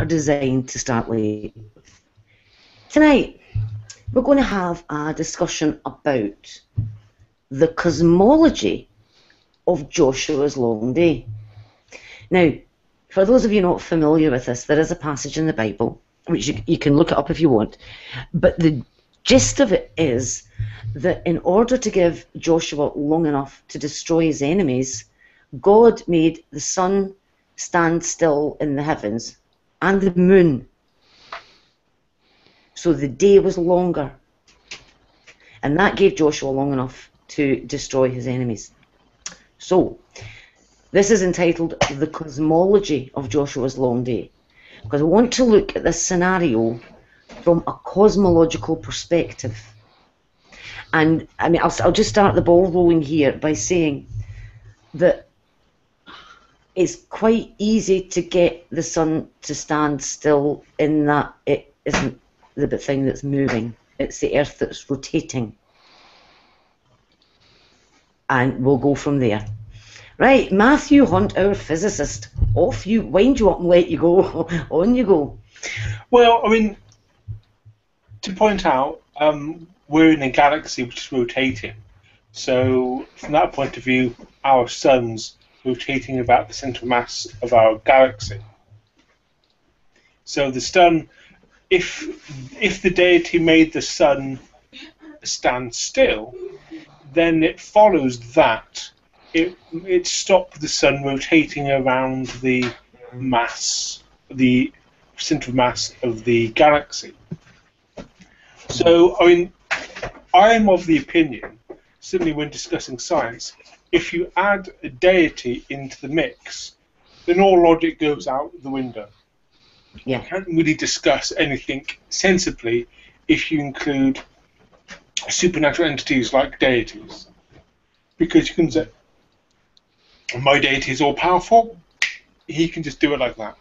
are designed to start late. Tonight, we're going to have a discussion about the cosmology of Joshua's long day. Now, for those of you not familiar with this, there is a passage in the Bible, which you can look it up if you want, but the gist of it is that in order to give Joshua long enough to destroy his enemies, God made the sun stand still in the heavens and the moon. So the day was longer. And that gave Joshua long enough to destroy his enemies. So, this is entitled The Cosmology of Joshua's Long Day, because I want to look at this scenario from a cosmological perspective. And I mean, I'll just start the ball rolling here by saying that it's quite easy to get the sun to stand still in that it isn't the thing that's moving, it's the earth that's rotating. And we'll go from there. Right, Matthew Hunt, our physicist, wind you up and let you go. On you go. Well, I mean, to point out, we're in a galaxy which is rotating. So, from that point of view, our sun's rotating about the centre mass of our galaxy. So the sun, if the deity made the sun stand still, then it follows that it stopped the sun rotating around the mass, the central mass of the galaxy. So, I mean, I am of the opinion, certainly when discussing science, if you add a deity into the mix, then all logic goes out the window. Yeah. You can't really discuss anything sensibly if you include supernatural entities like deities. Because you can say, my deity is all powerful, he can just do it like that.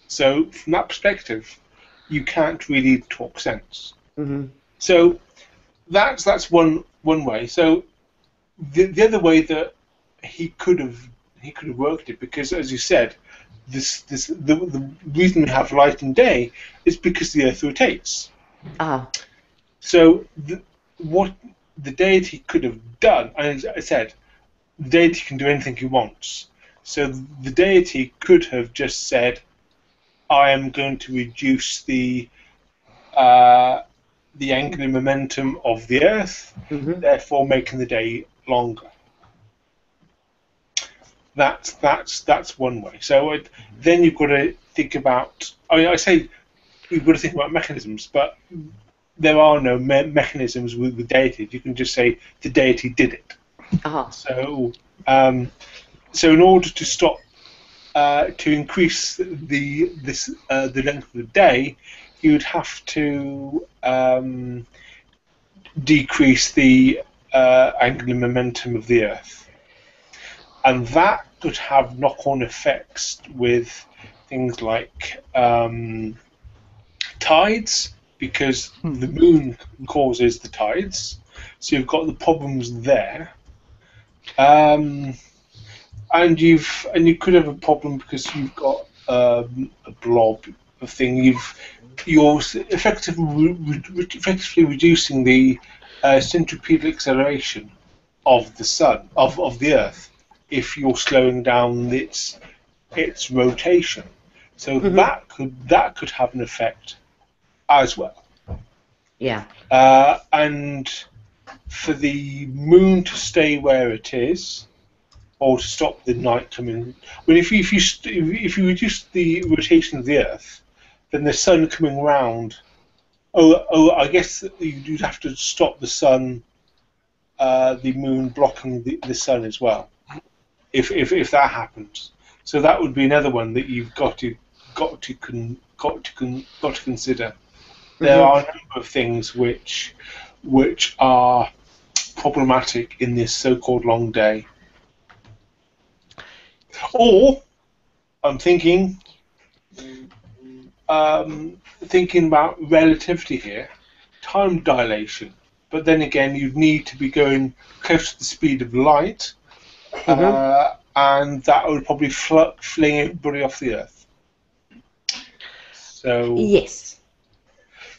So from that perspective, you can't really talk sense. Mm-hmm. So that's one way. So the other way that he could have worked it, because as you said, the reason we have light and day is because the Earth rotates. So what the deity could have done, and as I said, the deity can do anything he wants. So the deity could have just said, I am going to reduce the angular momentum of the Earth, therefore making the day longer. That's one way. So then you've got to think about. I mean, I say you've got to think about mechanisms, but there are no mechanisms with deities. You can just say the deity did it. So in order to stop, to increase the length of the day, you would have to decrease the angular momentum of the Earth, and that could have knock-on effects with things like tides, because the moon causes the tides, so you've got the problems there. And you could have a problem because you've got a blob of thing. You're effectively reducing the centripetal acceleration of the sun, of the Earth, if you're slowing down its rotation. So that could have an effect as well. Yeah. And for the moon to stay where it is, or to stop the night coming. I mean, if you reduce the rotation of the Earth, then the sun coming round. I guess you'd have to stop the sun, the moon blocking the sun as well. If that happens, so that would be another one that you've got to consider. There are a number of things which are problematic in this so-called long day. Or I'm thinking about relativity here, time dilation. But then again, you'd need to be going close to the speed of light, and that would probably fling everybody off the Earth. Yes.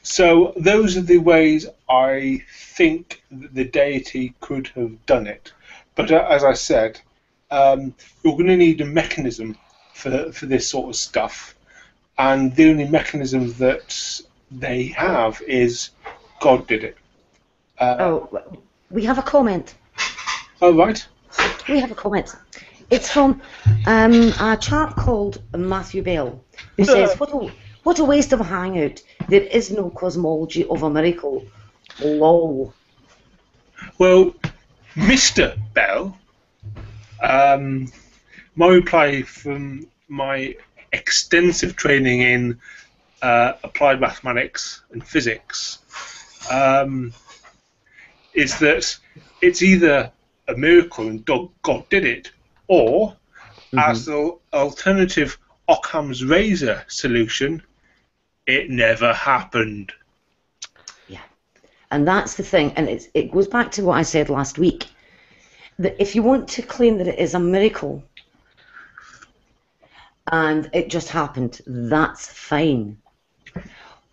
So those are the ways I think that the deity could have done it. But as I said, you're going to need a mechanism for this sort of stuff. And the only mechanism that they have is God did it. We have a comment. Oh, right. We have a comment. It's from a chap called Matthew Bell, who says, what a waste of a hangout. There is no cosmology of a miracle. Lol. Well, Mr. Bell, my reply from my extensive training in applied mathematics and physics is that it's either a miracle and God did it, or as the alternative Occam's razor solution, it never happened. Yeah, and that's the thing, and it goes back to what I said last week, that if you want to claim that it is a miracle and it just happened, that's fine.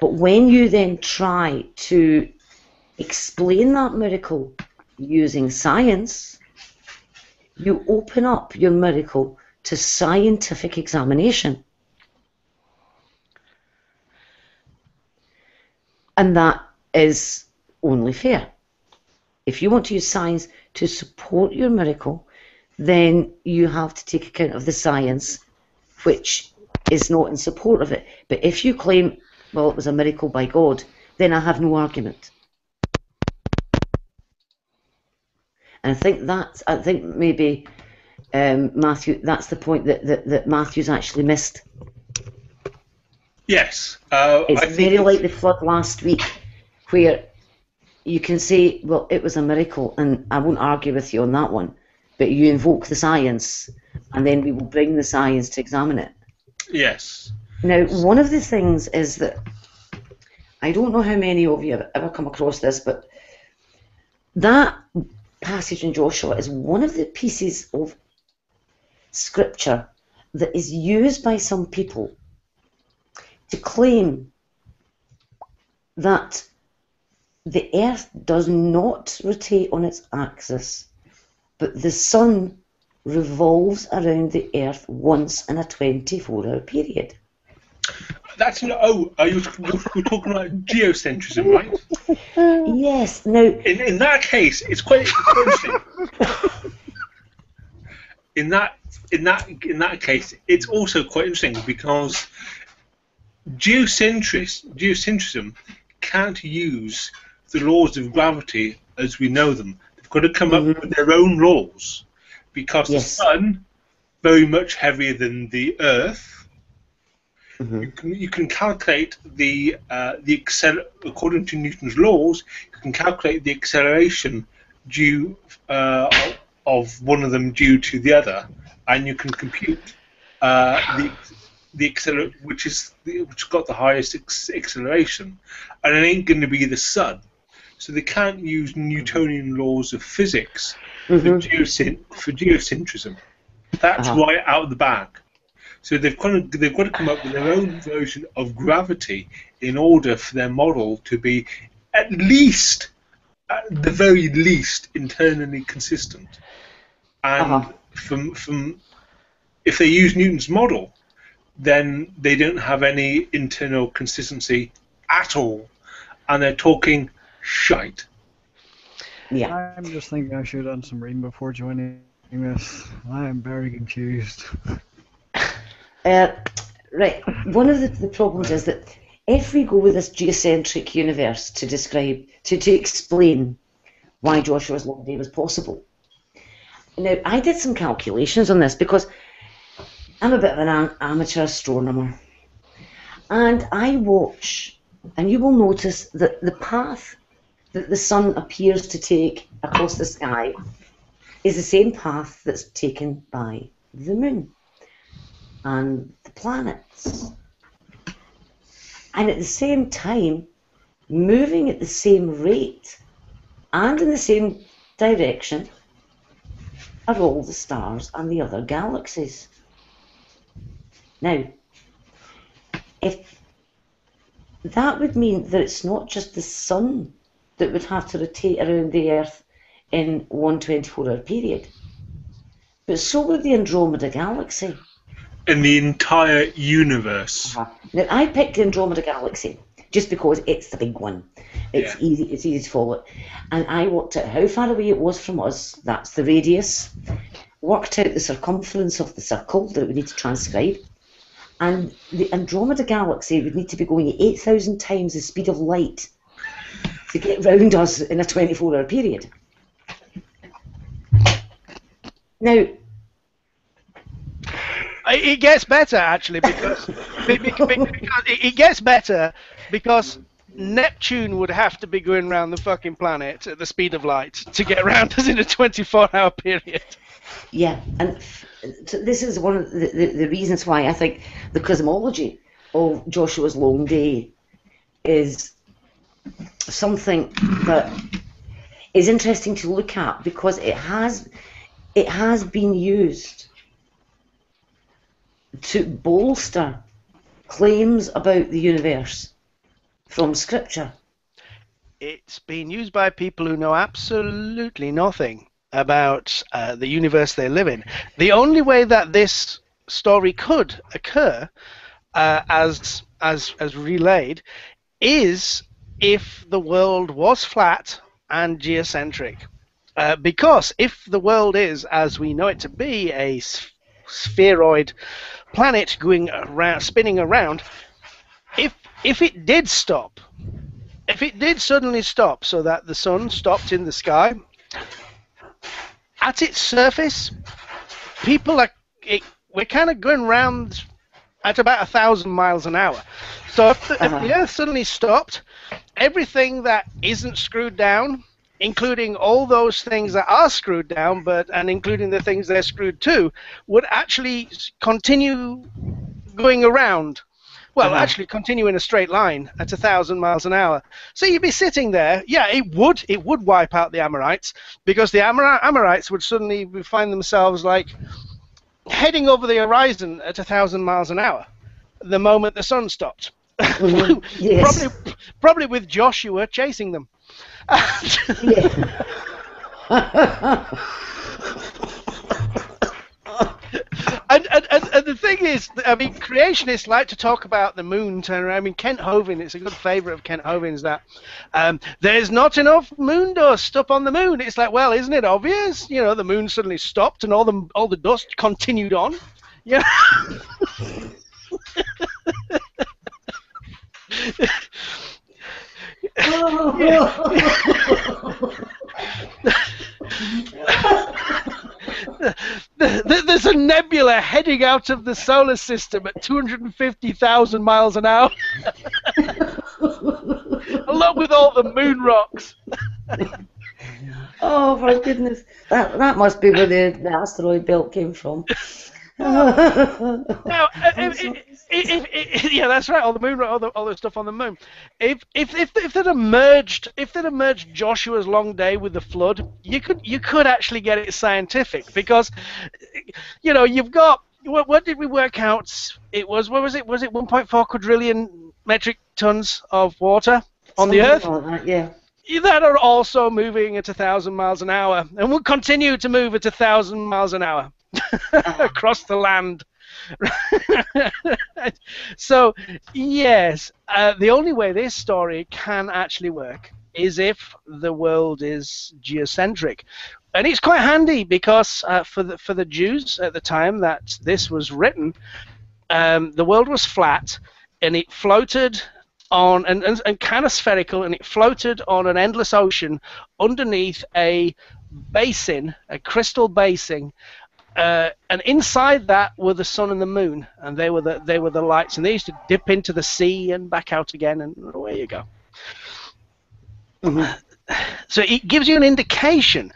But when you then try to explain that miracle using science, you open up your miracle to scientific examination. And that is only fair. If you want to use science to support your miracle, then you have to take account of the science which is not in support of it. But if you claim, well, it was a miracle by God, then I have no argument. And I think maybe Matthew, that's the point that Matthew's actually missed. Yes. It's very like the flood last week, where you can say, well, it was a miracle, and I won't argue with you on that one, but you invoke the science, and then we will bring the science to examine it. Yes. Now, one of the things is that, I don't know how many of you have ever come across this, but that passage in Joshua is one of the pieces of scripture that is used by some people to claim that the earth does not rotate on its axis, but the sun revolves around the earth once in a 24-hour period. That's you're talking about geocentrism, right? Yes. Now, in that case, it's quite interesting. In that case, it's also quite interesting because geocentrism can't use the laws of gravity as we know them. They've got to come up with their own laws, because the sun, very much heavier than the Earth, you can calculate the according to Newton's laws, you can calculate the acceleration due of one of them due to the other, and you can compute the acceleration which got the highest acceleration, and it ain't going to be the sun. So they can't use Newtonian laws of physics for geocentrism. That's right out of the bag. So they've got to come up with their own version of gravity in order for their model to be at the very least, internally consistent. And from if they use Newton's model, then they don't have any internal consistency at all, and they're talking shite. Yeah. I'm just thinking I should have done some reading before joining this. I am very confused. Right. One of the problems is that if we go with this geocentric universe to describe, to explain why Joshua's long day was possible. Now, I did some calculations on this because I'm a bit of an amateur astronomer, and I watch, and you will notice that the path that the sun appears to take across the sky is the same path that's taken by the moon and the planets. And at the same time, moving at the same rate and in the same direction are all the stars and the other galaxies. Now, if that would mean that it's not just the sun that would have to rotate around the Earth in one 24-hour period, but so would the Andromeda Galaxy. In the entire universe. Now, I picked the Andromeda Galaxy just because it's the big one. It's easy to follow. And I worked out how far away it was from us, that's the radius, worked out the circumference of the circle that we need to transcribe, and the Andromeda Galaxy would need to be going at 8,000 times the speed of light to get round us in a 24-hour period. Now, it gets better actually because it gets better because Neptune would have to be going around the fucking planet at the speed of light to get around us in a 24-hour period. Yeah, and so this is one of the reasons why I think the cosmology of Joshua's long day is something that is interesting to look at, because it has been used to bolster claims about the universe from Scripture. It's been used by people who know absolutely nothing about the universe they live in. The only way that this story could occur, as relayed, is if the world was flat and geocentric. Because if the world is, as we know it to be, a spheroid planet going around, spinning around, if it did stop, if it did suddenly stop so that the sun stopped in the sky, at its surface, we're kind of going round at about 1,000 miles an hour. So if the Earth suddenly stopped, everything that isn't screwed down, including all those things that are screwed down, and including the things they're screwed to, would actually continue going around. Well, actually continue in a straight line at 1,000 miles an hour. So you'd be sitting there. Yeah, it would wipe out the Amorites, because the Amorites would suddenly find themselves like heading over the horizon at 1,000 miles an hour the moment the sun stopped. Yes. Probably with Joshua chasing them. And the thing is, I mean, creationists like to talk about the moon turning around. I mean, Kent Hovind, it's a good favourite of Kent Hovind's that there's not enough moon dust up on the moon. It's like, well, isn't it obvious? You know, the moon suddenly stopped and all the dust continued on. Yeah. There's a nebula heading out of the solar system at 250,000 miles an hour, along with all the moon rocks. Oh, for goodness. That must be where the asteroid belt came from. Now, yeah, that's right. All the moon, all the stuff on the moon. If they'd emerged Joshua's long day with the flood, you could actually get it scientific, because, you know, you've got, what did we work out? It was, what was it? Was it 1.4 quadrillion metric tons of water on the Earth? Like that, yeah. That are also moving at 1,000 miles an hour, and will continue to move at 1,000 miles an hour. Across the land. So, yes, the only way this story can actually work is if the world is geocentric. And it's quite handy, because for the Jews at the time that this was written, the world was flat, and it floated on, and kind of spherical, and it floated on an endless ocean underneath a basin, a crystal basin. And inside that were the sun and the moon, and they were the lights, and they used to dip into the sea and back out again, and away you go. So it gives you an indication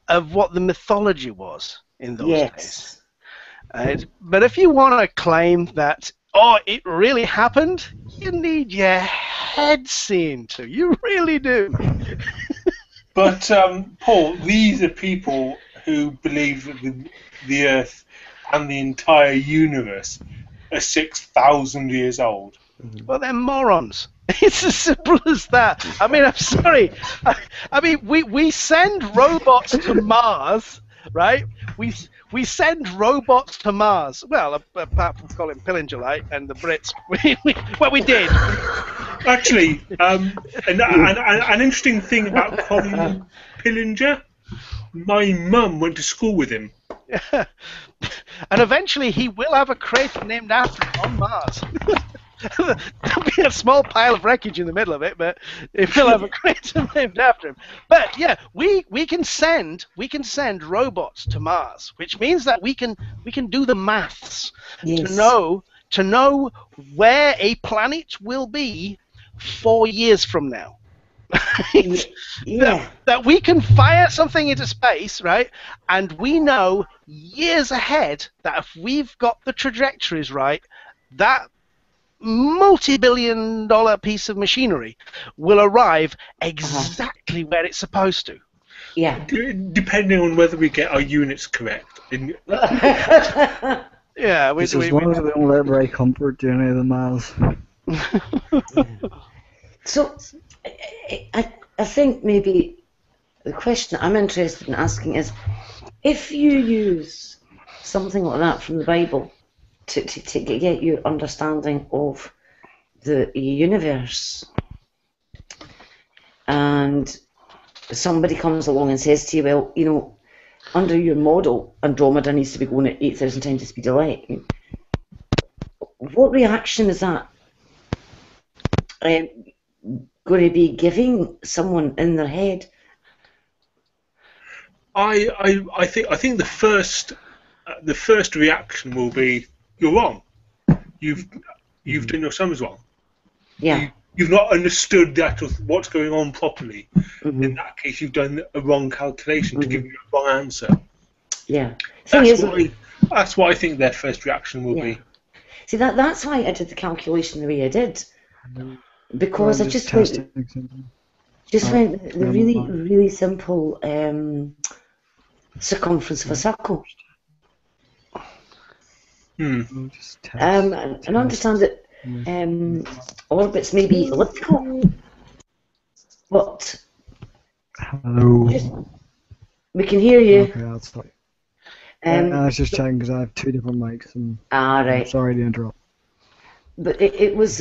of what the mythology was in those days. But if you want to claim that, oh, it really happened, you need your head seen to. You really do. But Paul, these are people who believe that the Earth and the entire universe are 6,000 years old. Well, they're morons. It's as simple as that. I mean, I'm sorry. I mean, we send robots to Mars, right? We send robots to Mars. Well, apart from Colin Pillinger and the Brits, we did. Actually, an interesting thing about Colin Pillinger, my mum went to school with him. And eventually he will have a crater named after him on Mars. There'll be a small pile of wreckage in the middle of it, but it will have a crater named after him. But yeah, we can send robots to Mars, which means that we can do the maths to know where a planet will be 4 years from now. That we can fire something into space, right? And we know years ahead that if we've got the trajectories right, that multi-billion-dollar piece of machinery will arrive exactly where it's supposed to. Yeah. Depending on whether we get our units correct. Yeah, as long as we don't let Ray Comfort do any of the maths. So, I think maybe the question I'm interested in asking is, if you use something like that from the Bible to get your understanding of the universe, and somebody comes along and says to you, well, you know, under your model, Andromeda needs to be going at 8,000 times the speed of light. What reaction is that going to be giving someone in their head? I think the first reaction will be, you're wrong. You've done your sums wrong. Yeah. You've not understood the actual what's going on properly. In that case, you've done a wrong calculation to give you a wrong answer. Yeah. That's what I think their first reaction will be. See, that's why I did the calculation the way I did, because I just went the really simple circumference of a circle. And understand that orbits may be elliptical, but hello. We can hear you. Okay, I'll stop. I was just checking because I have two different mics, and right. I'm sorry to interrupt. But it was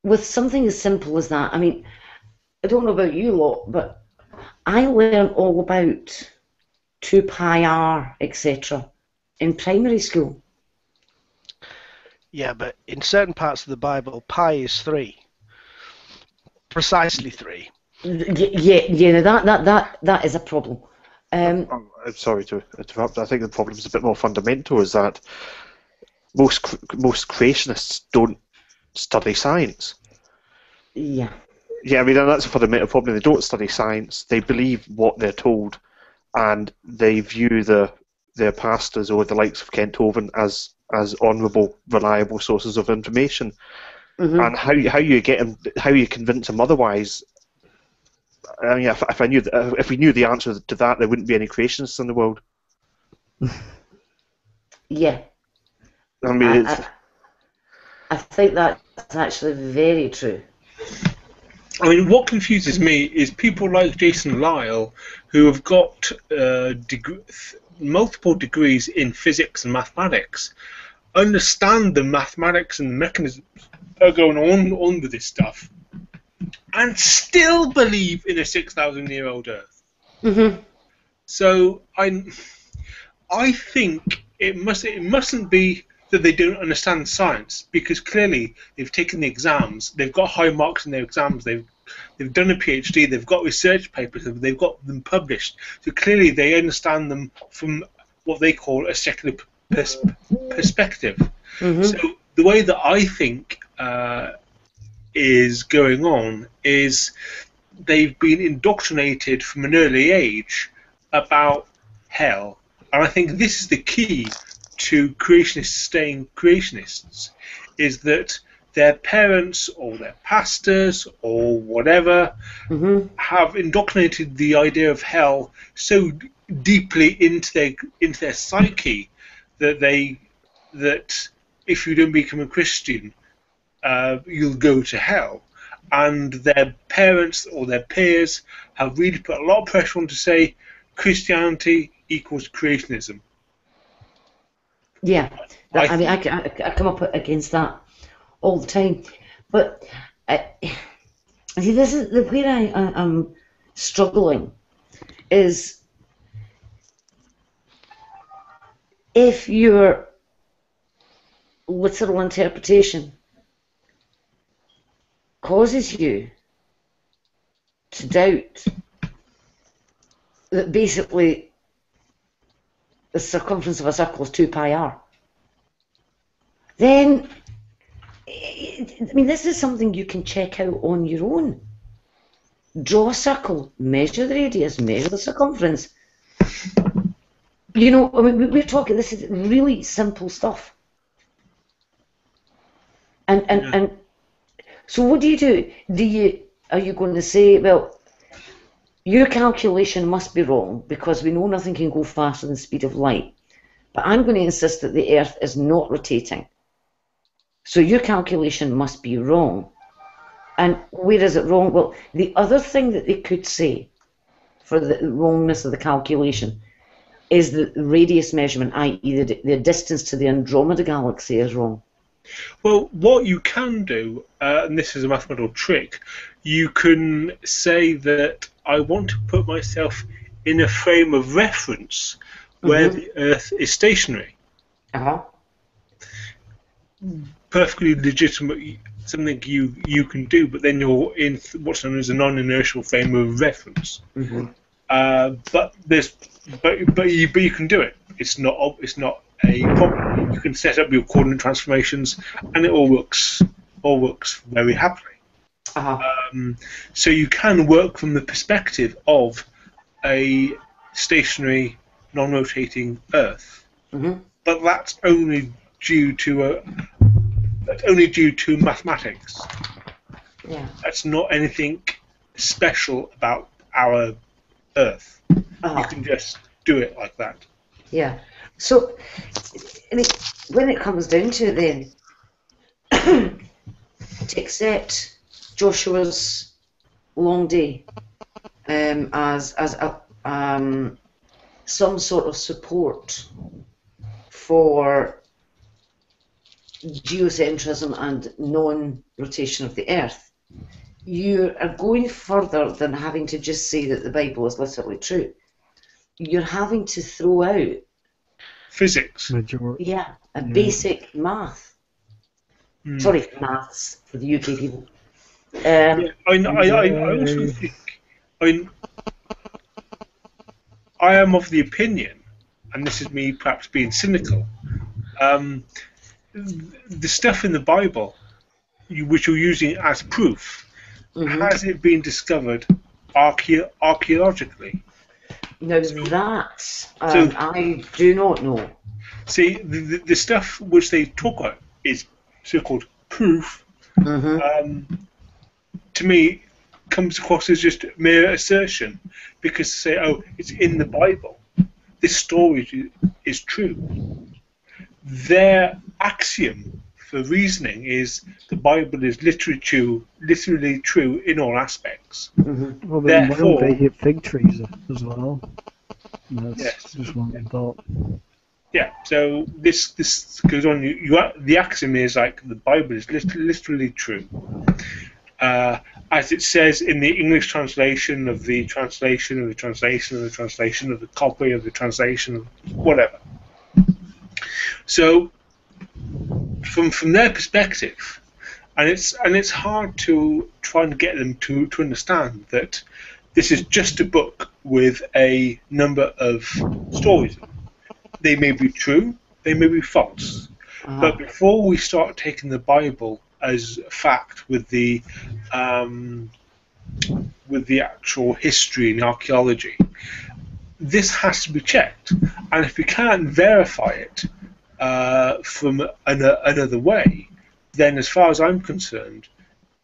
with something as simple as that. I mean, I don't know about you lot, but I learned all about 2 pi r, etc. in primary school. Yeah, but in certain parts of the Bible, pi is 3. Precisely 3. Yeah, that is a problem. I'm sorry to interrupt. I think the problem is a bit more fundamental. Is that most creationists don't study science. Yeah. Yeah, I mean, and that's a fundamental problem. They don't study science. They believe what they're told, and they view their pastors or the likes of Kent Hovind as honourable, reliable sources of information. And how you convince them otherwise? I mean, if we knew the answer to that, there wouldn't be any creationists in the world. Yeah. I mean, I think that's actually very true. I mean, what confuses me is people like Jason Lyle, who have got multiple degrees in physics and mathematics, understand the mathematics and the mechanisms that are going on with this stuff, and still believe in a 6,000-year-old Earth. So I think it mustn't be that they don't understand science, because clearly they've taken the exams, they've got high marks in their exams, they've done a PhD, they've got research papers, they've got them published. So clearly they understand them from what they call a secular perspective. So the way that I think is going on is they've been indoctrinated from an early age about hell. And I think this is the key to creationists staying creationists, is that their parents or their pastors or whatever have indoctrinated the idea of hell so deeply into their psyche that if you don't become a Christian, you'll go to hell. And their parents or their peers have really put a lot of pressure on to say Christianity equals creationism. Yeah, I come up against that all the time. But see, this is the where I'm struggling is if your literal interpretation causes you to doubt that basically the circumference of a circle is 2 pi r, then, I mean, this is something you can check out on your own. Draw a circle, measure the radius, measure the circumference. You know, I mean, we're talking, this is really simple stuff. And so what do you do? Are you going to say, well, your calculation must be wrong because we know nothing can go faster than the speed of light. But I'm going to insist that the Earth is not rotating. So your calculation must be wrong. And where is it wrong? Well, the other thing that they could say for the wrongness of the calculation is the radius measurement, i.e. the distance to the Andromeda galaxy is wrong. Well, what you can do, and this is a mathematical trick, you can say that I want to put myself in a frame of reference where the Earth is stationary. Perfectly legitimate, something you can do, but then you're in what's known as a non-inertial frame of reference. But you can do it. It's not a problem. You can set up your coordinate transformations, and it all works very happily. So you can work from the perspective of a stationary, non-rotating Earth, but that's only due to mathematics. Yeah. That's not anything special about our Earth. You can just do it like that. Yeah. So, I mean, when it comes down to it then, to accept Joshua's long day as some sort of support for geocentrism and non-rotation of the Earth, you are going further than having to just say that the Bible is literally true. You're having to throw out physics. Basic math. Sorry, maths for the UK people. I also think. I am of the opinion, and this is me perhaps being cynical. The stuff in the Bible, which you're using as proof, has it been discovered archaeologically? Now that I do not know. See, the stuff which they talk about is so-called proof. To me, comes across as just mere assertion, because to say, "Oh, it's in the Bible. This story is true." Their axiom for reasoning is the Bible is literally true in all aspects. Well, then why don't they hit fig trees as well? That's just one thought. Yeah, so this goes on. The axiom is like the Bible is literally true, as it says in the English translation of the translation of the translation of the translation of the copy of the translation of whatever. So, from their perspective, and it's hard to try and get them to understand that this is just a book with a number of stories. They may be true, they may be false. But before we start taking the Bible as fact with the actual history and archaeology, this has to be checked. And if we can't verify it from another way, then as far as I'm concerned,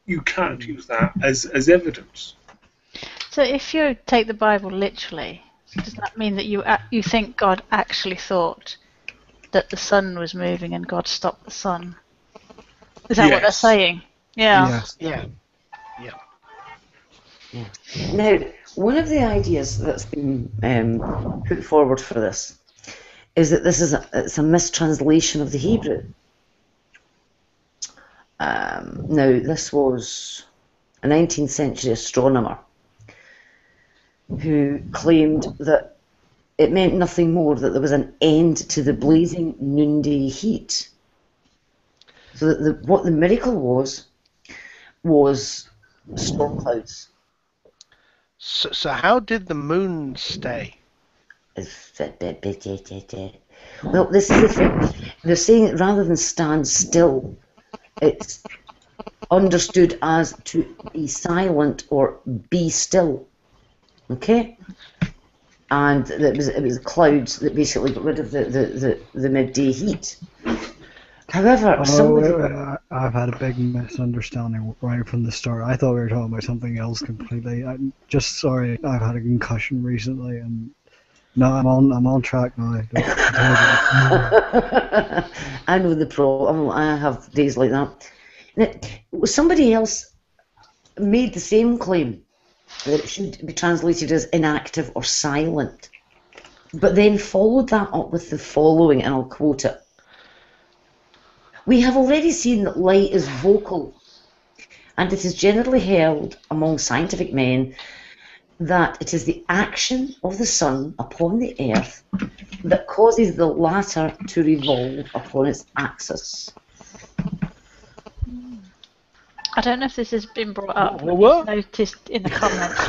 you can't use that as evidence. So if you take the Bible literally, does that mean that you think God actually thought that the sun was moving and God stopped the sun. Is that what they're saying? Yeah. Yes. Yeah. Now, one of the ideas that's been put forward for this is that it's a mistranslation of the Hebrew. Now, this was a 19th century astronomer who claimed that it meant nothing more, that there was an end to the blazing noonday heat. So that what the miracle was storm clouds. So how did the moon stay? Well, this is the thing. They're saying that rather than stand still, it's understood as to be silent or be still. Okay? And it was clouds that basically got rid of the midday heat. However, I've had a big misunderstanding right from the start. I thought we were talking about something else completely. I'm just sorry. I've had a concussion recently, and no, I'm on track now. I know the problem. I have days like that. Now, somebody else made the same claim that it should be translated as inactive or silent, but then followed that up with the following, and I'll quote it. We have already seen that light is vocal, and it is generally held among scientific men that it is the action of the sun upon the earth that causes the latter to revolve upon its axis. I don't know if this has been brought up. What? I noticed in the comments.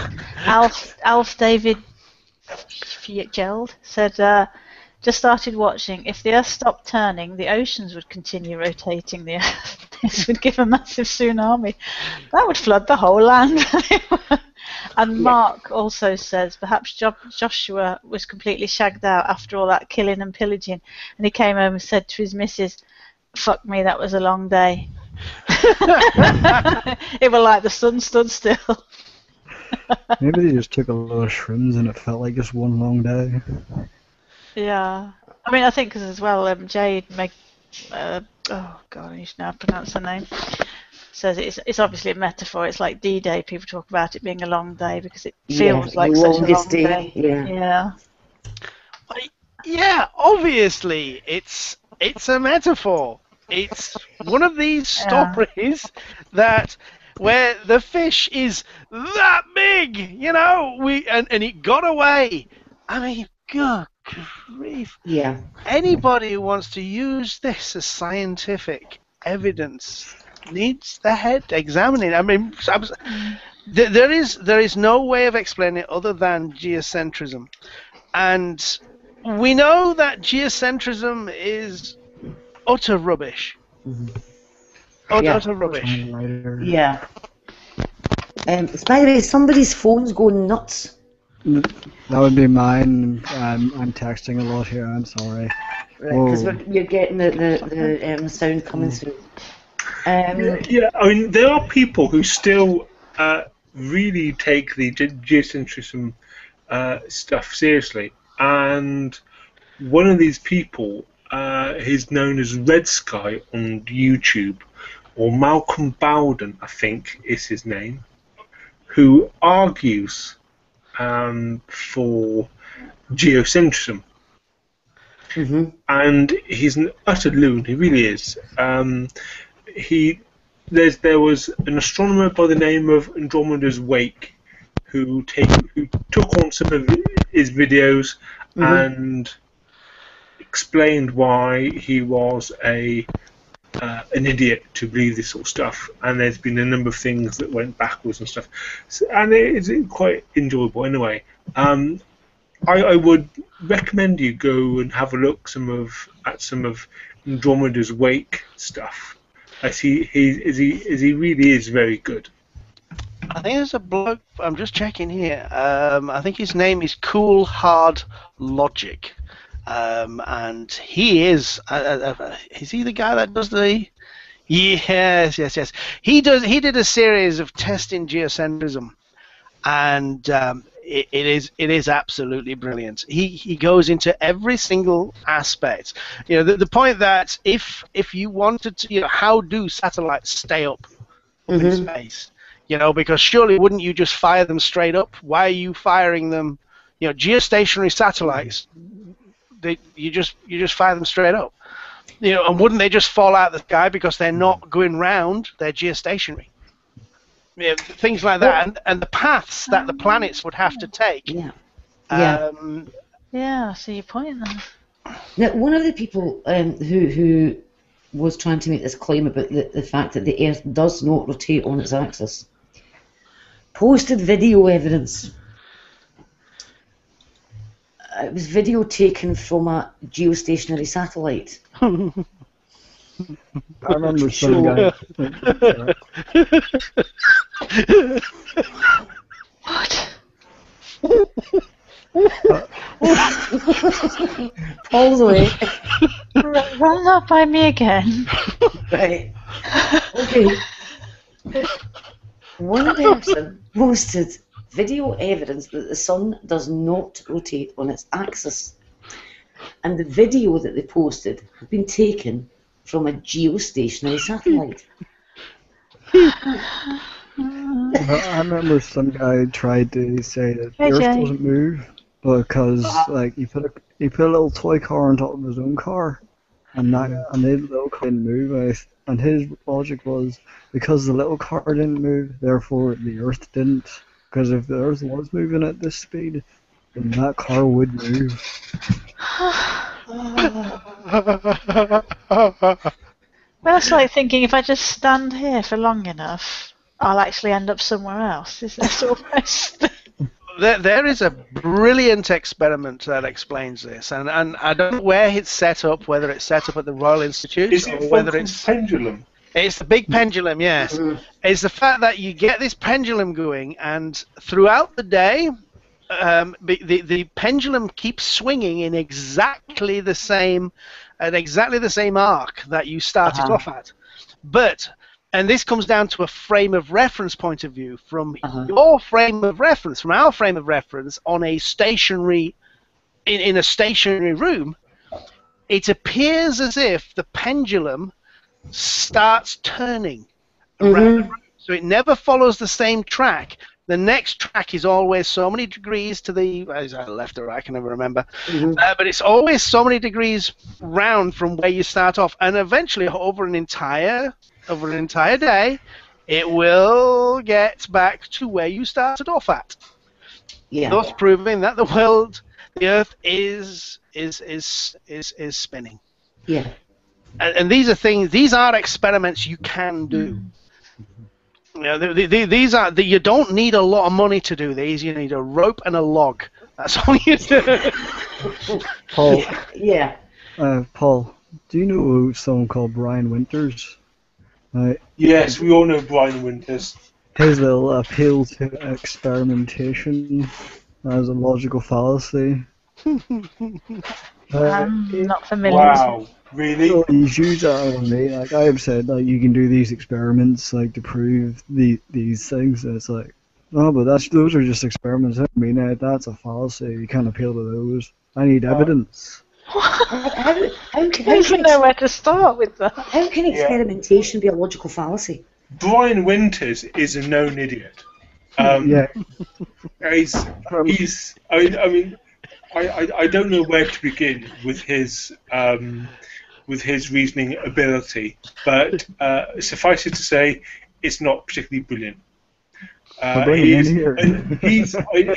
Alf David Fitzgerald said, just started watching. If the Earth stopped turning, the oceans would continue rotating the Earth. This would give a massive tsunami. That would flood the whole land. And Mark also says, perhaps Joshua was completely shagged out after all that killing and pillaging, and he came home and said to his missus, "Fuck me, that was a long day." It was like the sun stood still. Maybe they just took a lot of shrooms and it felt like just one long day. Yeah, I mean, I think as well, Jade oh god, I should now pronounce her name. Says it's obviously a metaphor. It's like D-Day. People talk about it being a long day because it feels like such a long day. Yeah. Yeah, obviously, it's a metaphor. It's one of these stories that where the fish is that big, you know, and it got away. I mean, good grief. Yeah. Anybody who wants to use this as scientific evidence needs their head examining. I mean, there is no way of explaining it other than geocentrism, and we know that geocentrism is utter rubbish. Mm-hmm. Utter rubbish. Yeah. By the way, somebody's phone's going nuts. That would be mine. I'm texting a lot here. I'm sorry. Right, because you're getting the sound coming through. Yeah, I mean, there are people who still really take the geocentrism stuff seriously, and one of these people is known as Red Sky on YouTube, or Malcolm Bowden, I think is his name, who argues for geocentrism. Mm-hmm. And he's an utter loon, he really is. There was an astronomer by the name of Andromeda's Wake who took on some of his videos and explained why he was an idiot to believe this sort of stuff, and there's been a number of things that went backwards and stuff, and it's quite enjoyable anyway. I would recommend you go and have a look at some of Andromeda's Wake stuff. As he really is very good. I think there's a bloke. I'm just checking here. I think his name is Cool Hard Logic, and he is. Is he the guy that does the? Yes. He did a series of testing geocentrism, and it is absolutely brilliant. He goes into every single aspect. You know, the point that if you wanted to, you know, how do satellites stay up in space? You know, because surely wouldn't you just fire them straight up? Why are you firing them? You know, geostationary satellites, you just fire them straight up. You know, and wouldn't they just fall out of the sky because they're not going round? They're geostationary. You know, things like that, and the paths that the planets would have to take. Yeah. Yeah, I see your point then. Now, one of the people who was trying to make this claim about the fact that the Earth does not rotate on its axis posted video evidence. It was video taken from a geostationary satellite. I remember some guy. What? Paul's away. Run that by me again. Right. Okay. One person posted video evidence that the sun does not rotate on its axis. And the video that they posted had been taken from a geostationary satellite. I remember some guy tried to say that the Earth doesn't move because, like, he put a little toy car on top of his own car, and the little car didn't move. And his logic was because the little car didn't move, therefore the Earth didn't. Because if the Earth was moving at this speed, then that car would move. Well, it's like thinking if I just stand here for long enough, I'll actually end up somewhere else. Is that almost? There is a brilliant experiment that explains this, and I don't know where it's set up, whether it's set up at the Royal Institute or whether it's pendulum. It's the big pendulum, yes. It's the fact that you get this pendulum going, and throughout the day, the pendulum keeps swinging in exactly the same arc that you started off at. But, and this comes down to a frame of reference point of view, from your frame of reference, from our frame of reference, on a stationary, in a stationary room, it appears as if the pendulum starts turning around the room. So it never follows the same track. The next track is always so many degrees to the left or right, I can never remember. But it's always so many degrees round from where you start off, and eventually over an entire day, it will get back to where you started off at. Yeah. Thus proving that the Earth is spinning. Yeah. And these are experiments you can do. You know, these are you don't need a lot of money to do these. You need a rope and a log. That's all you do. Paul. Yeah. Paul, do you know someone called Brian Winters? Yes, we all know Brian Winters. His little appeal to experimentation as a logical fallacy. I'm not familiar. Wow, really? So he's used that on me. Like I have said, like you can do these experiments, like to prove these things. And it's like, no, but those are just experiments. I mean, that's a fallacy. You can't appeal to those. I need evidence. I don't even know where to start with that. How can experimentation be a logical fallacy? Brian Winters is a known idiot. Yeah. I don't know where to begin with his reasoning ability, but suffice it to say, it's not particularly brilliant.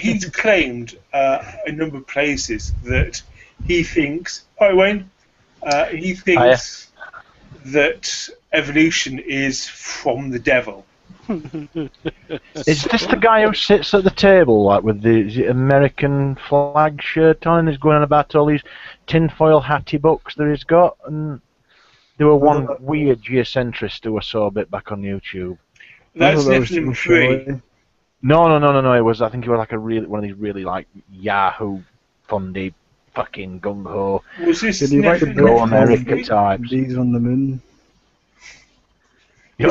He's claimed a number of places that he thinks. Hi, Wayne. He thinks that evolution is from the devil. Is this the guy who sits at the table, like with the American flag shirt on, and is going on about all these tinfoil hatty books that he's got? And there were one weird geocentrist who I saw a bit back on YouTube. That's Nephilim 3. No. It was, I think it was like one of these really like Yahoo fundy fucking gung ho. Was this Did he write the Go book America types? Bees on the Moon?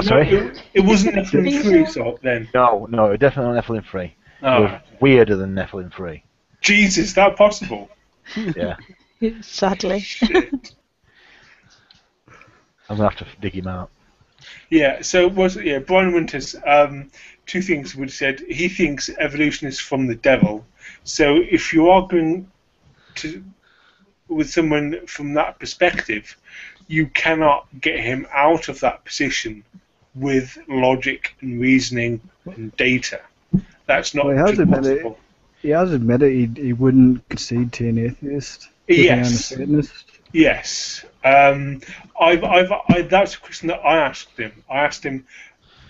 Sorry? It wasn't Nephilim 3 then. No, definitely not Nephilim 3. Oh, weirder than Nephilim 3. Jesus, is that possible? Yeah. Sadly. Shit. I'm going to have to dig him out. Yeah, so Brian Winters, two things would have said. He thinks evolution is from the devil. So if you are going to with someone from that perspective, you cannot get him out of that position with logic and reasoning and data. That's not possible. He has admitted he wouldn't concede to an atheist. Yes. A Satanist. Yes. That's a question that I asked him. I asked him,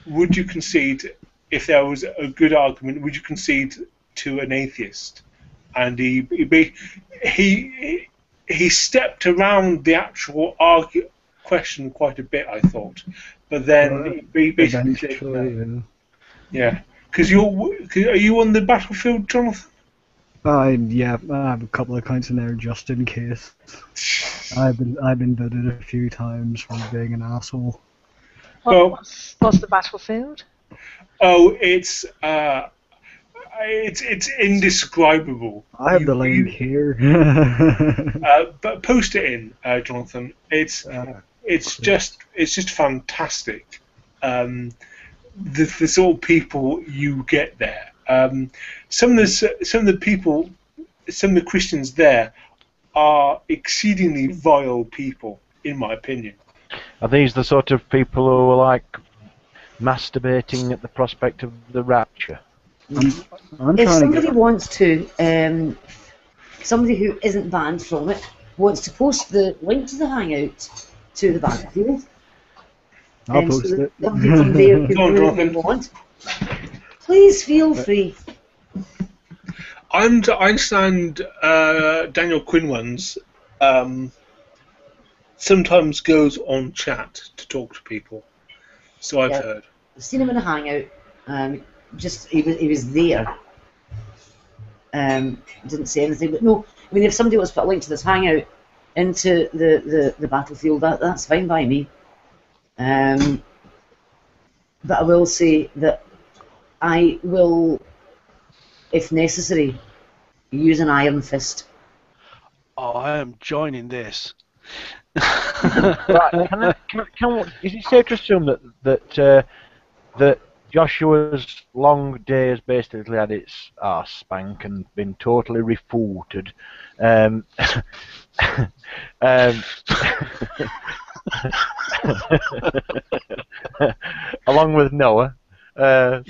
would you concede, if there was a good argument, would you concede to an atheist? And he stepped around the actual question quite a bit, I thought. But then he basically said no. Yeah. Because are you on the battlefield, Jonathan? Yeah, I have a couple of accounts in there just in case. I've been voted a few times for being an asshole. What's the battlefield? Oh, it's indescribable. I have the link here. But post it in, Jonathan. It's just fantastic. The sort of people you get there. Some of the Christians there are exceedingly vile people, in my opinion. Are these the sort of people who are like masturbating at the prospect of the rapture? If somebody wants to, somebody who isn't banned from it, wants to post the link to the Hangout to the battlefield, I'll post it. Somebody from there who really want, please feel free. I understand Daniel Quinlan's sometimes goes on chat to talk to people. So I've heard. I've seen him in a Hangout. He was there. Didn't say anything, but no. I mean, if somebody wants to put a link to this Hangout into the battlefield, that's fine by me. But I will say that I will, if necessary, use an iron fist. Oh, I am joining this. Right, is it safe to assume that Joshua's long day has basically had its arse spank and been totally refuted? Along with Noah. Go on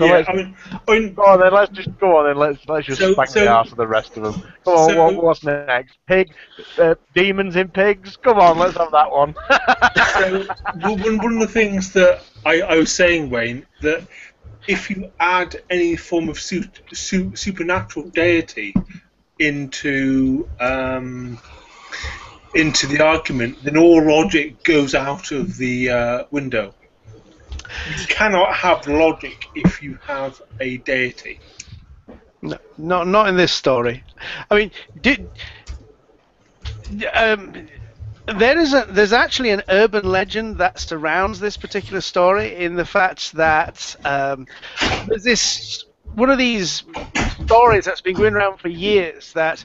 then. Let's just go on then. Let's just spank the arse of the rest of them. Come on. What's next? Demons in pigs. Come on. Let's have that one. One of the things that I was saying, Wayne, that if you add any form of supernatural deity into the argument, then all logic goes out of the window. You cannot have logic if you have a deity. No, not in this story. I mean, there's actually an urban legend that surrounds this particular story, in the fact that there's this one of these stories that's been going around for years, that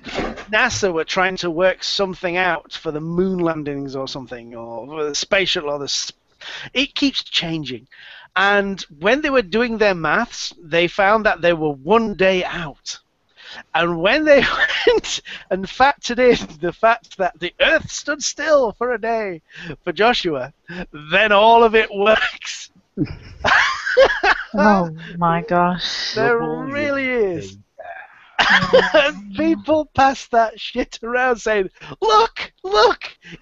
NASA were trying to work something out for the moon landings or something, or for the space shuttle, or it keeps changing. And when they were doing their maths, they found that they were 1 day out. And when they went and factored in the fact that the Earth stood still for a day for Joshua, then all of it works. Oh my gosh. There really is. People pass that shit around saying, look,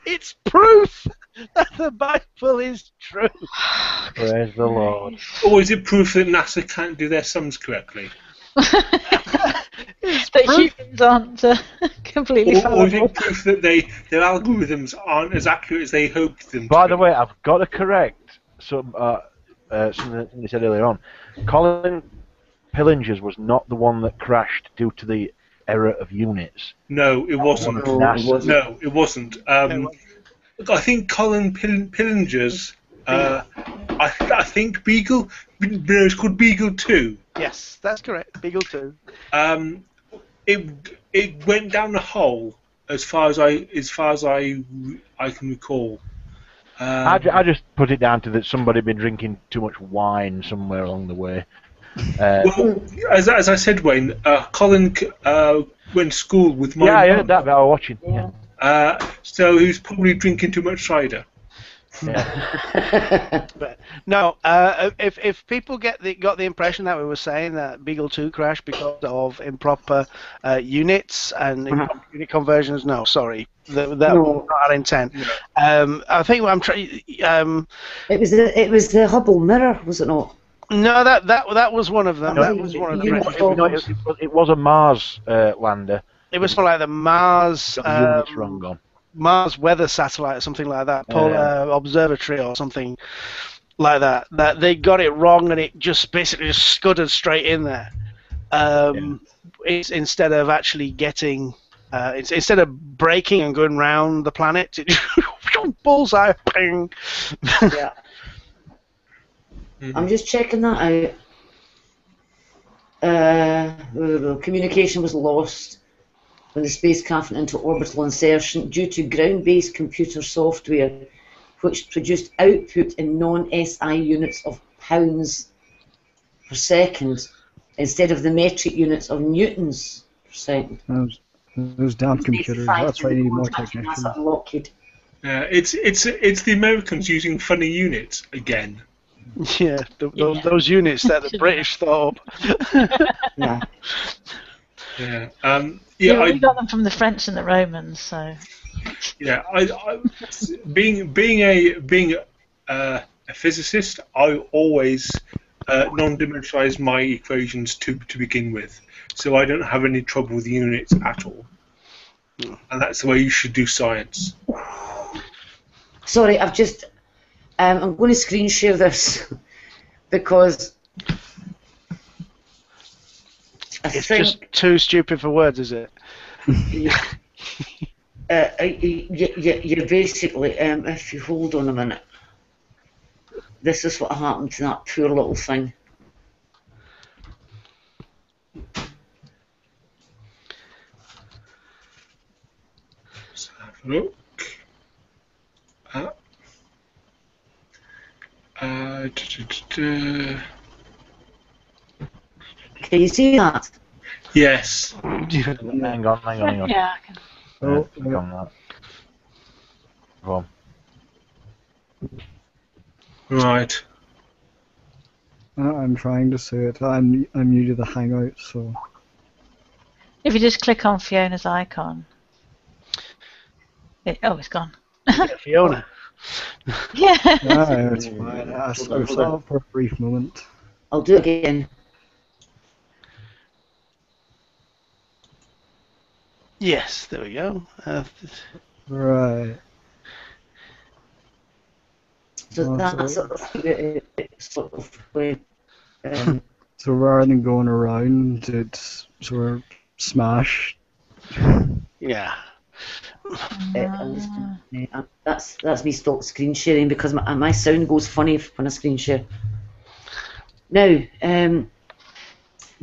it's proof that the Bible is true. Praise the Lord. Or is it proof that NASA can't do their sums correctly? That humans aren't completely fallible. Or is it proof that their algorithms aren't as accurate as they hoped them to By be? the way, I've got to correct something you said earlier on. Colin Pillinger's was not the one that crashed due to the error of units. No, it wasn't. No, it wasn't. I think Colin Pillinger's I think Beagle. No, it's called Beagle 2. Yes, that's correct. Beagle 2. It went down the hole as far as I can recall. I just put it down to that somebody had been drinking too much wine somewhere along the way. Well, as I said, Wayne, Colin went to school with my Yeah, I mum. heard that, but I was watching. Yeah. So he was probably drinking too much cider. Yeah. But no, if people got the impression that we were saying that Beagle 2 crashed because of improper units and improper unit conversions, no, sorry, that was not our intent. I think what I'm trying. It was the Hubble mirror, was it not? No, that was one of them. No, That was one of them. It was a Mars lander. It was for like the Mars. Got the units wrong on. Mars weather satellite or something like that, Polar Observatory or something like that. That they got it wrong and it just basically just scudded straight in there. Instead of actually getting, instead of braking and going round the planet, it bullseye. Ping. Yeah. I'm just checking that out. Communication was lost when the spacecraft went into orbital insertion due to ground-based computer software which produced output in non-SI units of pounds per second instead of the metric units of newtons per second. Those damn computers, that's why you need more technicians. It's the Americans using funny units again. Yeah, those units that the British thought up. Yeah. Yeah, we got them from the French and the Romans, so. Yeah, being a physicist, I always non-dimensionalize my equations to begin with, so I don't have any trouble with units at all. And that's the way you should do science. Sorry, I'm going to screen share this because it's just too stupid for words, is it? You're basically, if you hold on a minute, this is what happened to that poor little thing. Let's have a look. Can you see that? Yes. Hang on. Yeah, I can. Click on that. Go on. Right. I'm trying to see it. I'm new to the Hangout, so. If you just click on Fiona's icon. It's gone. Fiona. Yeah. No, it's fine. I saw it for a brief moment. I'll do it again. Yes, there we go. Right. So that's sort of way. So rather than going around, it's sort of smash. Yeah. That's me stop screen sharing because my sound goes funny when I screen share. Now,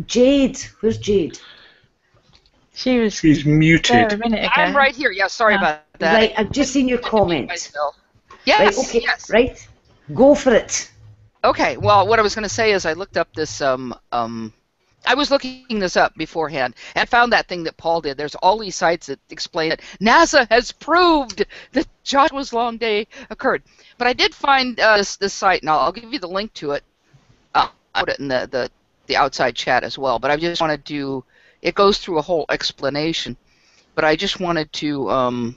Jade, where's Jade? She's muted. There a minute ago. I'm right here. Yeah, sorry about that. Right, I've just seen your comment. Yes. Right, okay, Yes. right. Go for it. Okay. Well, what I was going to say is I looked up this. I was looking this up beforehand and found that thing that Paul did. There's all these sites that explain it. NASA has proved that Joshua's long day occurred. But I did find this site, and I'll give you the link to it. I'll put it in the outside chat as well. But I just wanted to. It goes through a whole explanation. But I just wanted to.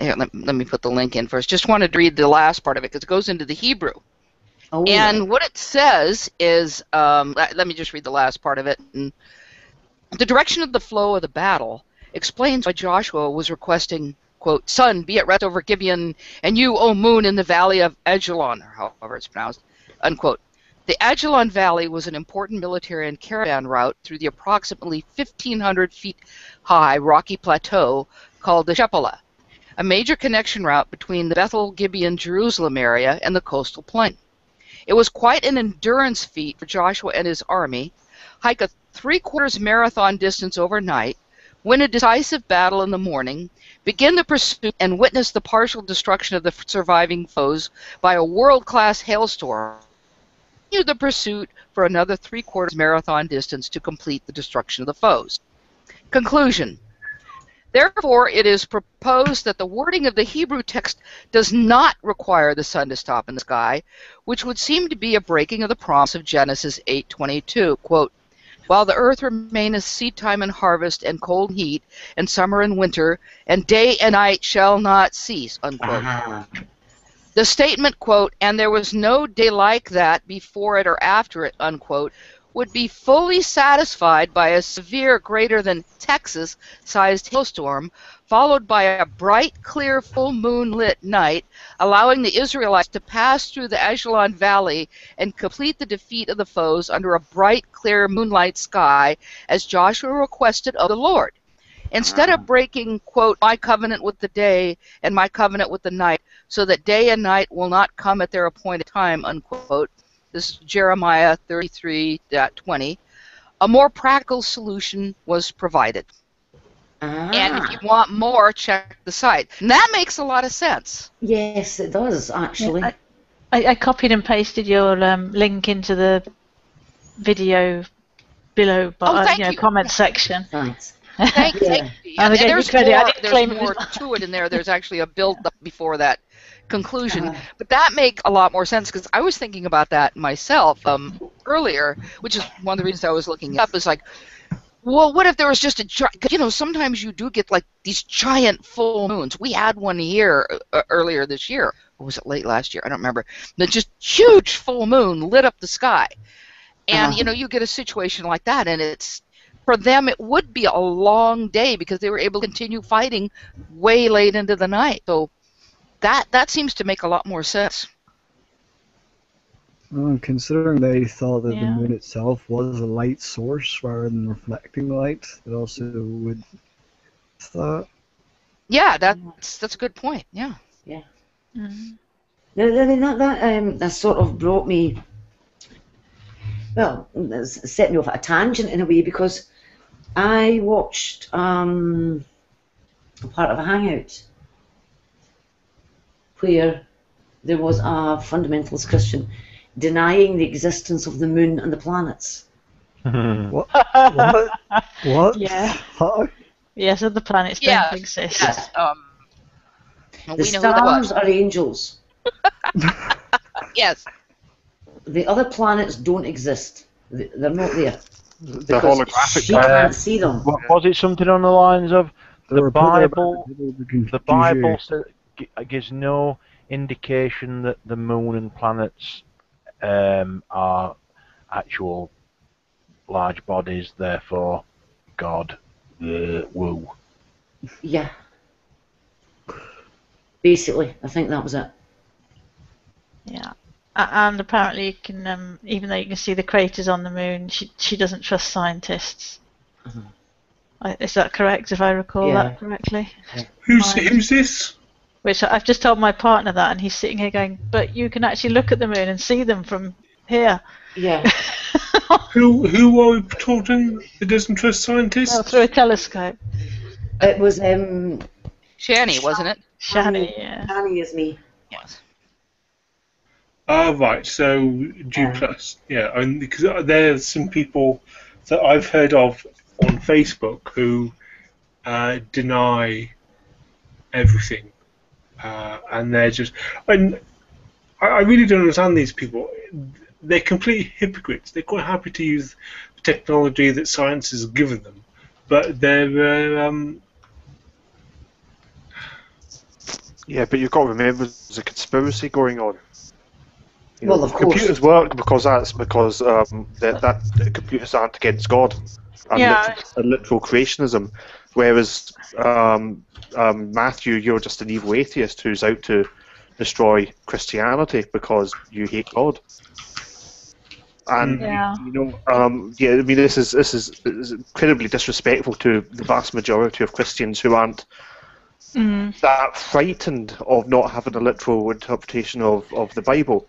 Here, let me put the link in first. Just wanted to read the last part of it because it goes into the Hebrew. Oh, and what it says is, let me just read the last part of it. And the direction of the flow of the battle explains why Joshua was requesting, quote, "Sun, be at rest over Gibeon, and you, O moon, in the valley of Ajalon," or however it's pronounced, unquote. The Ajalon Valley was an important military and caravan route through the approximately 1,500 feet high rocky plateau called the Shephelah, a major connection route between the Bethel, Gibeon, Jerusalem area and the coastal plain. It was quite an endurance feat for Joshua and his army. Hike a 3/4 marathon distance overnight, win a decisive battle in the morning, begin the pursuit, and witness the partial destruction of the surviving foes by a world-class hailstorm. Continue the pursuit for another 3/4 marathon distance to complete the destruction of the foes. Conclusion. Therefore, it is proposed that the wording of the Hebrew text does not require the sun to stop in the sky, which would seem to be a breaking of the promise of Genesis 8:22. Quote, while the earth remaineth seedtime and harvest, and cold and heat, and summer and winter, and day and night shall not cease, unquote. The statement, quote, and there was no day like that before it or after it, unquote, would be fully satisfied by a severe greater than Texas-sized hailstorm, followed by a bright, clear, full moon-lit night, allowing the Israelites to pass through the Ajalon Valley and complete the defeat of the foes under a bright, clear, moonlight sky, as Joshua requested of the Lord. Instead of breaking, quote, my covenant with the day and my covenant with the night, so that day and night will not come at their appointed time, unquote, this is Jeremiah 33:20, a more practical solution was provided. And if you want more, check the site. And that makes a lot of sense. Yes, it does, actually. Yeah, I copied and pasted your link into the video below, comment section. Thanks. Thank you. And there's more to it in there. There's actually a build-up before that conclusion. But that makes a lot more sense, because I was thinking about that myself earlier, which is one of the reasons I was looking up, is like, well, what if there was just sometimes you do get like these giant full moons. We had one here earlier this year. Or was it late last year? I don't remember. But just huge full moon lit up the sky. And, you get a situation like that, and it's, for them, it would be a long day because they were able to continue fighting way late into the night. So that seems to make a lot more sense. Well, considering they thought that the moon itself was a light source rather than reflecting light, it also would thought. Yeah, that's a good point. Yeah. Yeah. Mm-hmm. I mean, that sort of brought me. Well, set me off at a tangent in a way, because I watched a part of a hangout where there was a fundamentalist Christian denying the existence of the moon and the planets. What? What? Yeah. How? Yes, other planets don't exist. Yes. The stars are angels. Yes. The other planets don't exist. They're not there. The holographic. She can't see them. Was it something on the lines of the Bible? The Bible gives no indication that the moon and planets are actual large bodies. Therefore, God, woo. Yeah. Basically, I think that was it. Yeah. And apparently you can, even though you can see the craters on the moon, she doesn't trust scientists. Is that correct, if I recall that correctly? Yeah. Who's this? Which I've just told my partner that, and he's sitting here going, but you can actually look at the moon and see them from here. Yeah. Who are we talking that doesn't trust scientists? Well, through a telescope. It was Shani, wasn't it? Shani, yeah. Shani is me. Yes. Ah, right. So G+. Yeah, because there's some people that I've heard of on Facebook who deny everything, and they're just. And I really don't understand these people. They're complete hypocrites. They're quite happy to use the technology that science has given them, but they're. Yeah, but you've got to remember there's a conspiracy going on. Well, of course. Computers work because that computers aren't against God. And a literal creationism. Whereas Matthew, you're just an evil atheist who's out to destroy Christianity because you hate God. And I mean, this is incredibly disrespectful to the vast majority of Christians who aren't that frightened of not having a literal interpretation of the Bible.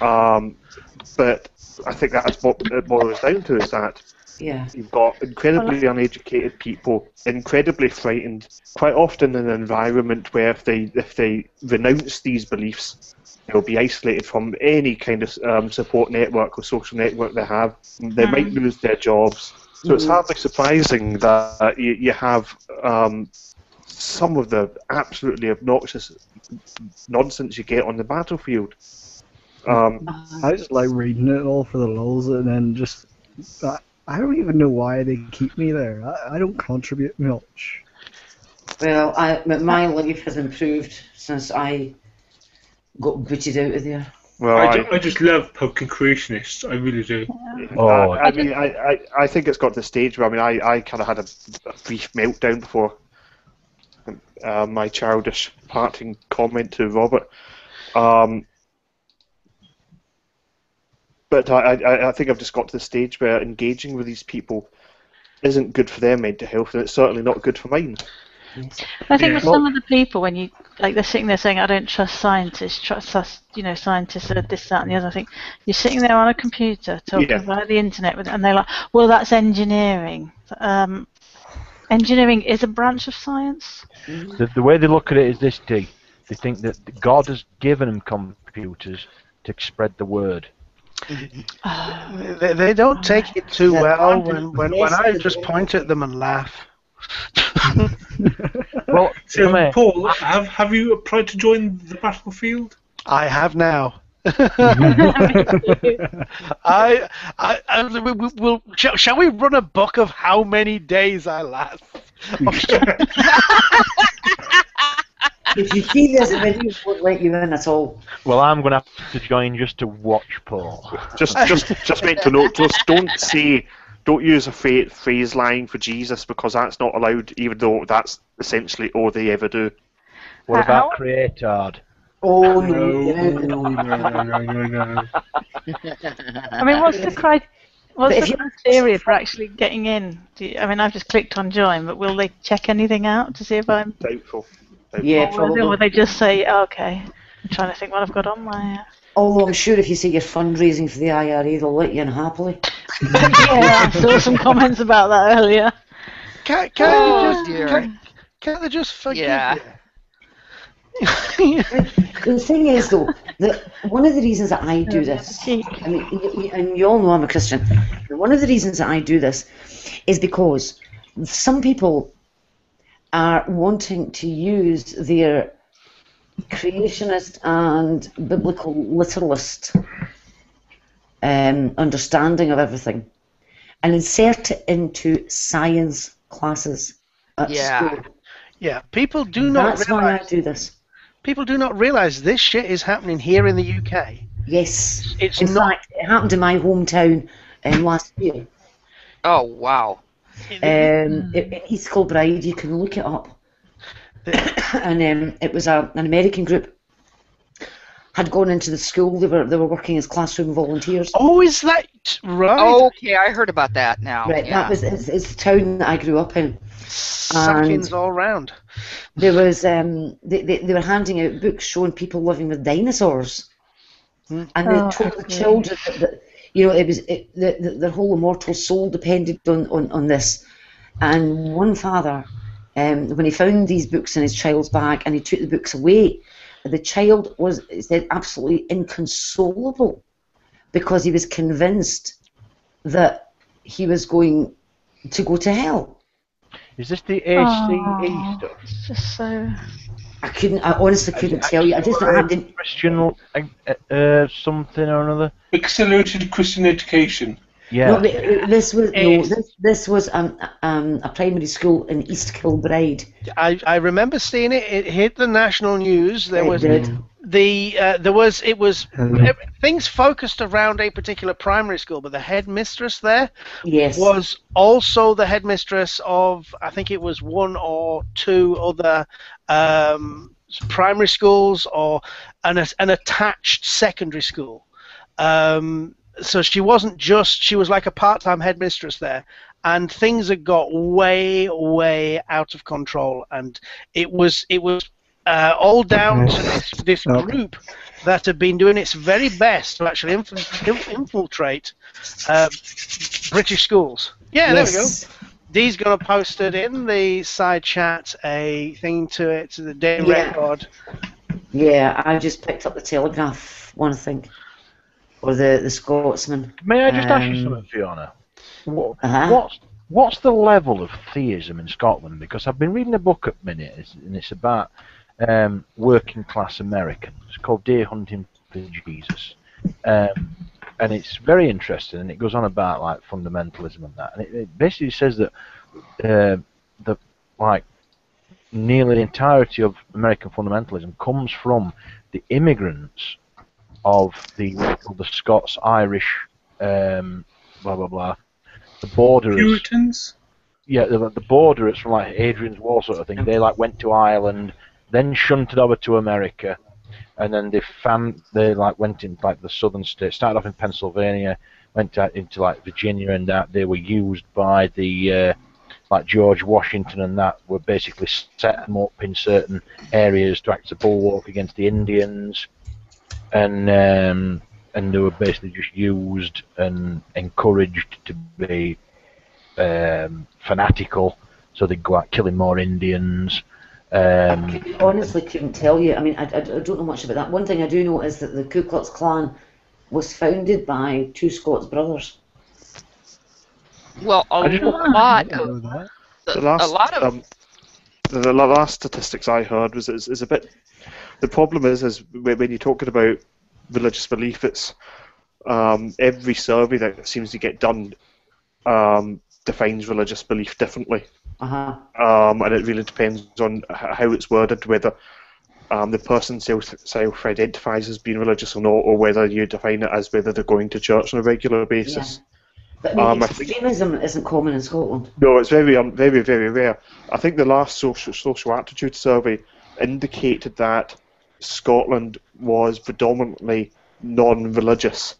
But I think that's what it boils down to, is that Yeah. you've got incredibly uneducated people, incredibly frightened, quite often in an environment where if they renounce these beliefs, they'll be isolated from any kind of support network or social network they have. They might lose their jobs. So it's hardly surprising that you have some of the absolutely obnoxious nonsense you get on the battlefield. I just like reading it all for the lulz, and then just I don't even know why they keep me there. I don't contribute much. Well, my life has improved since I got booted out of there. Well, I just love poking creationists. I really do. Oh, I think it's got to the stage where I kind of had a brief meltdown before my childish parting comment to Robert. But I think I've just got to the stage where engaging with these people isn't good for their mental health, and it's certainly not good for mine. I think with some of the people, when you they're sitting there saying, "I don't trust scientists, scientists are this, that, and the other." I think you're sitting there on a computer talking via the internet, and they're like, "Well, that's engineering." Engineering is a branch of science. The way they look at it is this, Dee. They think that God has given them computers to spread the word. They don't take it too well when I just point at them and laugh. Well, so Paul, have you applied to join the battlefield? I have now. Shall we run a book of how many days I last? If you see this video, it won't let you in at all. Well, I'm going to have to join just to watch Paul. Just make a note. Just don't use a phrase line for Jesus, because that's not allowed, even though that's essentially all they ever do. What about creatard? Oh No. I mean, what's the criteria for actually getting in? I've just clicked on join, but will they check anything out to see if I'm... Doubtful. Yeah, probably. Or will they just say, oh, okay, I'm trying to think what I've got on my... Although I'm sure if you say you're fundraising for the IRA, they'll let you in happily. Yeah, I saw some comments about that earlier. Can't they just forgive you? The thing is, though, that one of the reasons that I do this, and you all know I'm a Christian, one of the reasons that I do this is because some people are wanting to use their creationist and biblical literalist understanding of everything and insert it into science classes at school. Yeah, people do not That's realize. why I do this. People do not realize this shit is happening here in the UK. Yes. It's in not. fact, it happened in my hometown last year. Oh, wow. In East Kilbride, you can look it up. And it was an American group had gone into the school. They were working as classroom volunteers. Oh, is that right? Oh, okay, I heard about that now. Right, Yeah. that was it's the town that I grew up in. Sackings all round. There was they were handing out books showing people living with dinosaurs, and they told the children that it was their whole immortal soul depended on this. And one father, when he found these books in his child's bag and he took the books away, the child was absolutely inconsolable because he was convinced that he was going to go to hell. Is this the ACE stuff? It's just so... I honestly couldn't tell you. I just don't have the... Christian something or another? Accelerated Christian Education. Yeah. No, this was a primary school in East Kilbride. I remember seeing it. It hit the national news. There was things focused around a particular primary school, but the headmistress there was also the headmistress of, I think it was one or two other primary schools or an attached secondary school. So she wasn't just, she was like a part-time headmistress there, and things had got way, way out of control, and it was all down to this group that have been doing its very best to actually infiltrate British schools. Yeah, Yes. there we go. Dee's going to post it in the side chat, a thing to it, to the day record. Yeah, I just picked up the Telegraph one, I think. Or the Scotsman. May I just ask you something, Fiona? Uh-huh. What's the level of theism in Scotland? Because I've been reading a book at the minute, and it's about working class Americans. It's called Deer Hunting for Jesus. And it's very interesting, and it goes on about like fundamentalism and that. And it basically says that nearly the entirety of American fundamentalism comes from the immigrants of the Scots, Irish, blah blah blah, the borderers. Puritans. Yeah, the borderers from like Hadrian's Wall sort of thing. They like went to Ireland, then shunted over to America, and then they went in like the southern states. Started off in Pennsylvania, went out into like Virginia, and that they were used by the like George Washington, and that were basically set them up in certain areas to act as a bulwark against the Indians, and they were basically just used and encouraged to be fanatical, so they'd go out killing more Indians. I honestly couldn't tell you. I mean, I don't know much about that. One thing I do know is that the Ku Klux Klan was founded by two Scots brothers. Well, a lot of the last statistics I heard was a bit. The problem is when you're talking about religious belief, it's every survey that seems to get done defines religious belief differently. And it really depends on how it's worded, whether the person self-identifies as being religious or not, or whether you define it as whether they're going to church on a regular basis. Yeah. But I mean, extremism isn't common in Scotland. No, it's very, very, very rare. I think the last social attitude survey indicated that Scotland was predominantly non-religious.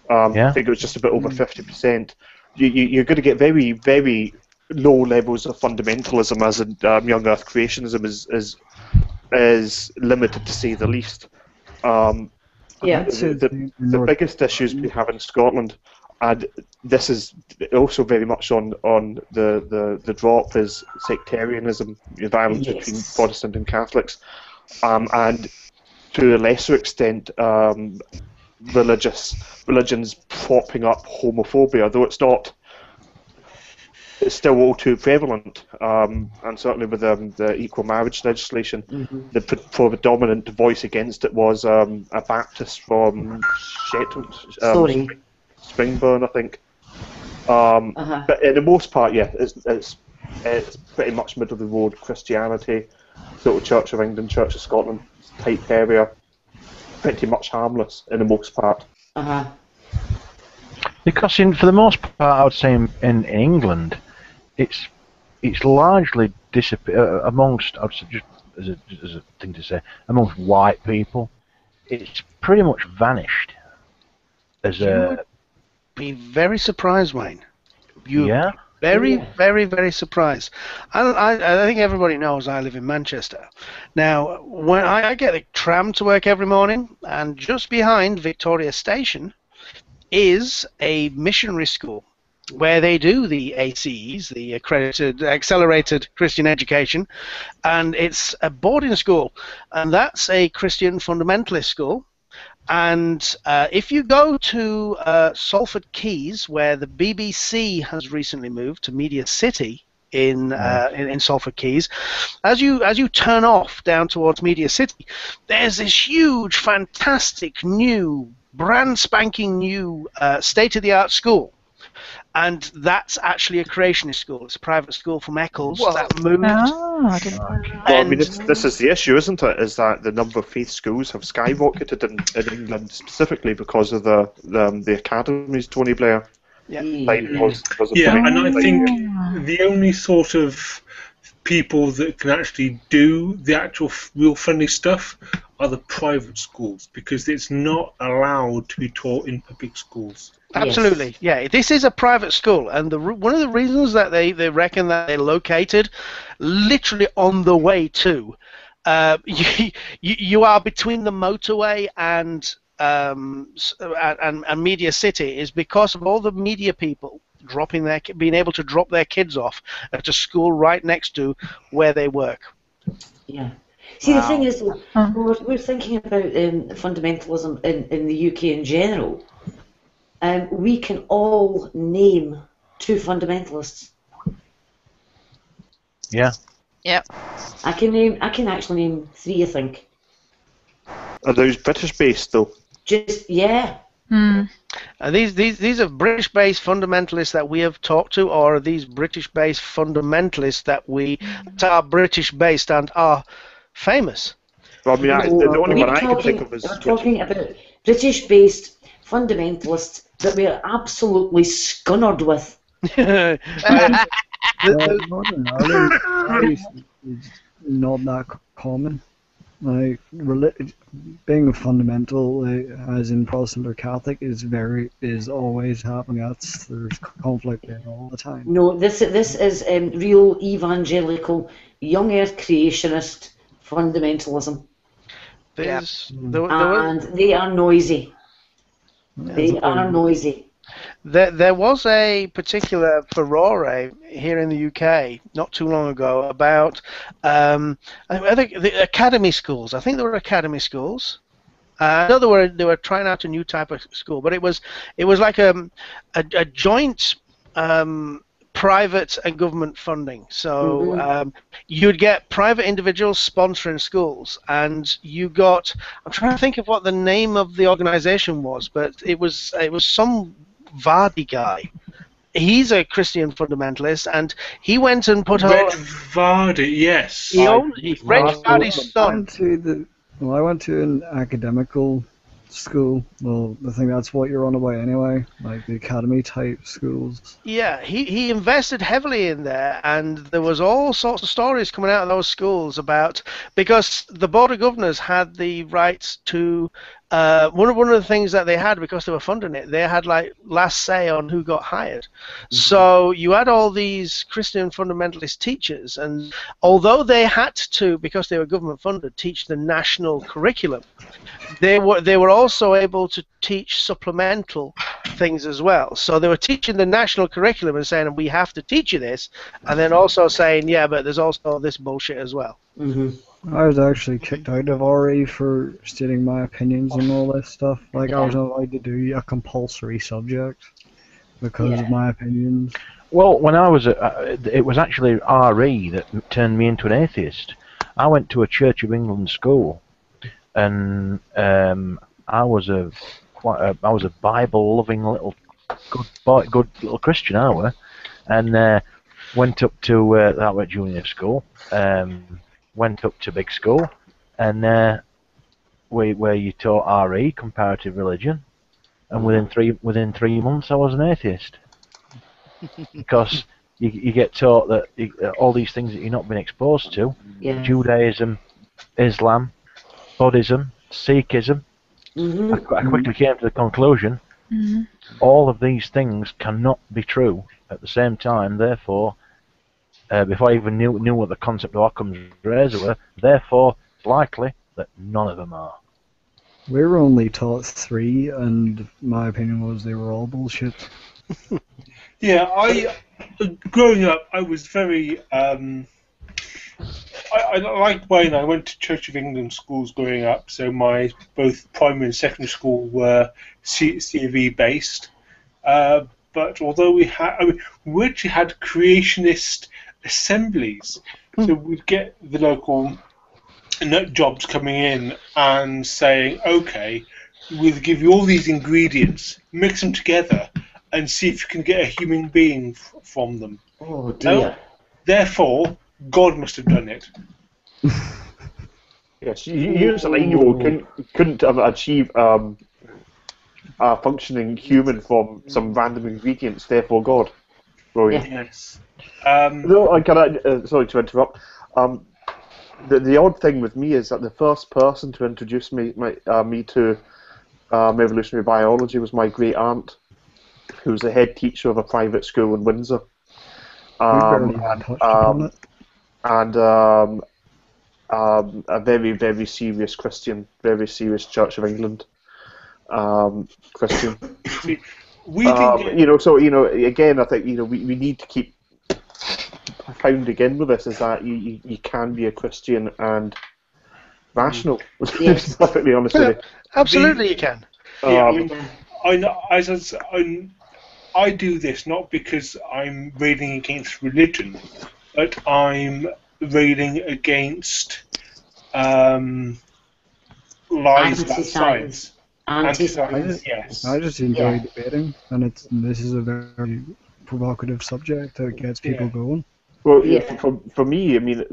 I think it was just a bit over 50%. You're going to get very, very low levels of fundamentalism, as in young Earth creationism is limited to say the least. The biggest issues we have in Scotland, and this is also very much on the drop, is sectarianism, the violence between Protestant and Catholics, and to a lesser extent religions propping up homophobia, though it's still all too prevalent, and certainly with the equal marriage legislation, the predominant voice against it was a Baptist from Shetland, Springburn, I think. But in the most part, it's pretty much middle of the road Christianity, sort of Church of England, Church of Scotland type area, pretty much harmless in the most part. Because for the most part, I would say in England, it's largely disappeared amongst. I would say, just as a thing to say, amongst white people, it's pretty much vanished. Be very surprised, Wayne. Very, very, very surprised. I think everybody knows I live in Manchester. Now, when I get a tram to work every morning, and just behind Victoria Station is a missionary school where they do the ACEs, the Accredited Accelerated Christian Education, and it's a boarding school, and that's a Christian fundamentalist school. And if you go to Salford Quays, where the BBC has recently moved to Media City in Salford Quays, as you turn off down towards Media City, there's this huge, fantastic, new, brand spanking new, state-of-the-art school. And that's actually a creationist school. It's a private school from Eccles that moved. Oh, I didn't know that. Well, I mean, this is the issue, isn't it? Is that the number of faith schools have skyrocketed in England specifically because of the academies, Tony Blair. And I think the only sort of people that can actually do the actual real friendly stuff are the private schools, because it's not allowed to be taught in public schools. Absolutely, yeah. This is a private school, and one of the reasons that they reckon that they're located literally on the way to you are between the motorway and Media City is because of all the media people being able to drop their kids off at a school right next to where they work. Yeah. See, the thing is, though, Huh. we're thinking about fundamentalism in the UK in general. We can all name 2 fundamentalists. Yeah. Yep. I can actually name 3, I think. Are those British based though? Just, yeah. Hmm. These are British-based fundamentalists that we have talked to, or are these British-based fundamentalists that are British-based and are famous? Well, I mean, the only one I can think of is We're talking about British-based fundamentalists that we are absolutely scunnered with. Northern Ireland is not that common. Like, being a fundamental, as in Protestant or Catholic, is always happening. There's conflict there all the time. No, this is real evangelical, young earth creationist fundamentalism, and they are noisy. They are noisy. There was a particular furore here in the UK not too long ago about I think the academy schools. I think there were academy schools. I know they were trying out a new type of school, but it was like a joint private and government funding. So you'd get private individuals sponsoring schools, and you got. I'm trying to think of what the name of the organisation was, but it was some Vardy guy. He's a Christian fundamentalist, and he went and put Red Vardy, yes. Red Vardy's son. I went to an academical school. Well, I think that's what you're on about anyway, like the academy type schools. Yeah, he invested heavily in there, and there was all sorts of stories coming out of those schools about, because the Board of Governors had the right to one of the things that they had, because they were funding it, they had like last say on who got hired. So you had all these Christian fundamentalist teachers, and although they had to, because they were government funded, teach the national curriculum, they were also able to teach supplemental things as well. So they were teaching the national curriculum and saying, we have to teach you this, and then also saying, yeah, but there's also this bullshit as well. I was actually kicked out of RE for stating my opinions and all this stuff. Like, I was not allowed to do a compulsory subject because of my opinions. Well, when I was it was actually RE that turned me into an atheist. I went to a Church of England school, and I was a Bible-loving little good little Christian, I were, and went up to that were junior school. Went up to big school, and where you taught RE, comparative religion, and within three months I was an atheist, because you get taught that all these things that you've not been exposed to, Judaism, Islam, Buddhism, Sikhism. I quickly came to the conclusion all of these things cannot be true at the same time. Therefore, before I even knew what the concept of Occam's razor were, therefore it's likely that none of them are. We were only taught 3, and my opinion was they were all bullshit. Yeah, growing up, I was very I like Wayne. I went to Church of England schools growing up, so my both primary and secondary school were C.V. based. But although we actually had creationist assemblies, so we'd get the local nut jobs coming in and saying, okay, we'll give you all these ingredients, mix them together, and see if you can get a human being from them. Oh dear. Therefore, God must have done it. Yes, you as an 9-year-old couldn't have achieved a functioning human from some random ingredients, therefore God. Brilliant. Yes. No, sorry to interrupt. The odd thing with me is that the first person to introduce me to evolutionary biology was my great aunt, who was the head teacher of a private school in Windsor. We barely had touched upon it. And a very, very serious Christian, very serious Church of England Christian. We can get, So again, I think we need to keep pounding in with this. Is that you can be a Christian and rational? Yes. To be perfectly honest with you. Absolutely, you can. I do this not because I'm railing against religion, but I'm railing against lies about science. Anti-science, yes. I just enjoy debating, and this is a very provocative subject that gets people going. Well, for me, I mean,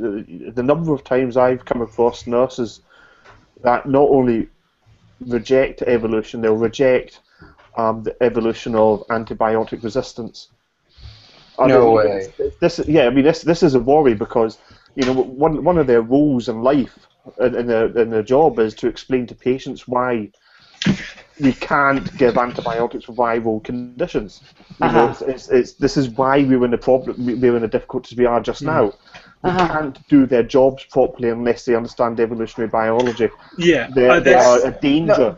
the number of times I've come across nurses that not only reject evolution, they'll reject the evolution of antibiotic resistance. No way. This is a worry because one of their roles in life in their job is to explain to patients why we can't give antibiotics for viral conditions. This is why we're in the problem. We're in the difficulties we are just now. They can't do their jobs properly unless they understand evolutionary biology. Yeah, they are a danger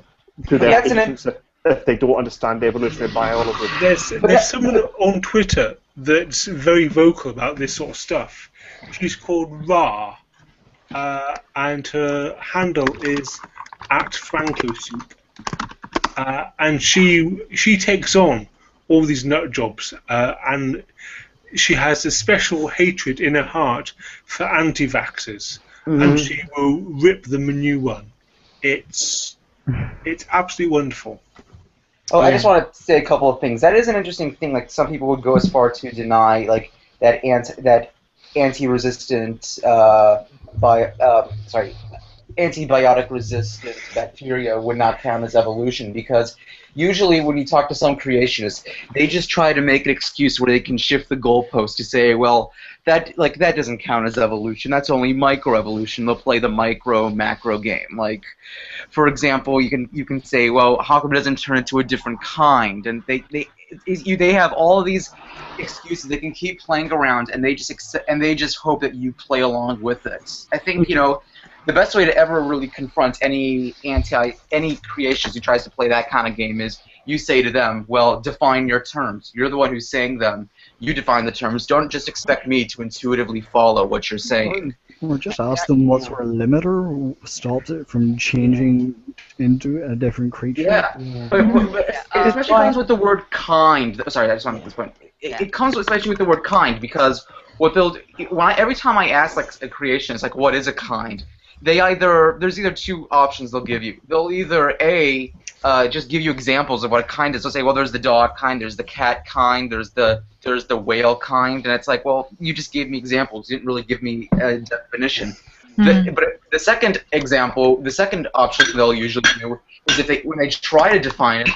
to their patients if they don't understand evolutionary biology. There's someone on Twitter that's very vocal about this sort of stuff. She's called Ra, and her handle is @FrancoSoup. And she takes on all these nut jobs, and she has a special hatred in her heart for anti-vaxxers, and she will rip them a new one. It's absolutely wonderful. Oh, I just want to say a couple of things. That is an interesting thing. Like, some people would go as far to deny, like, that anti-resistant antibiotic-resistant bacteria would not count as evolution, because usually when you talk to some creationists, they just try to make an excuse where they can shift the goalpost to say, well, that doesn't count as evolution. That's only microevolution. They'll play the macro game. Like, for example, you can say, well, how come it doesn't turn into a different kind? And they have all of these excuses. They can keep playing around, and they just hope that you play along with it. I think the best way to ever really confront any creationist who tries to play that kind of game is you say to them, well, define your terms. You're the one who's saying them. You define the terms. Don't just expect me to intuitively follow what you're saying. Or just ask them what sort of limiter stops it from changing into a different creature. Yeah, but it especially comes with the word kind. Sorry, I just want to make this point. It comes especially with the word kind, because every time I ask like a creationist, like, what is a kind? There's either two options they'll give you. They'll either just give you examples of what a kind is. They'll say, well, there's the dog kind, there's the cat kind, there's the whale kind, and it's like, well, you just gave me examples. You didn't really give me a definition. But the second option they'll usually do is when they try to define it,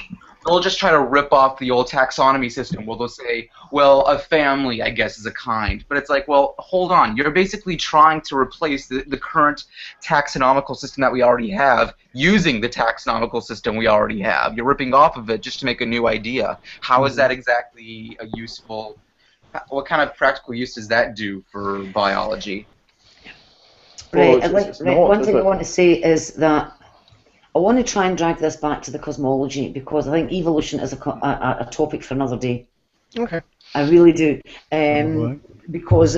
they'll just try to rip off the old taxonomy system. Well, they'll say, well, a family, I guess, is a kind. But it's like, well, hold on. You're basically trying to replace the current taxonomical system that we already have using the taxonomical system we already have. You're ripping off of it just to make a new idea. How is that exactly a useful... What kind of practical use does that do for biology? Right. One thing I want to say is that I want to try and drag this back to the cosmology, because I think evolution is a topic for another day. Okay. I really do, because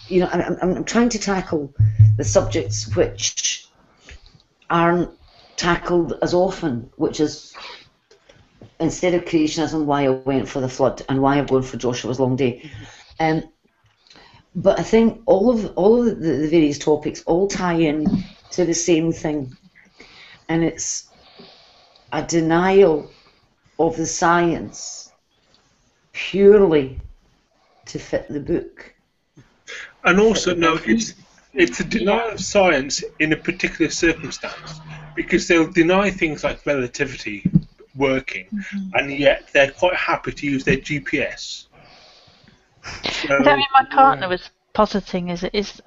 I'm trying to tackle the subjects which aren't tackled as often, which is, instead of creationism, why I went for the flood and why I'm going for Joshua's long day. But I think all of the various topics all tie in to the same thing. And it's a denial of the science purely to fit the book. And also, no, it's a denial of science in a particular circumstance, because they'll deny things like relativity working, and yet they're quite happy to use their GPS. So, my partner was positing is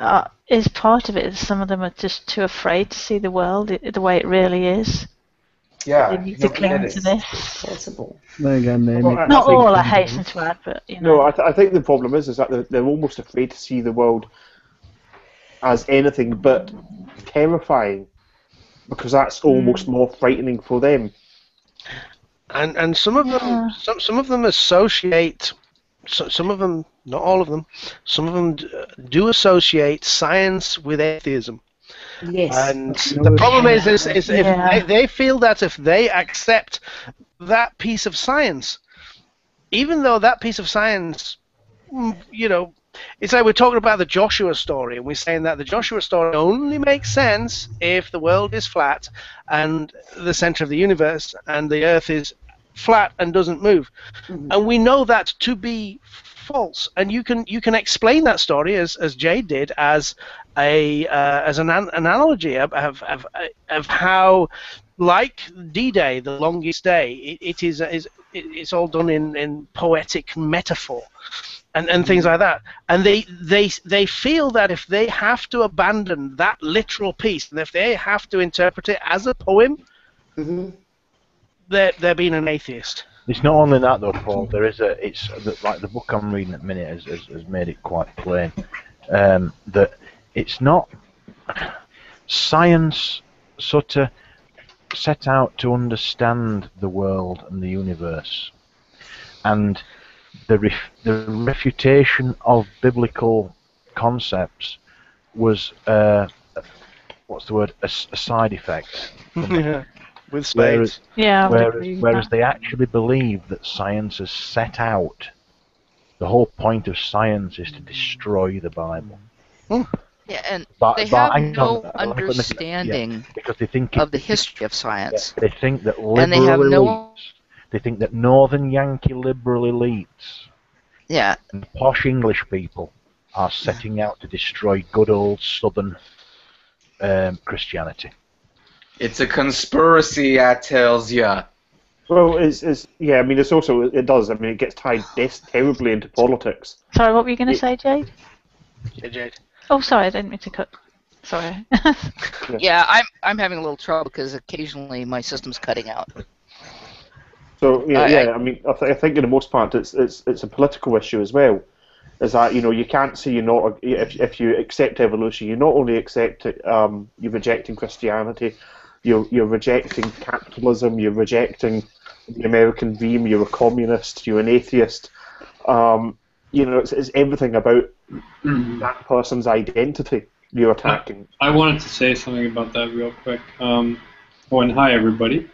part of it is some of them are just too afraid to see the world the way it really is. Yeah, they need to cling to this. Possible. Not all, I hasten to add, but No, I think the problem is that they're almost afraid to see the world as anything but terrifying, because that's almost more frightening for them. And some of them some of them associate, some of them, not all of them, some of them do associate science with atheism. Yes. And the problem is if they feel that if they accept that piece of science, even though that piece of science, you know, it's like we're talking about the Joshua story, and we're saying that the Joshua story only makes sense if the world is flat and the center of the universe and the earth is flat and doesn't move. And we know that to be false. And you can explain that story, as Jade did, as an analogy of how, like D-Day, the longest day, it's all done in poetic metaphor and things like that. And they feel that if they have to abandon that literal piece, and if they have to interpret it as a poem, they're being an atheist. It's not only that though, Paul. It's like the book I'm reading at the minute has made it quite plain that it's not science sort of set out to understand the world and the universe, and the refutation of biblical concepts was what's the word? A side effect. Yeah, with spades. Whereas they actually believe that science has set out. The whole point of science is to destroy the Bible. Yeah, and they have no understanding because they think of the history of science. They think that and they have no. They think that Northern Yankee liberal elites, and posh English people are setting out to destroy good old Southern Christianity. It's a conspiracy, I tells ya. Well, I mean, it's also, it does. I mean, it gets tied terribly into politics. Sorry, what were you going to say, Jade? Yeah, Jade. Oh, sorry, I didn't mean to cut. Sorry. Yeah, I'm having a little trouble because occasionally my system's cutting out. So I mean, I think for the most part it's a political issue as well. Is that, you know, you can't say if you accept evolution, you not only accept it, you're rejecting Christianity, you're rejecting capitalism, you're rejecting the American dream, you're a communist, you're an atheist. You know, it's everything about that person's identity you're attacking. I wanted to say something about that real quick. And hi everybody.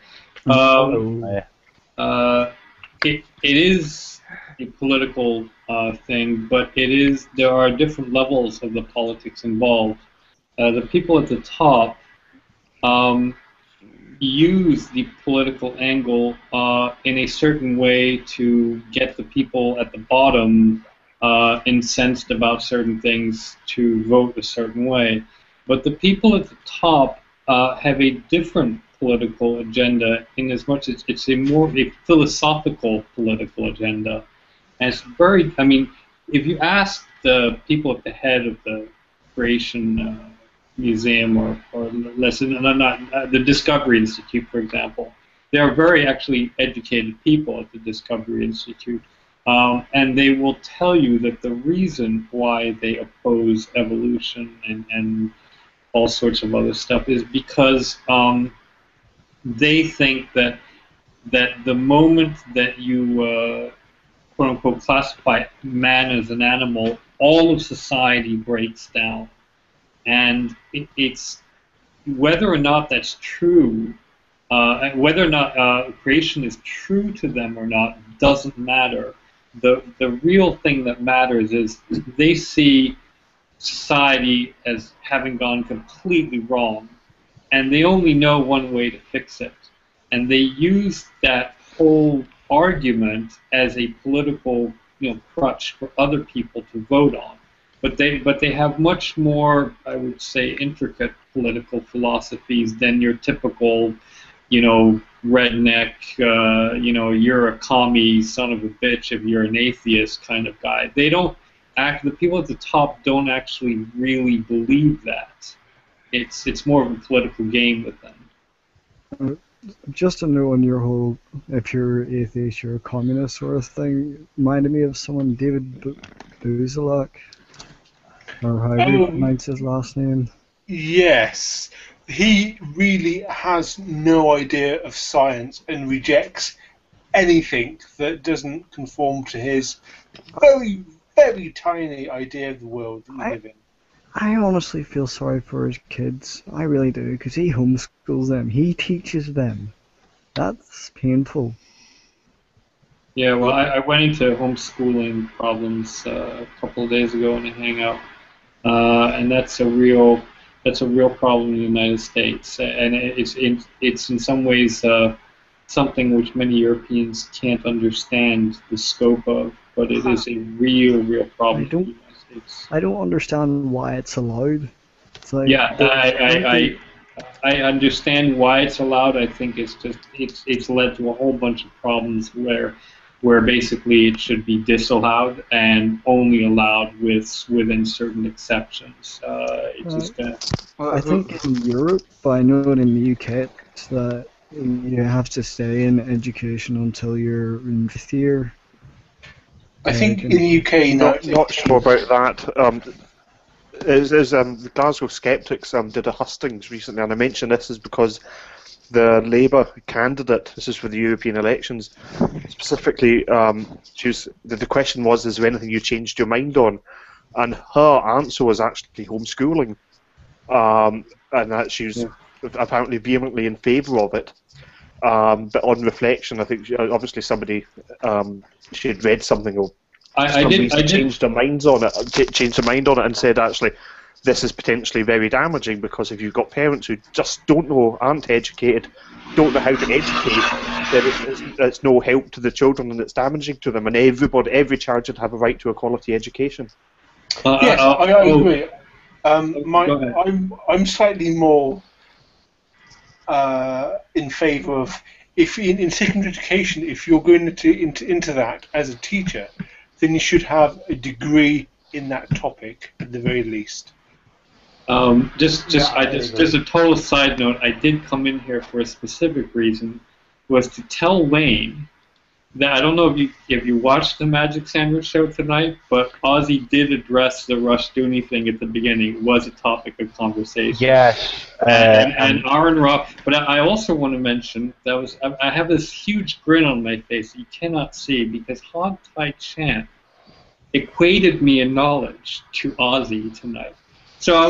It is a political thing, but there are different levels of the politics involved. The people at the top use the political angle in a certain way to get the people at the bottom incensed about certain things to vote a certain way. But the people at the top have a different political agenda, in as much as it's a philosophical political agenda. And it's very, I mean, if you ask the people at the head of the Creation Museum or the Discovery Institute, for example, they are very actually educated people at the Discovery Institute, and they will tell you that the reason why they oppose evolution and all sorts of other stuff is because they think that the moment that you quote unquote classify man as an animal, all of society breaks down, and it's whether or not that's true, whether or not creation is true to them or not doesn't matter. The real thing that matters is they see society as having gone completely wrong, and they only know one way to fix it. And they use that whole argument as a political, crutch for other people to vote on. But they have much more, I would say, intricate political philosophies than your typical, redneck, you're a commie son of a bitch if you're an atheist kind of guy. They don't the people at the top don't actually really believe that. It's more of a political game with them. Just to know on your whole, if you're atheist, you're a communist sort of thing, reminded me of someone, David Buzalak. Or how do you pronounce his last name? Yes. He really has no idea of science and rejects anything that doesn't conform to his very, very tiny idea of the world that we live in. I honestly feel sorry for his kids. I really do, because he homeschools them. He teaches them. That's painful. Yeah, well, I went into homeschooling problems a couple of days ago in a hangout, and that's a real problem in the United States, and it's in some ways something which many Europeans can't understand the scope of, but it is a real problem in the United States. I don't understand why it's allowed. It's like, Yeah, I understand why it's allowed. I think it's just it's led to a whole bunch of problems where basically it should be disallowed and only allowed within certain exceptions. It's just I think in Europe, but I know in the UK, it's that you have to stay in education until you're in 5th year. I think in the UK, not sure about that. The Glasgow Skeptics did a hustings recently, and I mention this is because the Labour candidate, this is for the European elections, specifically, the question was, is there anything you changed your mind on? And her answer was actually homeschooling, and that she was apparently vehemently in favour of it. But on reflection, I think obviously somebody she had read something or changed their mind on it, and said actually this is potentially very damaging, because if you've got parents who just don't know, aren't educated, don't know how to educate, then it's no help to the children and it's damaging to them. And every child should have a right to a quality education. Yes, I agree. I'm slightly more in favour of, if in secondary education, if you're going into that as a teacher, then you should have a degree in that topic at the very least. Just a total side note. I did come in here for a specific reason, was to tell Wayne that I don't know if you watched the Magic Sandwich show tonight, but Ozzy did address the Rushdoony thing at the beginning. It was a topic of conversation. Yes. And Aaron Robb. But I also want to mention that I have this huge grin on my face that you cannot see, because Hog Tai Chant equated me in knowledge to Ozzy tonight. So I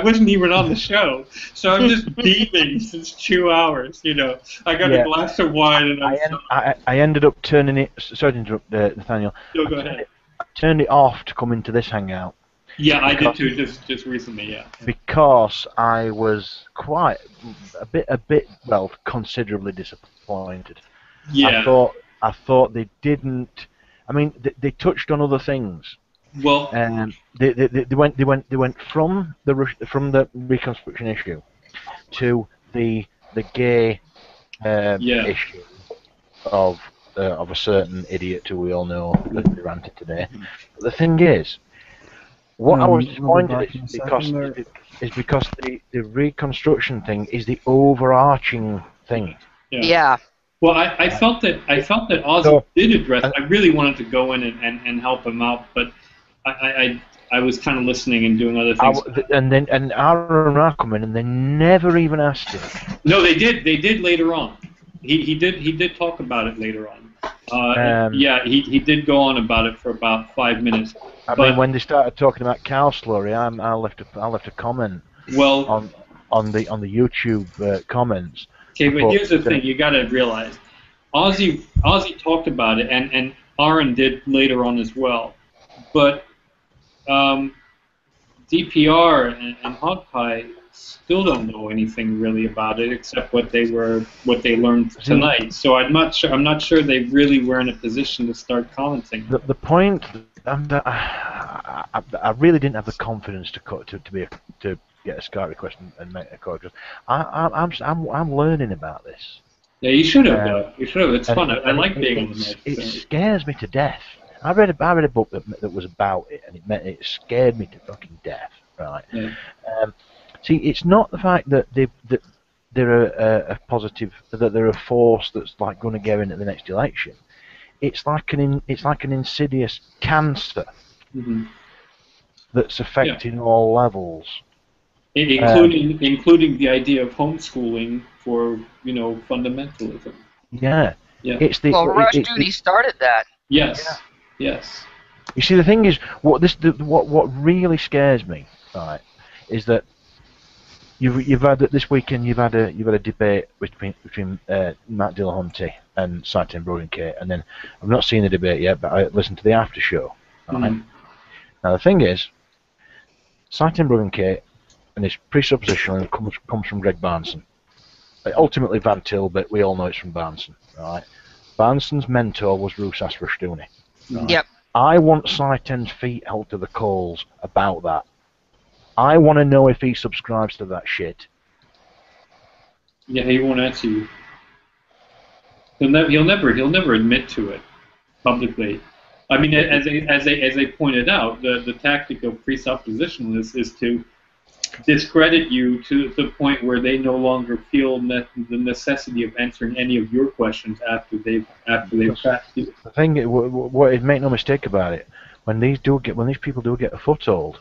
wasn't even on the show. So I'm just beaming since 2 hours. You know, I got a glass of wine and I ended up turning it. Sorry to interrupt, Nathaniel. No, go ahead. I turned it off to come into this hangout. Yeah, I did too. Just recently, yeah. Because I was quite a bit considerably disappointed. Yeah. I thought they didn't. I mean, they touched on other things. Well, they went from the Reconstruction issue to the gay issue of a certain idiot who we all know that ranted today. But the thing is, what I was disappointed is because the Reconstruction thing is the overarching thing. Yeah. Well, I felt that Ozzy did address. I really wanted to go in and help him out, but I was kind of listening and doing other things. And Aaron Ra come in and they never even asked him. No, they did. They did later on. He did talk about it later on. He did go on about it for about 5 minutes. I mean, when they started talking about cow slurry, I left a comment. Well, on the YouTube comments. Okay, but here's the thing: you got to realize, Ozzy talked about it, and Aaron did later on as well. But DPR and Hog Pie still don't know anything really about it, except what they learned tonight. So I'm not sure they really were in a position to start commenting. The point, I really didn't have the confidence to get a Skype request and make a call, because I'm learning about this. Yeah, you should have. You should have. It's fun. I like being on the net. It scares me to death. I read a book that was about it, and it scared me to fucking death. Right. Yeah. See, it's not the fact that they're a positive, that they're a force that's like going to go into the next election. It's like an insidious cancer. Mm-hmm. that's affecting all levels. Including the idea of homeschooling for fundamentalism. Yeah. Yeah. It's the Well, Rushdoony started that. Yes. Yes. You see, the thing is, what really scares me, right, is that you've had this weekend. You've had a debate between Matt Dillahunty and Satin Bruggencate, and then I've not seen the debate yet, but I listened to the after show. Right? Now the thing is, Satin Bruggencate and his presuppositional comes from Greg Barnson. Ultimately Van Til, but we all know it's from Barnson. Right? Barnson's mentor was Rousas Rushdoony. Right? Yep. I want Saiten's feet held to the coals about that. I want to know if he subscribes to that shit. Yeah, he won't answer you. He'll never admit to it publicly. I mean, as they pointed out, the tactic of presuppositionalists is to discredit you to the point where they no longer feel the necessity of answering any of your questions after they've tracked you. The thing, make no mistake about it, when these people do get a foothold,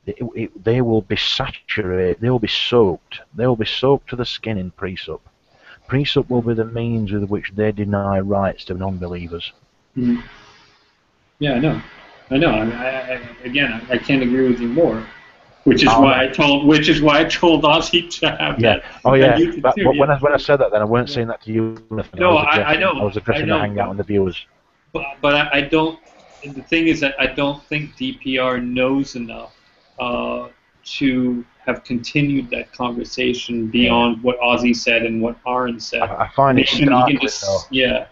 they will be saturated, they will be soaked to the skin in presup. Presup will be the means with which they deny rights to non-believers. Mm. Yeah, I know. I can't agree with you more. Which is why I told Ozzy to have that. Oh yeah. But when I said that, then I weren't saying that to you. No, I know. I was addressing the hangout and the viewers. But I don't. The thing is that I don't think DPR knows enough to have continued that conversation beyond what Ozzy said and what Aaron said. I find it startling, though. Yeah.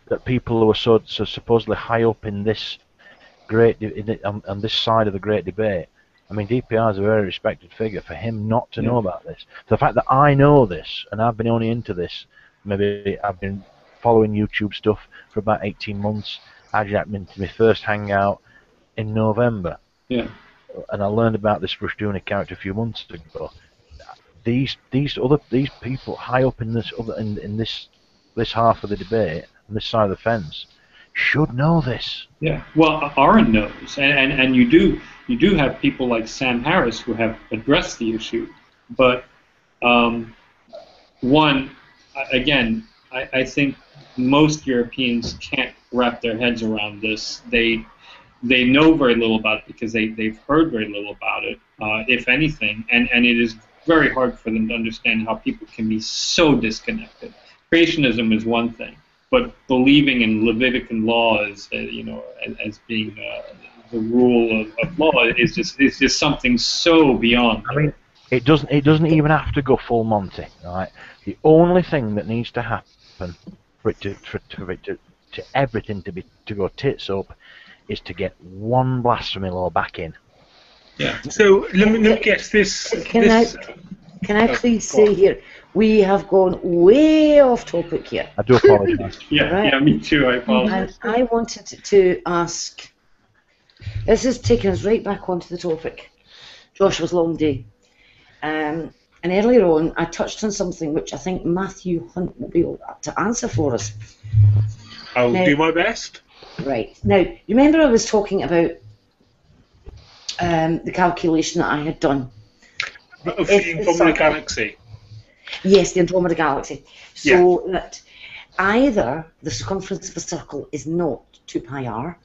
That people who are so supposedly high up in this on this side of the great debate. I mean, DPR is a very respected figure. For him not to know about this, the fact that I know this and I've been only into this, maybe I've been following YouTube stuff for about 18 months. I jacked into my first hangout in November. Yeah. And I learned about this Rushdoony character a few months ago. These people high up in this half of the debate, on this side of the fence, should know this. Yeah. Well, Aaron knows, and you do have people like Sam Harris who have addressed the issue, but I think most Europeans can't wrap their heads around this. They know very little about it because they've heard very little about it, if anything, and it is very hard for them to understand how people can be so disconnected. Creationism is one thing, but believing in Levitican law as being the rule of law is just something so beyond. I mean, it doesn't even have to go full Monty, right? The only thing that needs to happen for everything to go tits up is to get one blasphemy law back in. Yeah. So let me guess this. Can I please say here, we have gone way off topic here. I do apologise. Yeah, me too. I apologise. And I wanted to ask. This is taking us right back onto the topic. Joshua's long day. And earlier on, I touched on something which I think Matthew Hunt will be able to answer for us. I'll do my best. Right. Now, you remember I was talking about the calculation that I had done? Of the Andromeda Galaxy. Yes, the Andromeda Galaxy. So that either the circumference of a circle is not 2 pi r,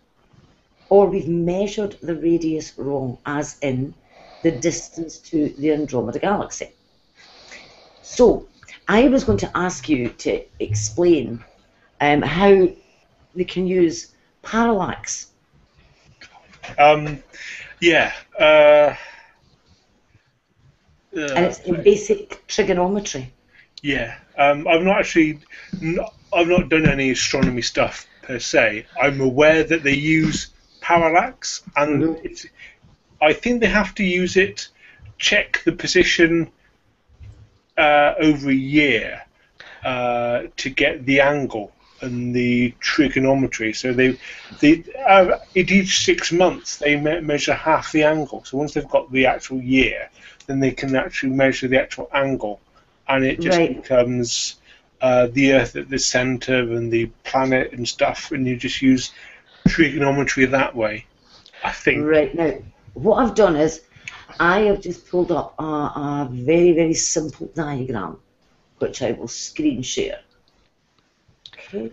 or we've measured the radius wrong, as in the distance to the Andromeda Galaxy. So I was going to ask you to explain how they can use parallax. And it's in basic trigonometry. Yeah, I've not done any astronomy stuff per se. I'm aware that they use parallax, and I think they have to use it, check the position over a year to get the angle and the trigonometry. So they at each 6 months they measure half the angle. So once they've got the actual year, then they can actually measure the actual angle, and it just becomes the Earth at the center and the planet and stuff, and you just use trigonometry that way, I think. Right. Now, what I've done is I have just pulled up a very, very simple diagram, which I will screen share. Okay.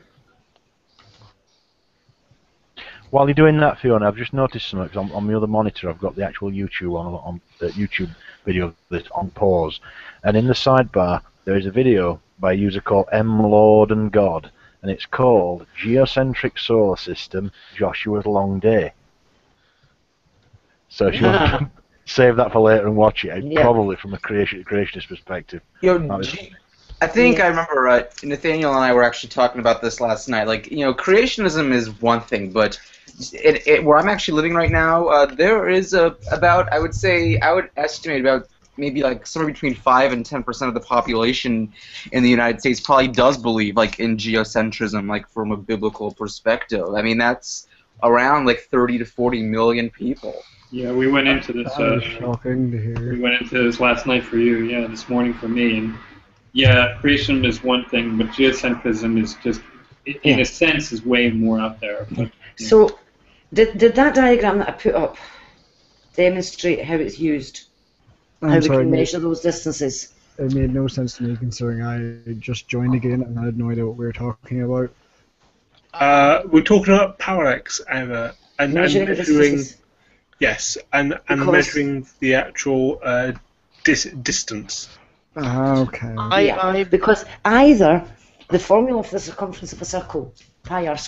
While you're doing that, Fiona, I've just noticed something, 'cause on my other monitor I've got the actual YouTube on the YouTube video that's on pause, and in the sidebar there is a video by a user called M. Lord and God, and it's called Geocentric Solar System, Joshua's Long Day. So if you want to save that for later and watch it, Yeah. probably from a creationist perspective. I think I remember Nathaniel and I were actually talking about this last night. Like, creationism is one thing, but where I'm actually living right now, there is about, I would estimate about maybe like somewhere between 5 and 10% of the population in the United States probably does believe like in geocentrism, like from a biblical perspective. I mean, that's around like 30 to 40 million people. Yeah, we went into this. That is shocking to hear. We went into this last night for you. Yeah, this morning for me. And yeah, creation is one thing, but geocentrism is just, in a sense, is way more out there. But, So, did that diagram that I put up demonstrate how it's used? How we can measure those distances? It made no sense to me considering I just joined again and I had no idea what we were talking about. We're talking about parallax error and Measuring the measuring. distances. Yes, and measuring the actual distance. Okay. Because either the formula for the circumference of a circle, pi r,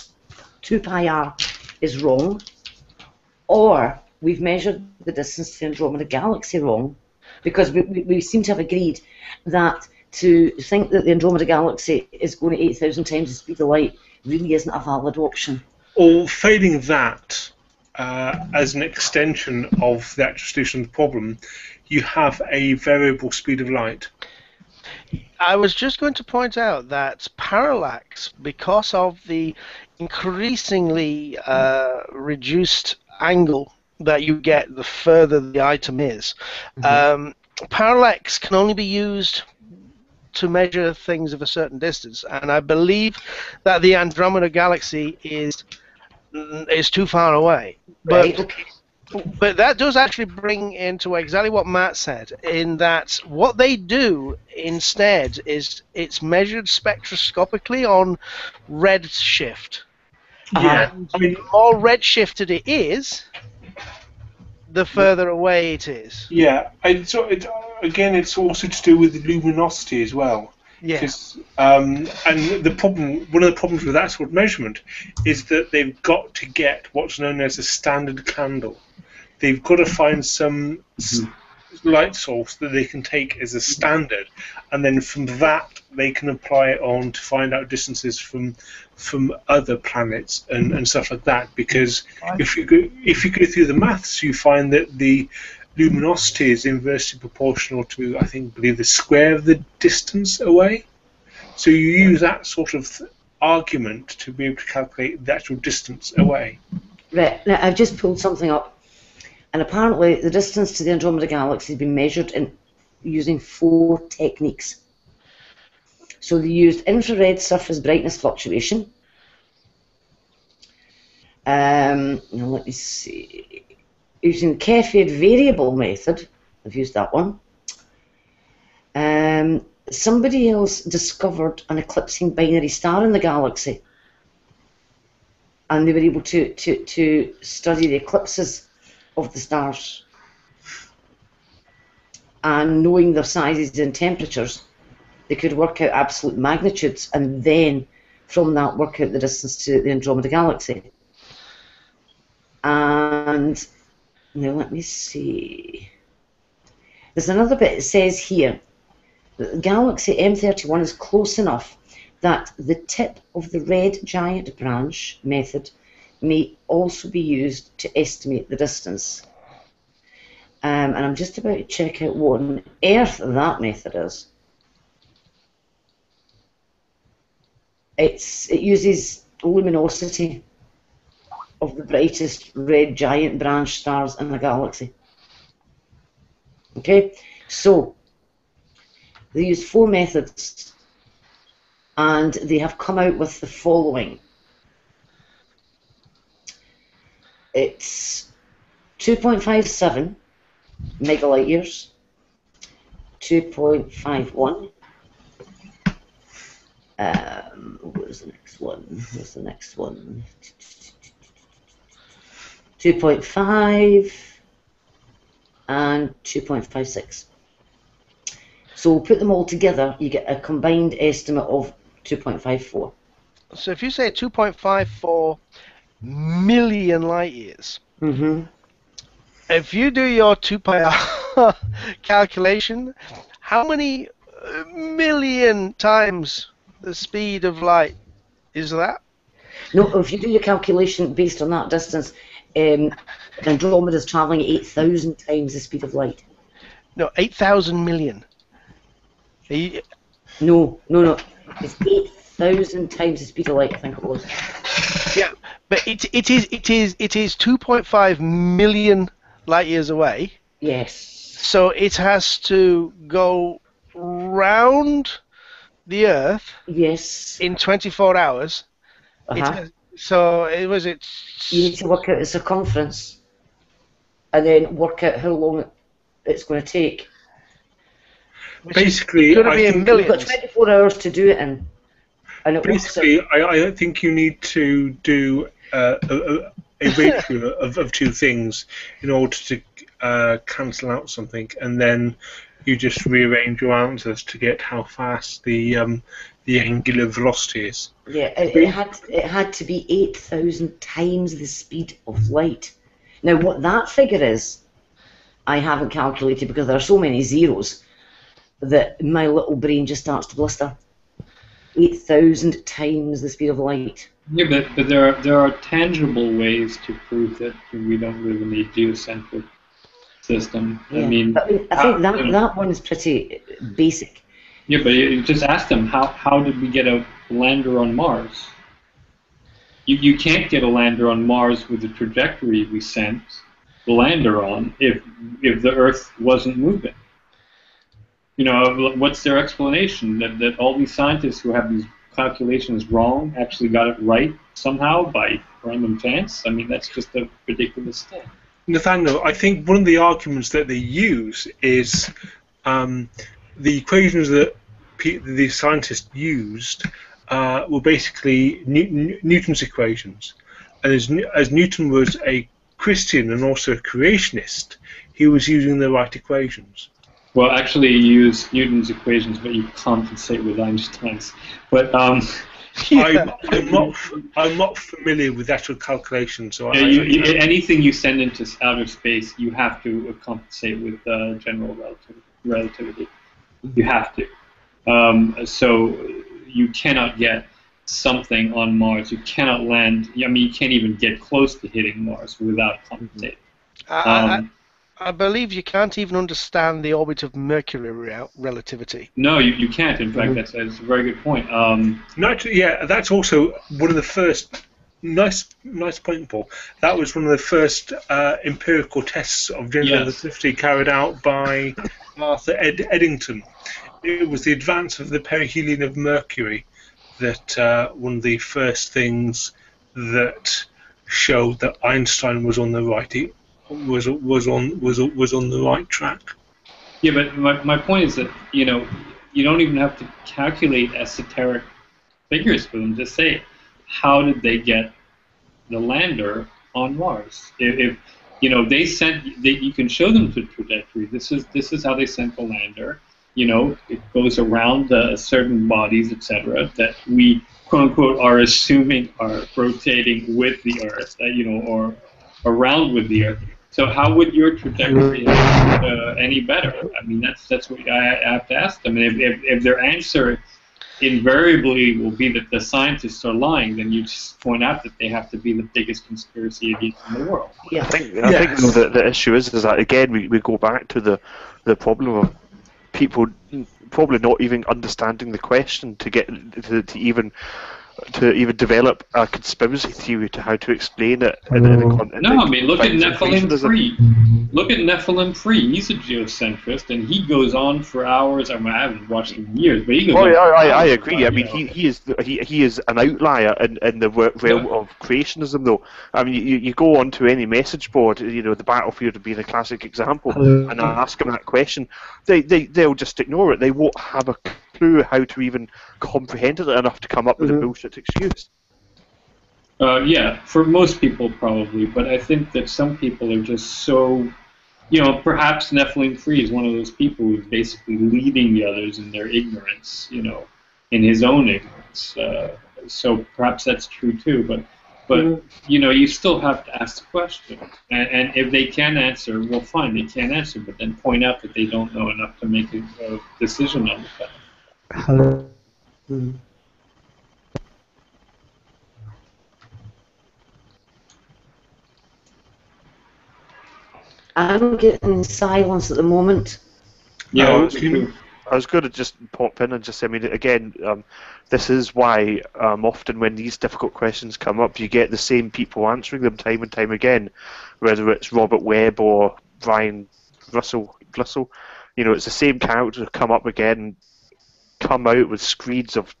2 pi r, is wrong, or we've measured the distance to the Andromeda Galaxy wrong, because we seem to have agreed that to think that the Andromeda Galaxy is going at 8,000 times the speed of light really isn't a valid option. Or failing that, as an extension of the actual solution of the problem, you have a variable speed of light. I was just going to point out that parallax, because of the increasingly reduced angle that you get the further the item is, parallax can only be used to measure things of a certain distance, and I believe that the Andromeda Galaxy is too far away. But that does actually bring into exactly what Matt said, in that what they do instead is it's measured spectroscopically on redshift. Yeah, And the more redshifted it is, the further away it is. Yeah, again, it's also to do with the luminosity as well. Yes. And one of the problems with that sort of measurement is that they've got to get what's known as a standard candle. They've got to find some light source that they can take as a standard, and then from that they can apply it on to find out distances from other planets and stuff like that. Because if you go through the maths, you find that the luminosity is inversely proportional to, I believe, the square of the distance away. So you use that sort of argument to be able to calculate the actual distance away. Right, now I've just pulled something up, and apparently the distance to the Andromeda Galaxy has been measured using 4 techniques. So they used infrared surface brightness fluctuation. Now let me see. Using the Cepheid variable method, I've used that one. Somebody else discovered an eclipsing binary star in the galaxy, and they were able to study the eclipses of the stars, and knowing their sizes and temperatures, they could work out absolute magnitudes, and then from that work out the distance to the Andromeda Galaxy. And now let me see. There's another bit. It says here that the galaxy M31 is close enough that the tip of the red giant branch method may also be used to estimate the distance. And I'm just about to check out what on earth that method is. It uses luminosity of the brightest red giant branch stars in the galaxy. Okay, so they use 4 methods, and they have come out with the following. It's 2.57 megalight years, 2.51. What was the next one? What's the next one? 2.5 and 2.56. So put them all together, you get a combined estimate of 2.54. So if you say 2.54 million light years, if you do your 2 pi r calculation, how many million times the speed of light is that? No, if you do your calculation based on that distance, Andromeda is travelling at 8,000 times the speed of light. No, 8,000 million. No. It's 8,000 times the speed of light, I think it was. Yeah, but it is 2.5 million light years away. Yes. So it has to go round the Earth. Yes. In 24 hours. So it was it. You need to work out the circumference, and then work out how long it's going to take. Basically, I think you've got 24 hours to do it in. And basically, I don't think you need to do a ratio of two things in order to cancel out something, and then you just rearrange your answers to get how fast the angular velocity is. Yeah, it had to be 8,000 times the speed of light. Now, what that figure is, I haven't calculated because there are so many zeros that my little brain just starts to blister. 8,000 times the speed of light. Yeah, but there are tangible ways to prove that we don't live in a geocentric system. Yeah. I mean, I think that one is pretty basic. Yeah, but you just ask them how did we get a lander on Mars? You can't get a lander on Mars with the trajectory we sent the lander on if the Earth wasn't moving. You know, what's their explanation? That all these scientists who have these calculations wrong actually got it right somehow by random chance? I mean, that's just a ridiculous thing. Nathaniel, I think one of the arguments that they use is the equations that the scientists used were basically Newton's equations. And as Newton was a Christian and also a creationist, he was using the right equations. Well, actually, you use Newton's equations, but you compensate with Einstein's. But I'm not familiar with actual calculations. So anything you send into outer space, you have to compensate with general relativity. You have to. So you cannot get something on Mars. You cannot land. I mean, you can't even get close to hitting Mars without compensating. I believe you can't even understand the orbit of Mercury relativity. No, you can't. In fact, that's a very good point. No, actually, yeah, that's also one of the first. Nice point, Paul. That was one of the first empirical tests of general relativity carried out by Arthur Eddington. It was the advance of the perihelion of Mercury that one of the first things that showed that Einstein was on the right. Was on the right track. Yeah, but my point is that you don't even have to calculate esoteric figures for them. Just say, how did they get the lander on Mars? If they sent, you can show them the trajectory. This is how they sent the lander. It goes around certain bodies, etc. That we quote unquote are assuming are rotating with the Earth, or around with the Earth. So how would your trajectory be any better? I mean, that's what I have to ask them. And if their answer invariably will be that the scientists are lying, then you just point out that they have to be the biggest conspiracy against in the world. Yeah. I think the issue is that again we go back to the problem of people probably not even understanding the question to get to even develop a conspiracy theory to how to explain it. No, I mean, look at Nephilim 3. Look at Nephilim Free. He's a geocentrist, and he goes on for hours. I mean, I haven't watched him in years, but he goes on for I hours agree. I mean, he is an outlier in the realm of creationism, though. I mean, you go onto any message board, you know, the battlefield being a classic example, and ask them that question, they'll just ignore it. They won't have a clue how to even comprehend it enough to come up with a bullshit excuse. Yeah, for most people probably, but I think that some people are just so, you know, perhaps Nephilim Free is one of those people who's basically leading the others in their ignorance, you know, in his own ignorance. So perhaps that's true too, but you know, you still have to ask the question, and if they can answer, well, fine, they can't answer, but then point out that they don't know enough to make a decision on the fact. Hello. I'm getting silence at the moment. Yeah, I was going to just pop in and just say, I mean, again, this is why often when these difficult questions come up, you get the same people answering them time and time again, whether it's Robert Webb or Brian Russell. You know, it's the same characters who come up again, come out with screeds of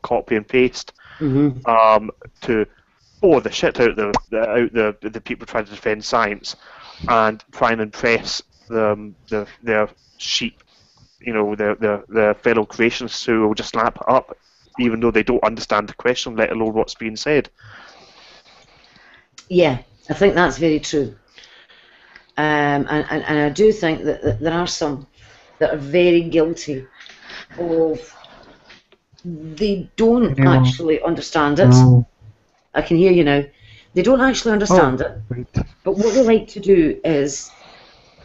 copy and paste to bore the shit out the people trying to defend science and try and impress their sheep, you know, their fellow creationists who will just lap it up, even though they don't understand the question, let alone what's being said. Yeah, I think that's very true. And I do think that there are some that are very guilty of, they don't actually understand it. I can hear you now. They don't actually understand it, but what they like to do is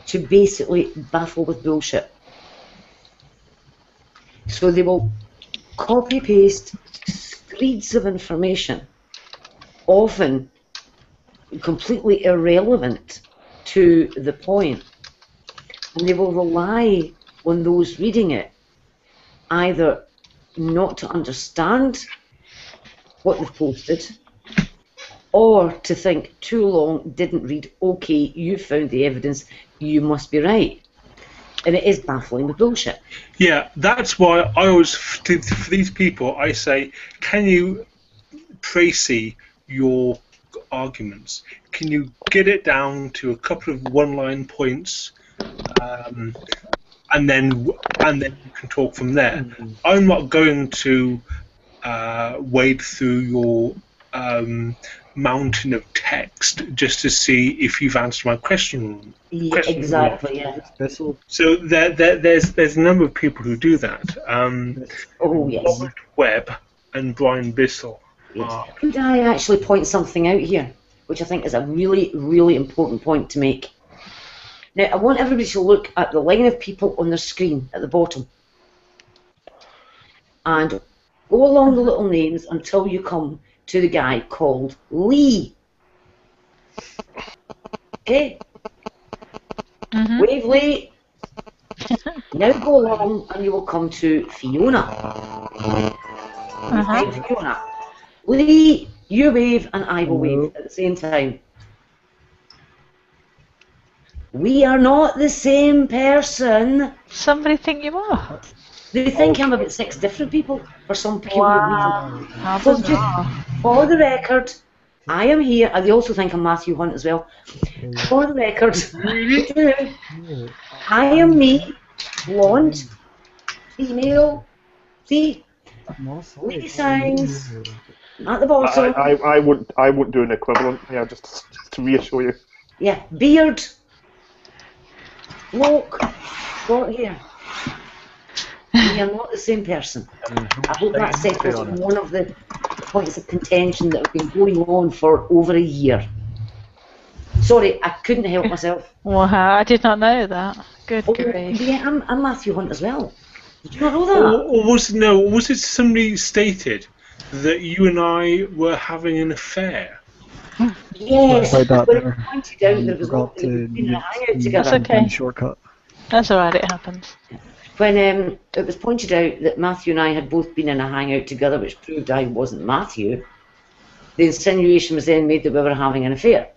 to basically baffle with bullshit. So they will copy-paste screeds of information, often completely irrelevant to the point, and they will rely on those reading it either not to understand what they've posted, or to think too long, didn't read, okay, you found the evidence, you must be right. And it is baffling with bullshit. Yeah, that's why I always, for these people, I say, can you précis your arguments? Can you get it down to a couple of one-line points, and then you can talk from there? I'm not going to wade through your mountain of text just to see if you've answered my question. Yeah, exactly. Yeah. So there's a number of people who do that. Yes. Robert Webb and Brian Bissell. Yes. Could I actually point something out here, which I think is a really, really important point to make? Now, I want everybody to look at the line of people on their screen at the bottom, and go along the little names until you come to the guy called Lee. Okay? Wave Lee. Now go along and you will come to Fiona. Fiona. Lee, you wave and I will wave at the same time. We are not the same person. Somebody think you are? They think I'm about 6 different people for some peculiar Wow. reason. How So bizarre. just for the record, I am here, and they also think I'm Matthew Hunt as well. For the record, I am me, blonde, female, see, Lee signs at the bottom. I wouldn't do an equivalent. Yeah, just to reassure you. Yeah, beard, bloke, short hair. We are not the same person. I hope that settles one of the points of contention that have been going on for over a year. Sorry, I couldn't help myself. Wow, I did not know that. Good grief. Yeah, I'm Matthew Hunt as well. Did you not know that? Or was it somebody stated that you and I were having an affair? Yes, Played that when it there. was pointed out there was Forgot not to been a hangout use together. That's okay. shortcut. That's alright, it happens. When it was pointed out that Matthew and I had both been in a hangout together, which proved I wasn't Matthew, the insinuation was then made that we were having an affair.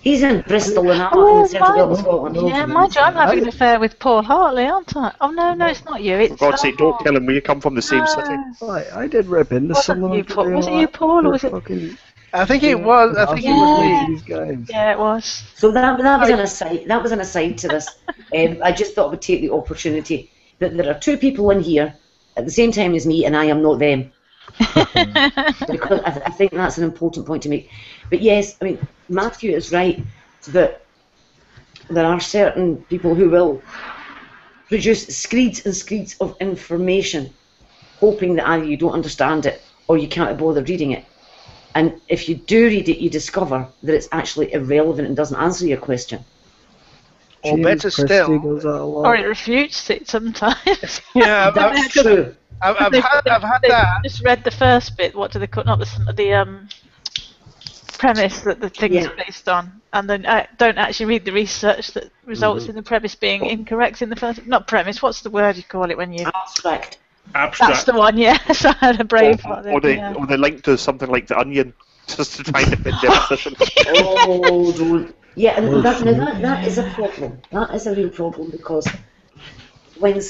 He's in Bristol and I'm Oh, in Central Scotland. Yeah, mind you, I'm having an affair with Paul Hartley, aren't I? Oh no, it's not you. It's For God's sake, don't tell him we come from the same city. I did rip into some of them. Was it you, Paul, or was it? I think it was. I think it was me. These guys. Yeah, it was. So that was an aside. That was an aside to this. I just thought I would take the opportunity that there are two people in here at the same time as me, and I am not them. Because I think that's an important point to make. But yes, I mean, Matthew is right that there are certain people who will produce screeds and screeds of information, hoping that either you don't understand it or you can't be bothered reading it. And if you do read it, you discover that it's actually irrelevant and doesn't answer your question. Or better still, or it refutes it sometimes. Yeah, that's true. I've had that. Just read the first bit. What do they call? Not the premise that the thing is based on, and then don't actually read the research that results in the premise being incorrect in the first. Not premise. What's the word you call it when you? Abstract. That's the one. Yes, I had a brave one. Or they link to something like The Onion, just to try and defend their position. Oh, don't. Yeah, and that is a problem. That is a real problem, because when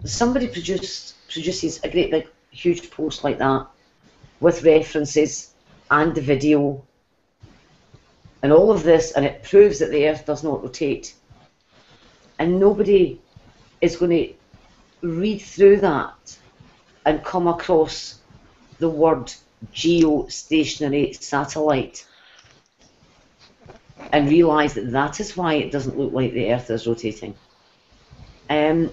somebody produces a great big huge post like that with references and the video and all of this, and it proves that the Earth does not rotate, and nobody is going to read through that and come across the word geostationary satellite and realise that that is why it doesn't look like the Earth is rotating. And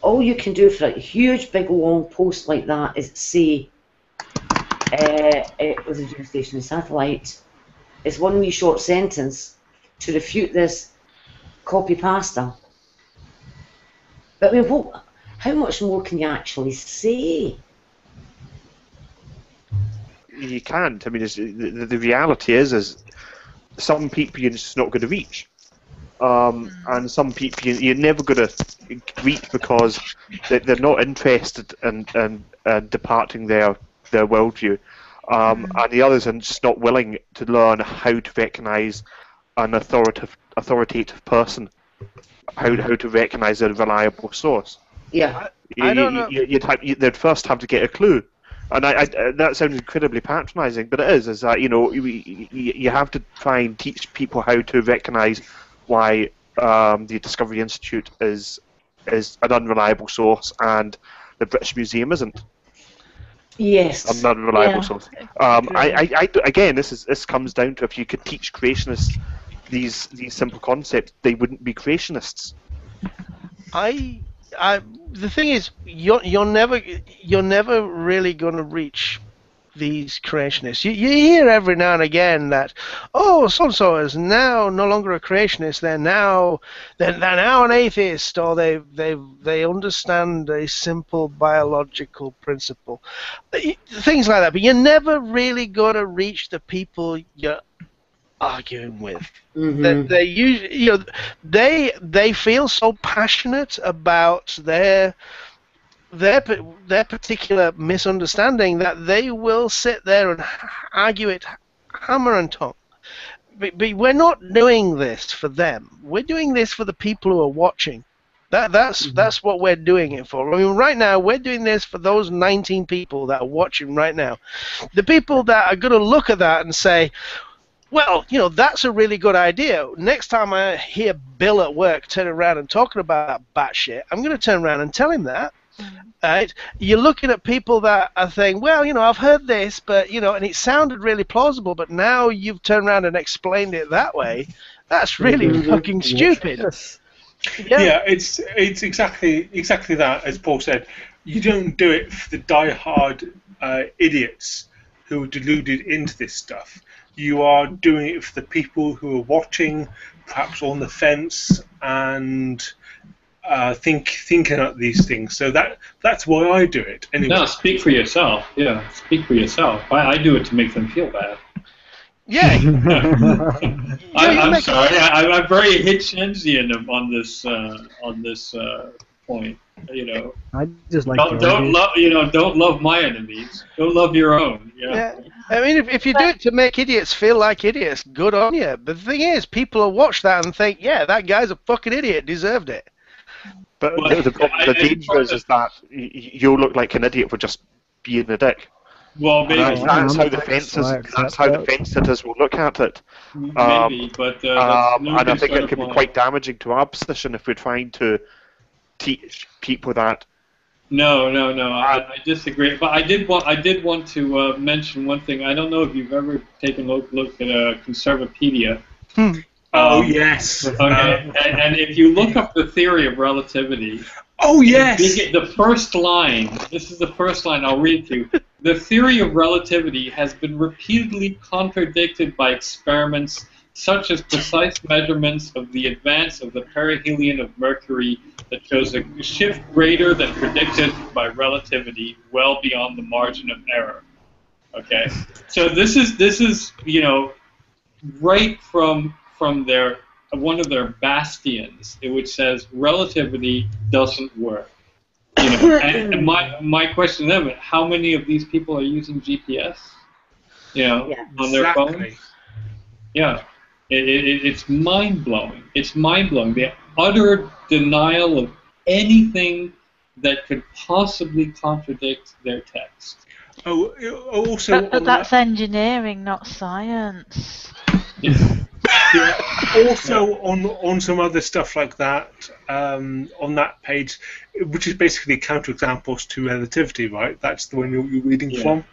all you can do for a huge, big, long post like that is say it was a geostationary satellite. It's one wee short sentence to refute this copy-pasta. But I mean, how much more can you actually say? You can't. I mean, the reality is some people you're just not going to reach. And some people you're never going to reach because they're not interested in departing their worldview. And the others are just not willing to learn how to recognise an authoritative person, how to recognise a reliable source. Yeah. I don't know. They'd first have to get a clue. And that sounds incredibly patronising, but it is. Is that you have to try and teach people how to recognise why the Discovery Institute is an unreliable source and the British Museum isn't. Yes. An unreliable source. Again, this comes down to if you could teach creationists these simple concepts, they wouldn't be creationists. The thing is, you're never really going to reach these creationists. You hear every now and again that, oh, so and so is now no longer a creationist. They're now an atheist, or they understand a simple biological principle, things like that. But you're never really going to reach the people you're arguing with. That they usually, they feel so passionate about their particular misunderstanding that they will sit there and argue it hammer and tongue. But we're not doing this for them. We're doing this for the people who are watching. That's what we're doing it for. I mean, right now we're doing this for those 19 people that are watching right now. The people that are going to look at that and say, well, that's a really good idea. Next time I hear Bill at work turning around and talking about batshit, I'm going to turn around and tell him that. Right? You're looking at people that are saying, well, I've heard this, but, and it sounded really plausible, but now you've turned around and explained it that way. That's really fucking stupid. Yeah, it's exactly that, as Paul said. You don't do it for the die-hard idiots who are deluded into this stuff. You are doing it for the people who are watching, perhaps on the fence, and thinking about these things. So that's why I do it. Anyway. No, speak for yourself. Yeah, speak for yourself. I do it to make them feel bad. Yeah. I'm sorry. I'm very Hitchensinian on this point. I just like Don't love my enemies. Don't love your own. Yeah. I mean, if you do it to make idiots feel like idiots, good on you. But the thing is, people will watch that and think, yeah, that guy's a fucking idiot, deserved it. But the danger is that you'll look like an idiot for just being a dick. Well, maybe. That's how the fence sitters will look at it. Maybe, but and I think it can be quite damaging to our position if we're trying to teach people that. No, I disagree. But I did want to mention one thing. I don't know if you've ever taken a look at Conservapedia. Oh yes. Okay, and if you look up the theory of relativity. Oh yes. The first line. This is the first line. I'll read to you. The theory of relativity has been repeatedly contradicted by experiments such as precise measurements of the advance of the perihelion of Mercury that shows a shift greater than predicted by relativity, well beyond the margin of error. Okay, so this is right from their one of their bastions, which says relativity doesn't work. And my question to them: how many of these people are using GPS? On their phones? Yeah. It's mind-blowing. It's mind-blowing. The utter denial of anything that could possibly contradict their text. But that's engineering, not science. Also, on some other stuff like that, on that page, which is basically counterexamples to relativity, right? That's the one you're reading from.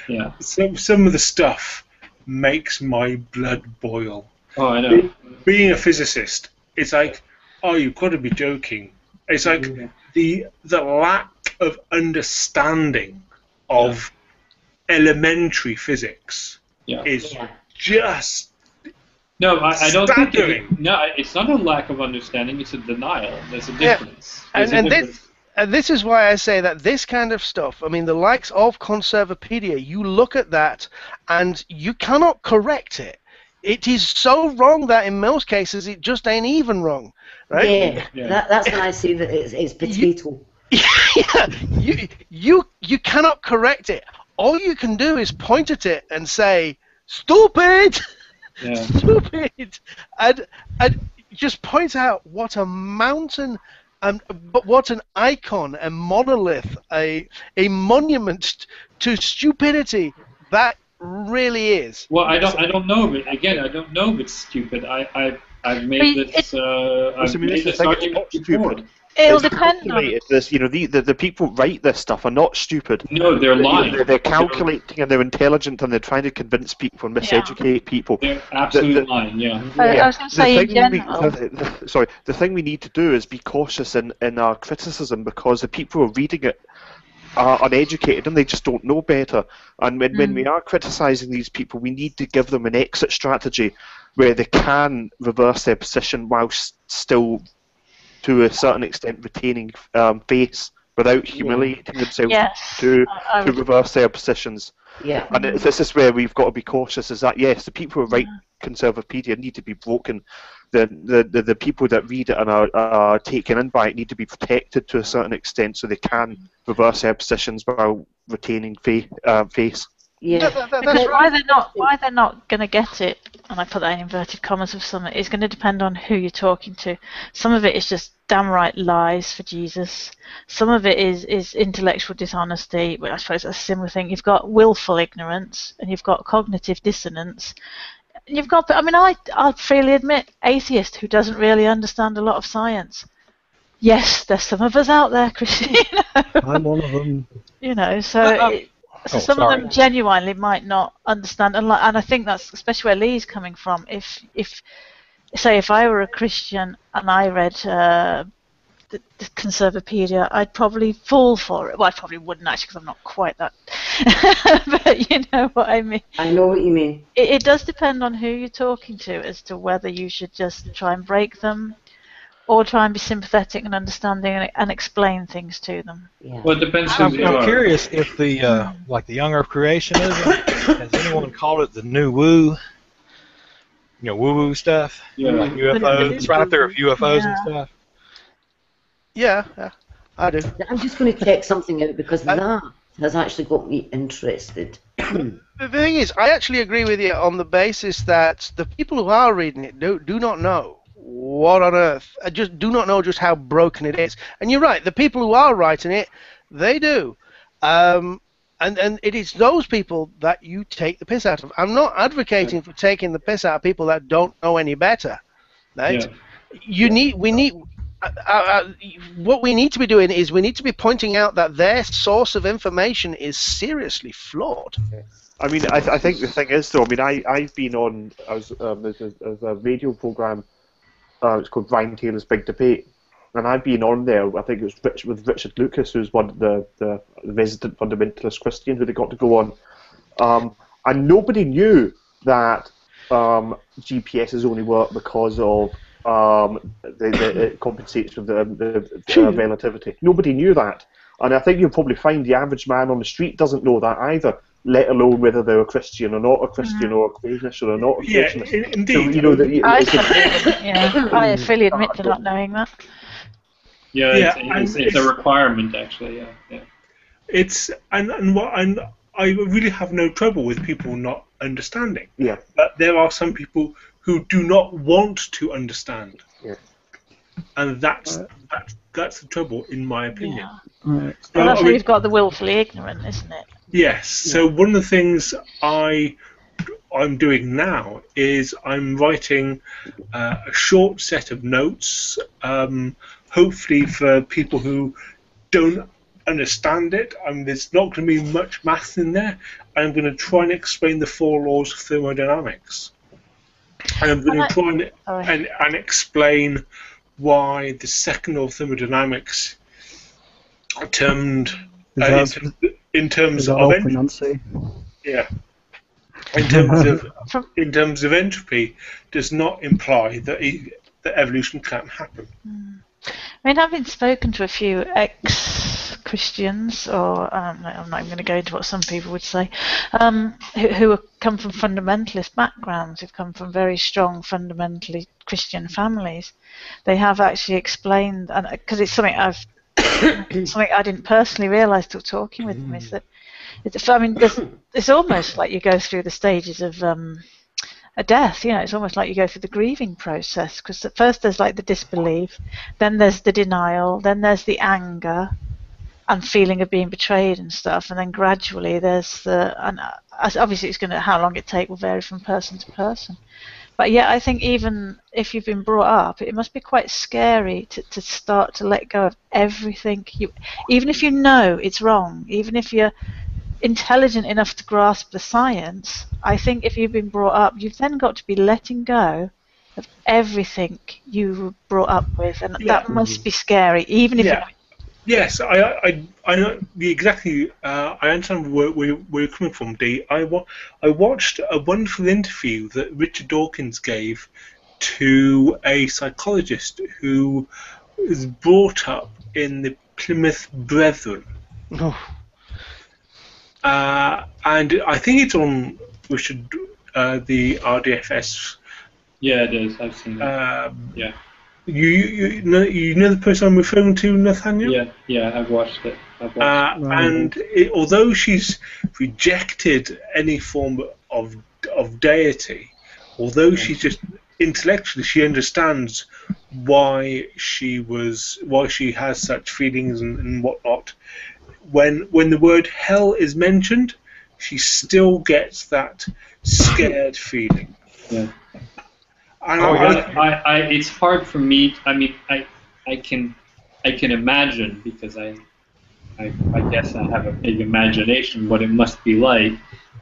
Yeah. Some of the stuff makes my blood boil. Oh, I know. Being a physicist, it's like, oh, you've got to be joking. It's like the lack of understanding of elementary physics is just I don't think it's not a lack of understanding. It's a denial. There's a difference. And this is why I say that this kind of stuff, I mean, the likes of Conservapedia, you look at that and you cannot correct it. It is so wrong that in most cases it just ain't even wrong, right? Yeah. That's when I say that it's potato. You cannot correct it. All you can do is point at it and say, "Stupid, stupid," and just point out what a mountain, but what an icon, a monolith, a monument to stupidity that really is. Well, I don't know if it. Again, I don't know if it's stupid. I've made this. I've made this argument before. It'll depend on this. The people who write this stuff are not stupid. No, they're lying. They're calculating and they're intelligent and they're trying to convince people and miseducate people. They're absolutely lying. Yeah. I was going to say in general. The thing we need to do is be cautious in our criticism, because the people who are reading it are uneducated and they just don't know better. And when we are criticising these people, we need to give them an exit strategy where they can reverse their position whilst still, to a certain extent, retaining faith without humiliating themselves to reverse their positions. Yeah. And this is where we've got to be cautious, is that, yes, the people who write Conservapedia need to be broken. The people that read it and are taken in by it need to be protected to a certain extent so they can reverse their positions while retaining faith. Yeah, because why they're not going to get it, and I put that in inverted commas of some, is going to depend on who you're talking to. Some of it is just downright lies for Jesus. Some of it is intellectual dishonesty, but I suppose that's a similar thing. You've got willful ignorance, and you've got cognitive dissonance. You've got, I mean, I'll freely admit, atheist who doesn't really understand a lot of science. Yes, there's some of us out there, Christian. I'm one of them. Some of them genuinely might not understand, and I think that's especially where Lee's coming from. If I were a Christian and I read the Conservapedia, I'd probably fall for it. Well, I probably wouldn't actually, because I'm not quite that. But you know what I mean. I know what you mean. It does depend on who you're talking to as to whether you should just try and break them, or try and be sympathetic and understanding and explain things to them. Yeah. Well, it depends I'm curious if the like the young Earth creationism, has anyone called it the new woo? Woo-woo stuff, like UFOs. It's right up there with UFOs and stuff. Yeah. I do. I'm just going to check something out because that has actually got me interested. The thing is, I actually agree with you on the basis that the people who are reading it do not know what on earth, just do not know just how broken it is. And you're right, the people who are writing it, they do. And it is those people that you take the piss out of. I'm not advocating for taking the piss out of people that don't know any better. Right? Yeah. What we need to be doing is we need to be pointing out that their source of information is seriously flawed. I mean, I think the thing is, though, I mean, I've been on, there's a radio program, it's called Brian Taylor's Big Debate, and I've been on there, I think it was with Richard Lucas, who's one of the resident fundamentalist Christian who they got to go on, and nobody knew that GPSs only work because of it compensates for the relativity. Nobody knew that, and I think you'll probably find the average man on the street doesn't know that either, let alone whether they're a Christian or not a Christian or a creationist or not a creationist. Yeah, indeed. So, I fully admit to not knowing that. Yeah, it's a requirement, actually. Yeah. It's and I really have no trouble with people not understanding. Yeah. But there are some people who do not want to understand. Yeah. And that's the trouble, in my opinion. Yeah. Right. Well, that's where you've got the willfully ignorant, isn't it? Yes. So one of the things I'm doing now is I'm writing a short set of notes, hopefully for people who don't understand it. There's not going to be much math in there. I'm going to try and explain the 4 laws of thermodynamics. And I'm going to try and explain why the second law of thermodynamics termed in terms of entropy. Yeah. In terms of entropy, does not imply that evolution can't happen. I mean, having spoken to a few ex-Christians, or I'm not even going to go into what some people would say, who come from fundamentalist backgrounds, who've come from very strong fundamentally Christian families, they have actually explained, and because it's something something I didn't personally realise till talking with them, is that it's almost like you go through the stages of a death. It's almost like you go through the grieving process, because at first there's like the disbelief, then there's the denial, then there's the anger and feeling of being betrayed and stuff, and then gradually there's and obviously it's going to, how long it takes will vary from person to person. But yeah, I think even if you've been brought up, it must be quite scary to start to let go of everything. Even if you know it's wrong, even if you're intelligent enough to grasp the science, I think if you've been brought up, you've then got to be letting go of everything you were brought up with, and that must be scary, even if you know. Yes, I know exactly. I understand where you're coming from, Dee. I watched a wonderful interview that Richard Dawkins gave to a psychologist who was brought up in the Plymouth Brethren. Oh. And I think it's on Richard, the RDFS. Yeah, it is. I've seen it. Yeah. You know the person I'm referring to, Nathaniel? Yeah, I've watched it. And although she's rejected any form of deity, although she's just intellectually she understands why she has such feelings and whatnot. When the word hell is mentioned, she still gets that scared feeling. Yeah. And it's hard for me. I mean, I can imagine, because I guess I have a big imagination what it must be like,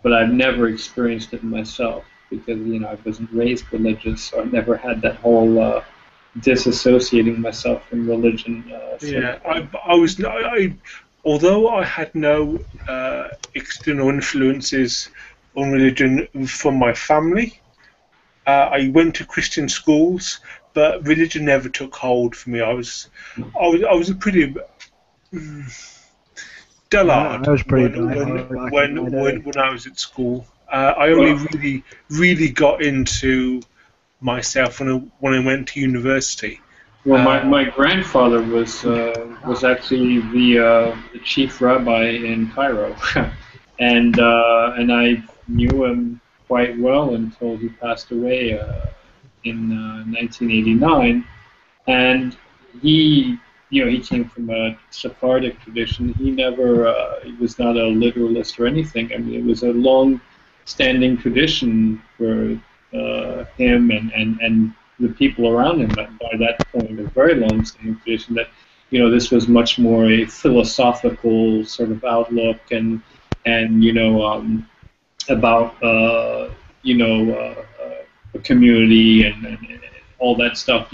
but I've never experienced it myself, because I wasn't raised religious, so I never had that whole disassociating myself from religion. Although I had no external influences on religion from my family. I went to Christian schools, but religion never took hold for me. I was a pretty dullard when I was at school. I only really got into myself when I went to university, Well, my grandfather was actually the chief rabbi in Cairo, and I knew him quite well until he passed away in 1989. And he came from a Sephardic tradition. He never he was not a literalist or anything. I mean, it was a long-standing tradition for him and the people around him. By that point, a very long-standing tradition that this was much more a philosophical sort of outlook and about a community and all that stuff.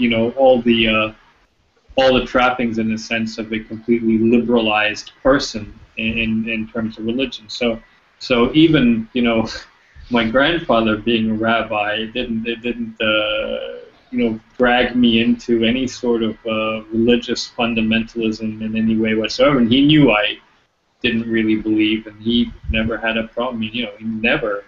All the trappings in the sense of a completely liberalized person in terms of religion. So even my grandfather being a rabbi, it didn't drag me into any sort of religious fundamentalism in any way whatsoever. And he knew I didn't really believe, and he never had a problem. He never,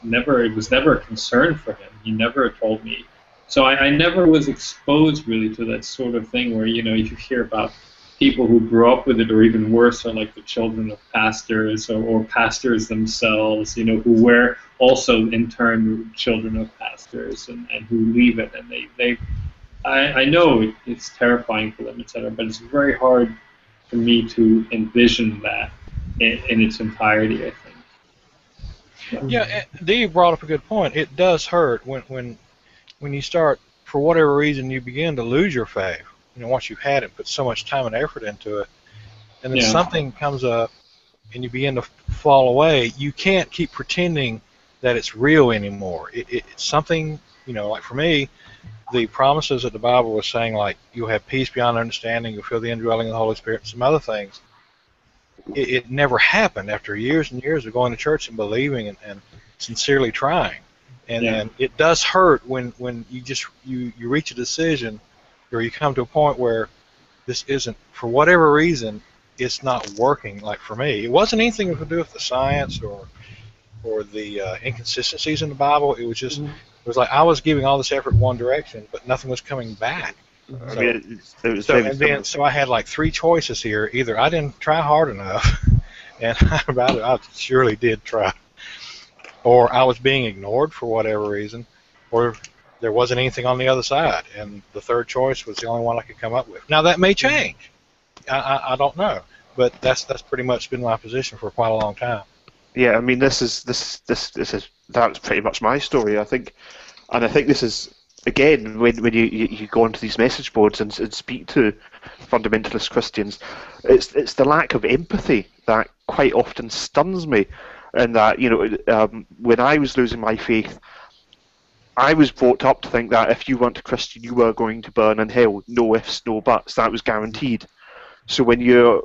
it was never a concern for him. He never told me. So I never was exposed really to that sort of thing where you hear about people who grew up with it, or even worse, are like the children of pastors or pastors themselves, who were also in turn children of pastors and who leave it, and I know it's terrifying for them, etc. But it's very hard for me to envision that in its entirety, I think. Yeah, Dee brought up a good point. It does hurt when you start, for whatever reason, you begin to lose your faith. Once you've had it, put so much time and effort into it, and then something comes up and you begin to fall away, you can't keep pretending that it's real anymore. It's something, like for me, the promises that the Bible was saying, like you'll have peace beyond understanding, you'll feel the indwelling of the Holy Spirit, and some other things, it never happened after years and years of going to church and believing and sincerely trying. And it does hurt when you reach a decision, or you come to a point where this isn't, for whatever reason, it's not working. Like for me, it wasn't anything to do with the science or the inconsistencies in the Bible. It was just, it was like I was giving all this effort in one direction, but nothing was coming back. So I had like three choices here. Either I didn't try hard enough, and I surely did try, or I was being ignored for whatever reason, or there wasn't anything on the other side, and the third choice was the only one I could come up with. Now that may change. I don't know, but that's pretty much been my position for quite a long time. Yeah, I mean that's pretty much my story. I think this is, again, when you go onto these message boards and speak to fundamentalist Christians, it's the lack of empathy that quite often stuns me. And that when I was losing my faith, I was brought up to think that if you weren't a Christian, you were going to burn in hell. No ifs, no buts. That was guaranteed. So when you're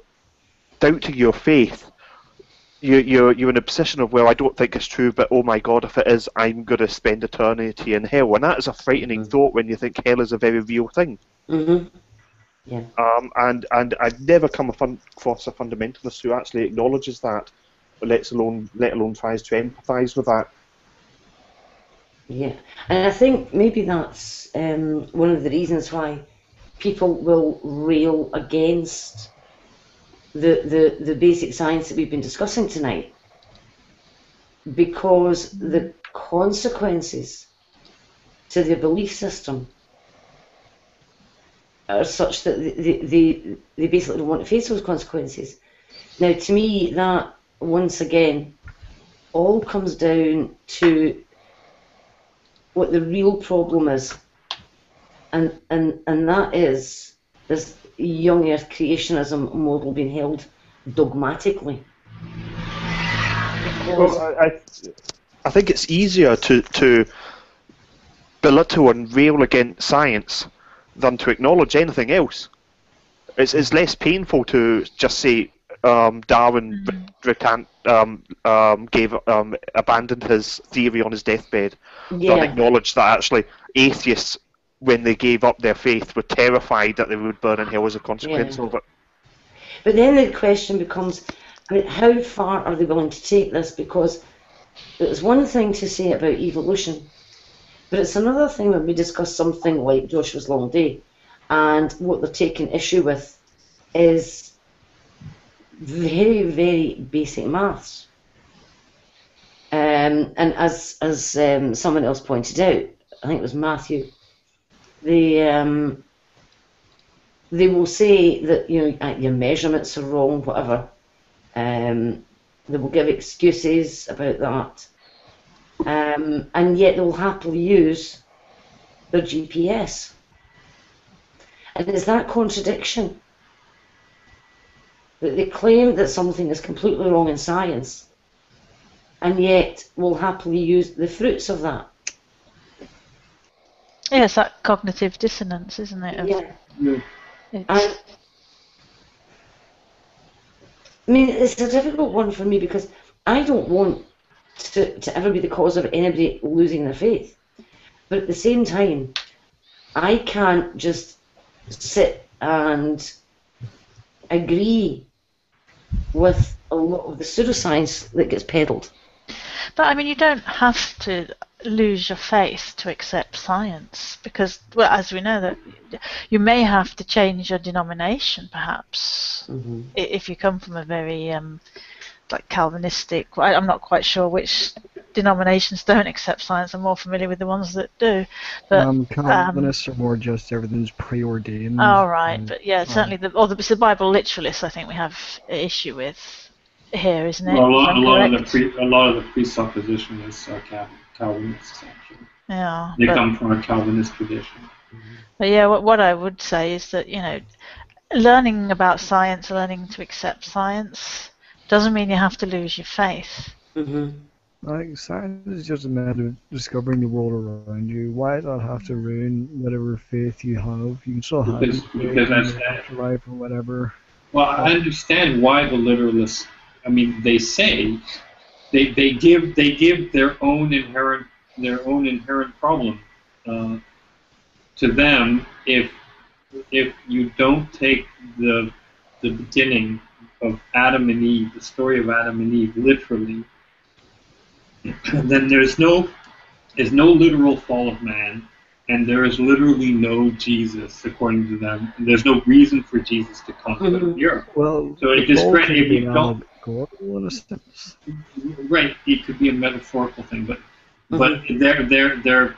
doubting your faith, you're in a position of, well, I don't think it's true, but oh my God, if it is, I'm going to spend eternity in hell. And that is a frightening thought when you think hell is a very real thing. Mm-hmm. Yeah. And I've never come across a fundamentalist who actually acknowledges that, let alone tries to empathise with that. Yeah, and I think maybe that's one of the reasons why people will rail against the basic science that we've been discussing tonight, because the consequences to their belief system are such that they basically don't want to face those consequences. Now, to me, that once again all comes down to what the real problem is, and that is this young earth creationism model being held dogmatically. Well, I think it's easier to belittle and rail against science than to acknowledge anything else. It's less painful to just say Darwin abandoned his theory on his deathbed than acknowledge that actually atheists, when they gave up their faith, were terrified that they would burn in hell as a consequence of it. But then the question becomes, I mean, how far are they willing to take this? Because it's one thing to say about evolution, but it's another thing when we discuss something like Joshua's Long Day and what they're taking issue with is very, very basic maths. And as someone else pointed out, I think it was Matthew, they will say that your measurements are wrong, whatever. They will give excuses about that, and yet they will happily use their GPS. And it's that contradiction that they claim that something is completely wrong in science, and yet will happily use the fruits of that. Yeah, it's that cognitive dissonance, isn't it? Yeah. I mean, it's a difficult one for me because I don't want to ever be the cause of anybody losing their faith. But at the same time, I can't just sit and agree with a lot of the pseudoscience that gets peddled. But I mean, you don't have to lose your faith to accept science, because, well, as we know, that you may have to change your denomination, perhaps, if you come from a very like Calvinistic. I'm not quite sure which denominations don't accept science. I'm more familiar with the ones that do. But Calvinists are more just everything's preordained. Oh, right, but yeah, certainly it's the Bible literalists I think we have an issue with here, isn't it? Well, a lot of the presuppositionists are Calvinists, actually. Yeah. They come from a Calvinist tradition. But yeah, what I would say is that, learning about science, learning to accept science, doesn't mean you have to lose your faith. Like, science is just a matter of discovering the world around you. Why does that have to ruin whatever faith you have? You can still have because that's life or whatever. Well, I understand why the literalists. I mean, they say they give their own inherent problem to them if you don't take the beginning of Adam and Eve, the story of Adam and Eve, literally, then there's no literal fall of man, and there is literally no Jesus, according to them. And there's no reason for Jesus to come to the earth. Well, so it is if you don't. Right, it could be a metaphorical thing, but their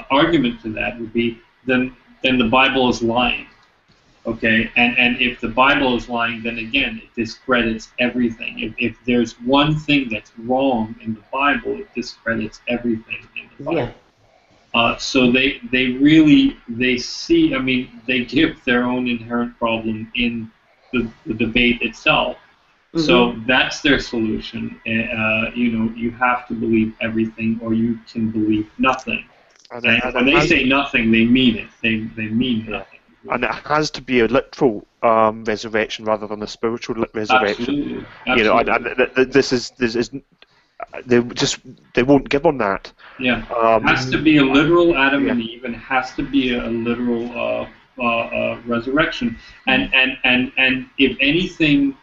argument to that would be then the Bible is lying. Okay, and if the Bible is lying, then again it discredits everything. If there's one thing that's wrong in the Bible, it discredits everything in the Bible. Yeah. So they see. I mean, they give their own inherent problem in the debate itself. So that's their solution. You have to believe everything, or you can believe nothing. And when they say nothing, they mean it. They mean nothing. And it has to be a literal resurrection rather than a spiritual resurrection. Absolutely. And this is they won't give on that. Yeah, it has to be a literal Adam and Eve, and it has to be a literal resurrection. And if anything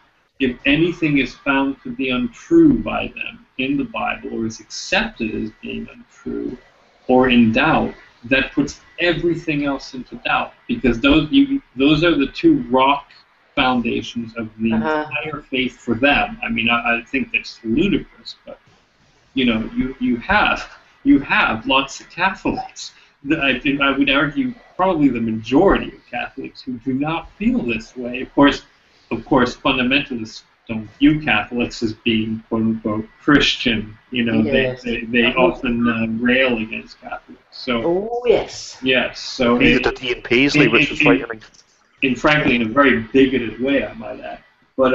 is found to be untrue by them in the Bible, or is accepted as being untrue or in doubt, that puts everything else into doubt, because those are the two rock foundations of the entire faith for them. I mean, I think that's ludicrous, but you have lots of Catholics. I would argue probably the majority of Catholics who do not feel this way. Of course, fundamentalists don't view Catholics as being quote unquote Christian. They often rail against Catholics. So yes. So Ian Paisley, which is frightening. And frankly, in a very bigoted way, I might add. But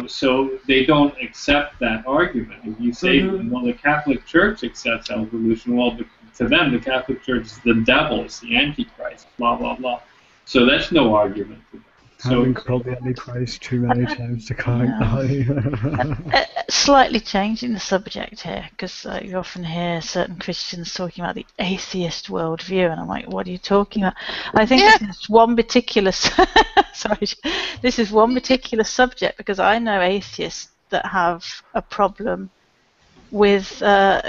so they don't accept that argument. If you say, well, the Catholic Church accepts evolution, well, to them, the Catholic Church is the devil, it's the Antichrist, blah blah blah. So that's no argument for them. Having called the Antichrist too many times to count now. Slightly changing the subject here, because you often hear certain Christians talking about the atheist worldview, and I'm like, what are you talking about? I think this is one particular this is one particular subject, because I know atheists that have a problem with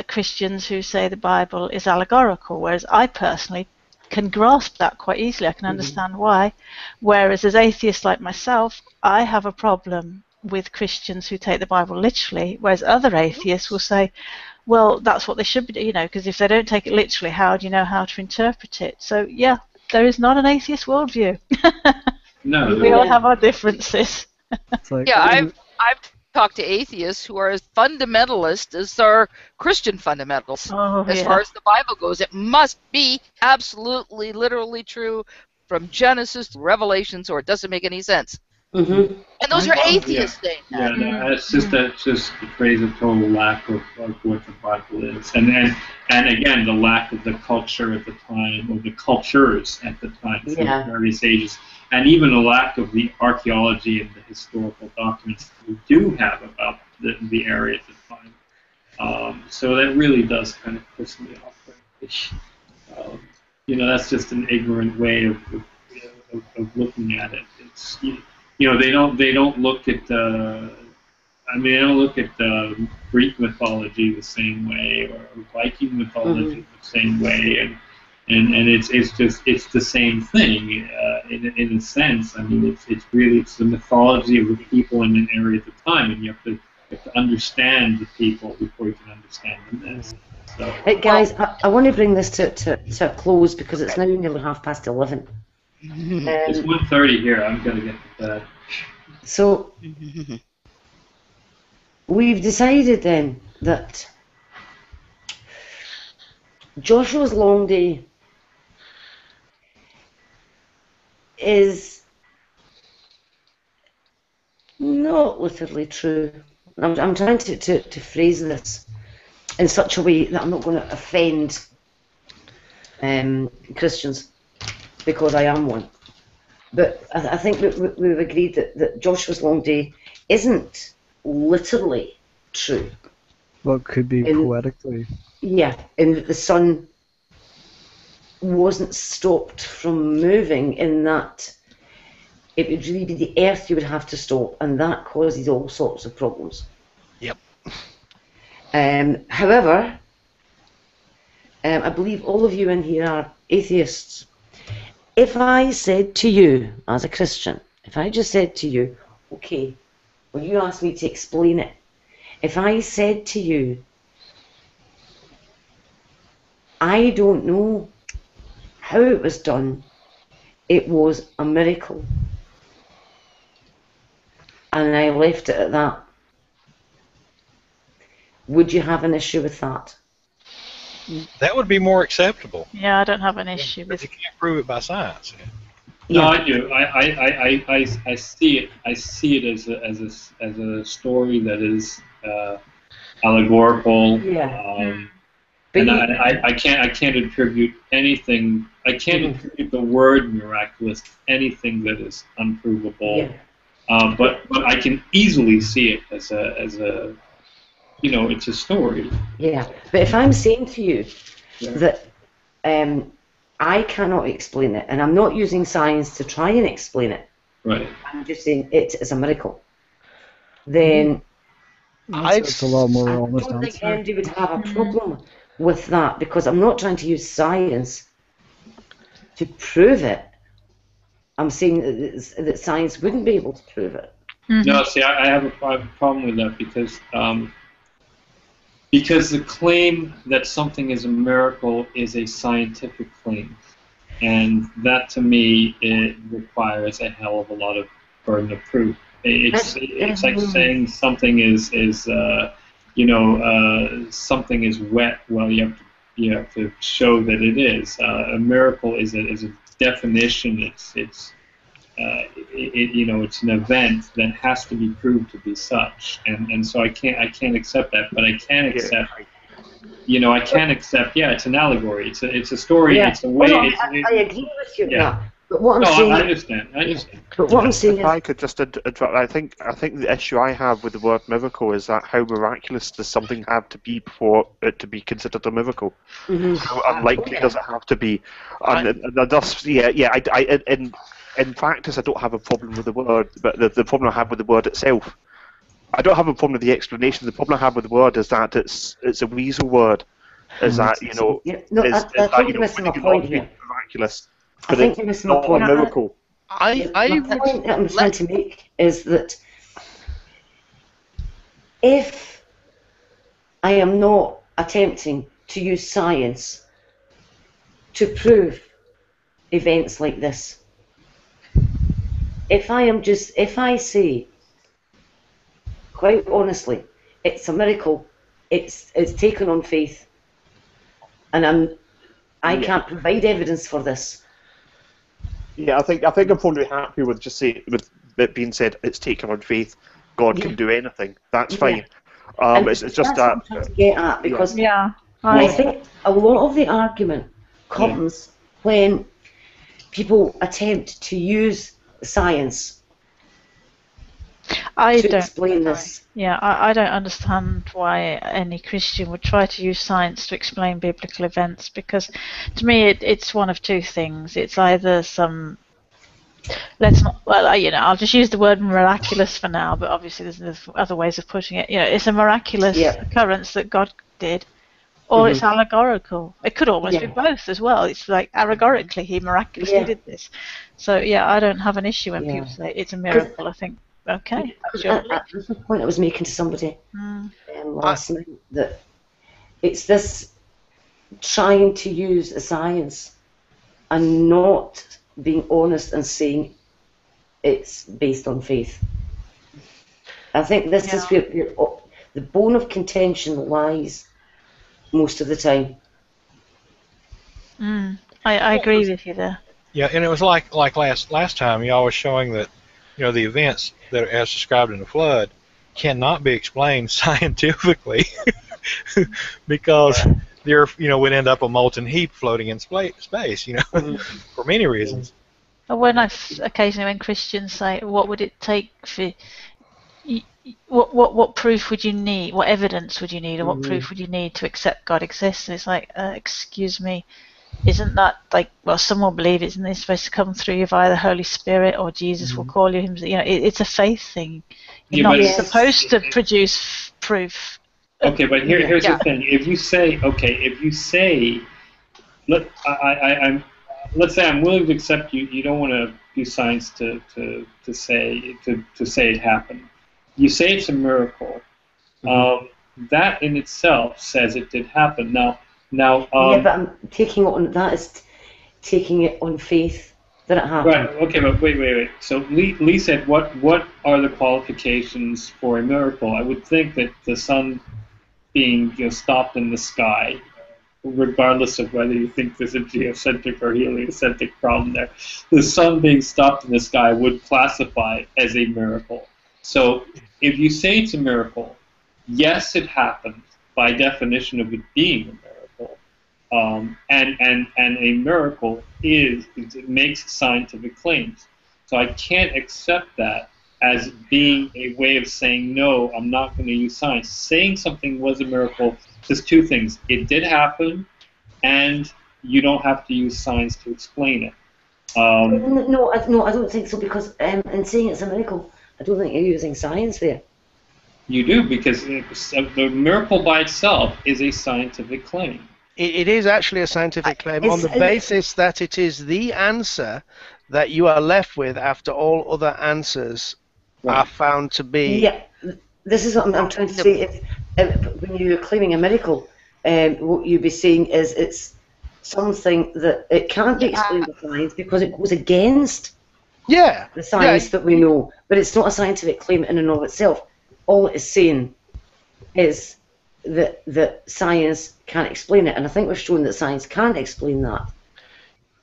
Christians who say the Bible is allegorical, whereas I personally can grasp that quite easily. I can understand why. Whereas as atheists like myself, I have a problem with Christians who take the Bible literally, whereas other atheists will say, well, that's what they should be, because if they don't take it literally, how do you know how to interpret it? So, yeah, there is not an atheist worldview. No. We all have our differences. It's like, Yeah, I've talked to atheists who are as fundamentalist as our Christian fundamentals. As far as the Bible goes, it must be absolutely, literally true from Genesis to Revelations, or it doesn't make any sense. And those are atheists saying that. Yeah, no, that's just a phrase of total lack of what the Bible is, and again the lack of the culture at the time, or the cultures at the time, through various ages, and even a lack of the archaeology and the historical documents we do have about the area at the time. So that really does kind of piss me off. That's just an ignorant way of looking at it. It's they don't look at they don't look at Greek mythology the same way, or Viking mythology the same way, and it's the same thing in a sense. I mean, it's the mythology of the people in an area at the time, and you have to understand the people before you can understand them. So, hey guys, I want to bring this to a close because it's now nearly 11:30. It's 1:30 here. I'm gonna get to bed. So we've decided then that Joshua's long day is not literally true. I'm trying to phrase this in such a way that I'm not going to offend Christians, because I am one. But I think we've agreed that Joshua's long day isn't literally true. Well, it could be poetically. Yeah, in that the sun wasn't stopped from moving, in that it would really be the earth you would have to stop, and that causes all sorts of problems. Yep. However, I believe all of you in here are atheists. If I said to you, as a Christian, if I just said to you, okay, well, you asked me to explain it. If I said to you, I don't know how it was done, it was a miracle, and I left it at that, would you have an issue with that? That would be more acceptable. Yeah, I don't have an issue But with. you can't prove it by science. No, I do. I see it. I see it as a story that is allegorical. Yeah. And I can't attribute anything. I can't attribute the word miraculous to anything that is unprovable. Yeah. But I can easily see it as a it's a story. Yeah, but if I'm saying to you that I cannot explain it, and I'm not using science to try and explain it, right? I'm just saying it is a miracle, then it's a lot more honest I don't think answer. Andy would have a problem with that, because I'm not trying to use science to prove it. I'm saying that science wouldn't be able to prove it. No, see, I have a problem with that because the claim that something is a miracle is a scientific claim, and that to me it requires a hell of a lot of burden of proof. It's like saying something is something is wet. Well, you have to show that it is. A miracle is a definition. It's an event that has to be proved to be such, and so I can't accept that, but I can accept, I can accept, it's an allegory, it's a story, it's a way. I agree with you. Yeah. But what I'm saying, I understand. But what I'm saying if I could just interrupt, I think the issue I have with the word miracle is that how miraculous does something have to be for it to be considered a miracle? How unlikely does it have to be? And thus, in practice, I don't have a problem with the word, but the problem I have with the word itself, I don't have a problem with the explanation. The problem I have with the word is that it's a weasel word. Is that I think you're missing a point here. miraculous, I but think it's you're missing the not a point. miracle. The point that I'm trying to make is that if I am not attempting to use science to prove events like this, if I say, quite honestly, it's a miracle, it's taken on faith, and I can't provide evidence for this. Yeah, I think I'm probably happy with with it being said it's taken on faith. God can do anything. That's fine. It's just that's what I'm trying to get at, because I think a lot of the argument comes when people attempt to use science to explain this. Yeah, I don't understand why any Christian would try to use science to explain biblical events, because to me it's one of two things. It's either some, I'll just use the word miraculous for now, but obviously there's other ways of putting it. It's a miraculous occurrence that God did, or it's allegorical. It could almost be both as well. It's like allegorically he miraculously did this. So I don't have an issue when people say it's a miracle. I think, okay, that's the point I was making to somebody last night, that it's this trying to use the science and not being honest and saying it's based on faith. I think this is where the bone of contention lies most of the time. I agree with you there. Yeah, and it was like last time, y'all was showing that the events that are as described in the flood cannot be explained scientifically because there would end up a molten heap floating in space, for many reasons. When occasionally when Christians say, "What would it take for what proof would you need? What evidence would you need, or what proof would you need to accept God exists?" And it's like, excuse me, isn't that like, well, some will believe isn't it supposed to come through you via the Holy Spirit, or Jesus will call you him? It's a faith thing. You're not supposed to produce proof. Okay, but here's the thing. If you say, let's say I'm willing to accept you don't want to use science to say it happened. You say it's a miracle. That in itself says it did happen. Now, but I'm taking it on that is taking it on faith that it happened. Right. Okay, but wait. So Lee said, what are the qualifications for a miracle? I would think that the sun being stopped in the sky, regardless of whether you think there's a geocentric or heliocentric problem there, the sun being stopped in the sky would classify as a miracle. So if you say it's a miracle, yes, it happened by definition of it being a miracle, and a miracle it makes scientific claims. So I can't accept that as being a way of saying, no, I'm not going to use science. Saying something was a miracle does two things. It did happen, and you don't have to use science to explain it. No, I don't think so, because in saying it's a miracle, I don't think you're using science there. You do, because the miracle by itself is a scientific claim. It is actually a scientific claim on the basis that it is the answer that you are left with after all other answers are found to be... Yeah, this is what I'm trying to say. If when you're claiming a miracle, what you'd be saying is it's something that it can't be explained by science because it goes against the science that we know. But it's not a scientific claim in and of itself. All it is saying is that science can't explain it. And I think we've shown that science can't explain that.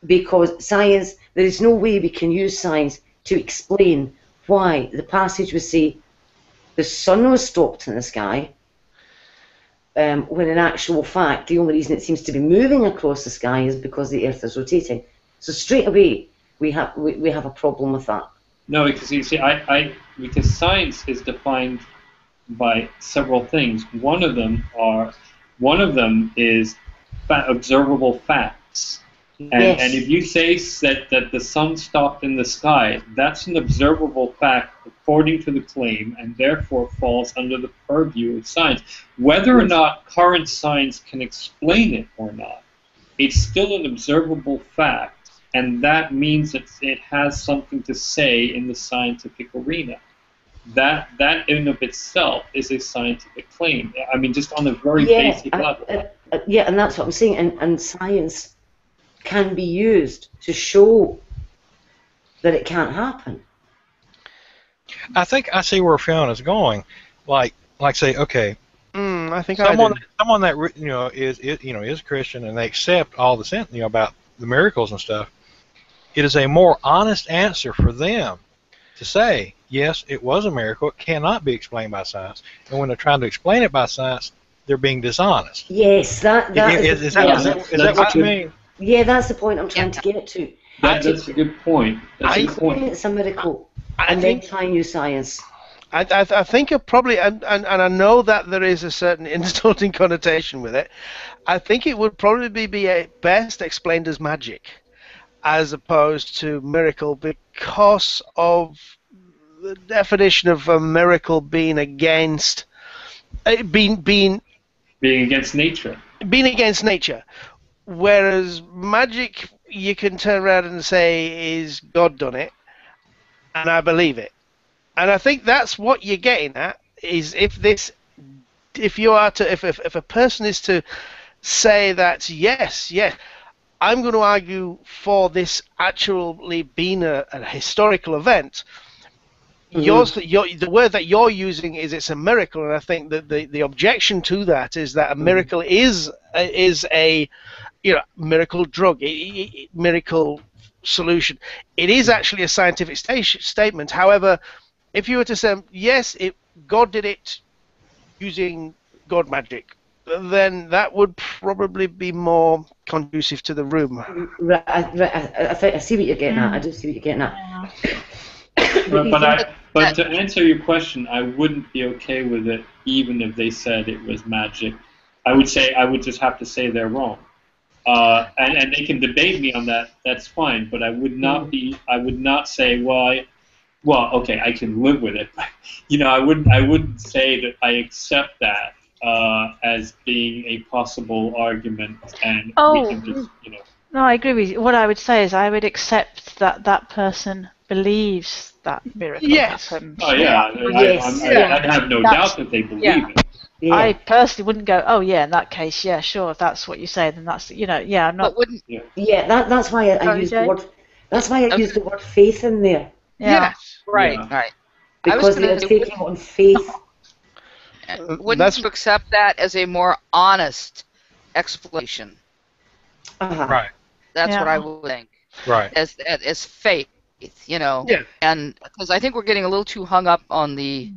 Because science, there is no way we can use science to explain why the passage would say the sun was stopped in the sky, when in actual fact the only reason it seems to be moving across the sky is because the Earth is rotating. So straight away we have a problem with that. No, because you see, because science is defined by several things. One of them is observable facts. And if you say that the sun stopped in the sky, that's an observable fact according to the claim, and therefore falls under the purview of science. Whether or not current science can explain it or not, it's still an observable fact and that means that it has something to say in the scientific arena. That in and of itself is a scientific claim. I mean, just on a very basic level. Yeah, and that's what I'm saying. And science can be used to show that it can't happen. I think I see where Fiona's going. Like say, okay, I think someone that is Christian and they accept all the about the miracles and stuff. It is a more honest answer for them to say, yes, it was a miracle. It cannot be explained by science. And when they're trying to explain it by science, they're being dishonest. Yes, is that what you mean? Yeah, that's the point I'm trying to get to. That's a good point. It's a miracle, and then try and use science. I think it probably, and I know that there is a certain insulting connotation with it. I think it would probably be best explained as magic, as opposed to miracle, because of the definition of a miracle being against being against nature. Being against nature, whereas magic, you can turn around and say, is God done it? And I believe it. And I think that's what you're getting at, is if a person is to say that, yes, I'm going to argue for this actually being a historical event, the word that you're using is it's a miracle, and I think that the objection to that is that a miracle is a miracle drug, miracle solution. It is actually a scientific statement. However, if you were to say, yes, God did it using God magic, then that would probably be more conducive to the room. Right, I see what you're getting at. I do see what you're getting at. But to answer your question, I wouldn't be okay with it even if they said it was magic. I would just have to say they're wrong. And they can debate me on that. That's fine. But I would not say, well, okay, I can live with it. But, I wouldn't say that I accept that as being a possible argument. And we can just, No, I agree with you. What I would say is I would accept that person believes that miracle happened. Oh yeah, I have no doubt that they believe it. Yeah. I personally wouldn't go, oh yeah, in that case, yeah, sure, if that's what you say, then that's, I'm not. That's why I used the word. That's why I used the word faith in there. Yeah. Right. Because they're taking on faith. Wouldn't you accept that as a more honest explanation? Right. That's what I would think. Right. As faith. And because I think we're getting a little too hung up on the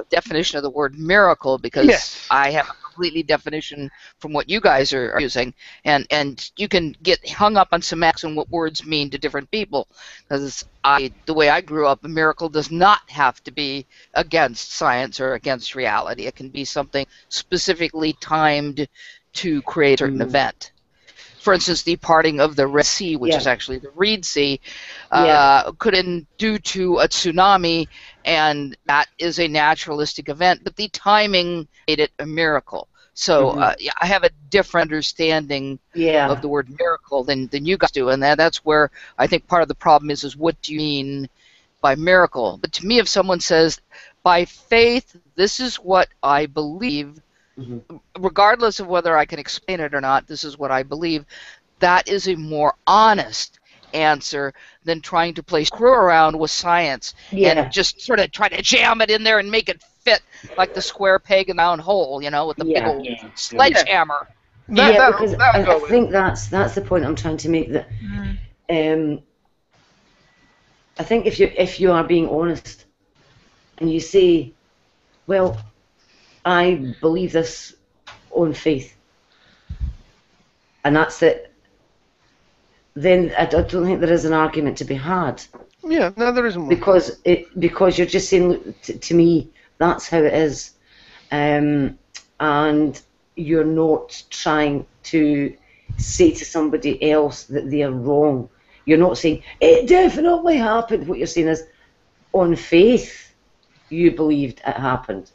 definition of the word miracle, because I have a completely definition from what you guys are using, and you can get hung up on semantics and what words mean to different people. Because the way I grew up, a miracle does not have to be against science or against reality. It can be something specifically timed to create a certain event. For instance, the parting of the Red Sea, which is actually the Reed Sea, could end due to a tsunami, and that is a naturalistic event, but the timing made it a miracle. So I have a different understanding of the word miracle than you guys do, and that's where I think part of the problem is what do you mean by miracle? But to me, if someone says, by faith, this is what I believe, regardless of whether I can explain it or not, this is what I believe, that is a more honest answer than trying to play screw around with science and just sort of try to jam it in there and make it fit like the square peg in the round hole, with the big old sledgehammer. I think that's the point I'm trying to make. That I think if you are being honest and you say, well, I believe this on faith, and that's it, then I don't think there is an argument to be had. Yeah, no, there isn't one. Because you're just saying, look, to me, that's how it is, and you're not trying to say to somebody else that they are wrong. You're not saying, it definitely happened. What you're saying is, on faith, you believed it happened.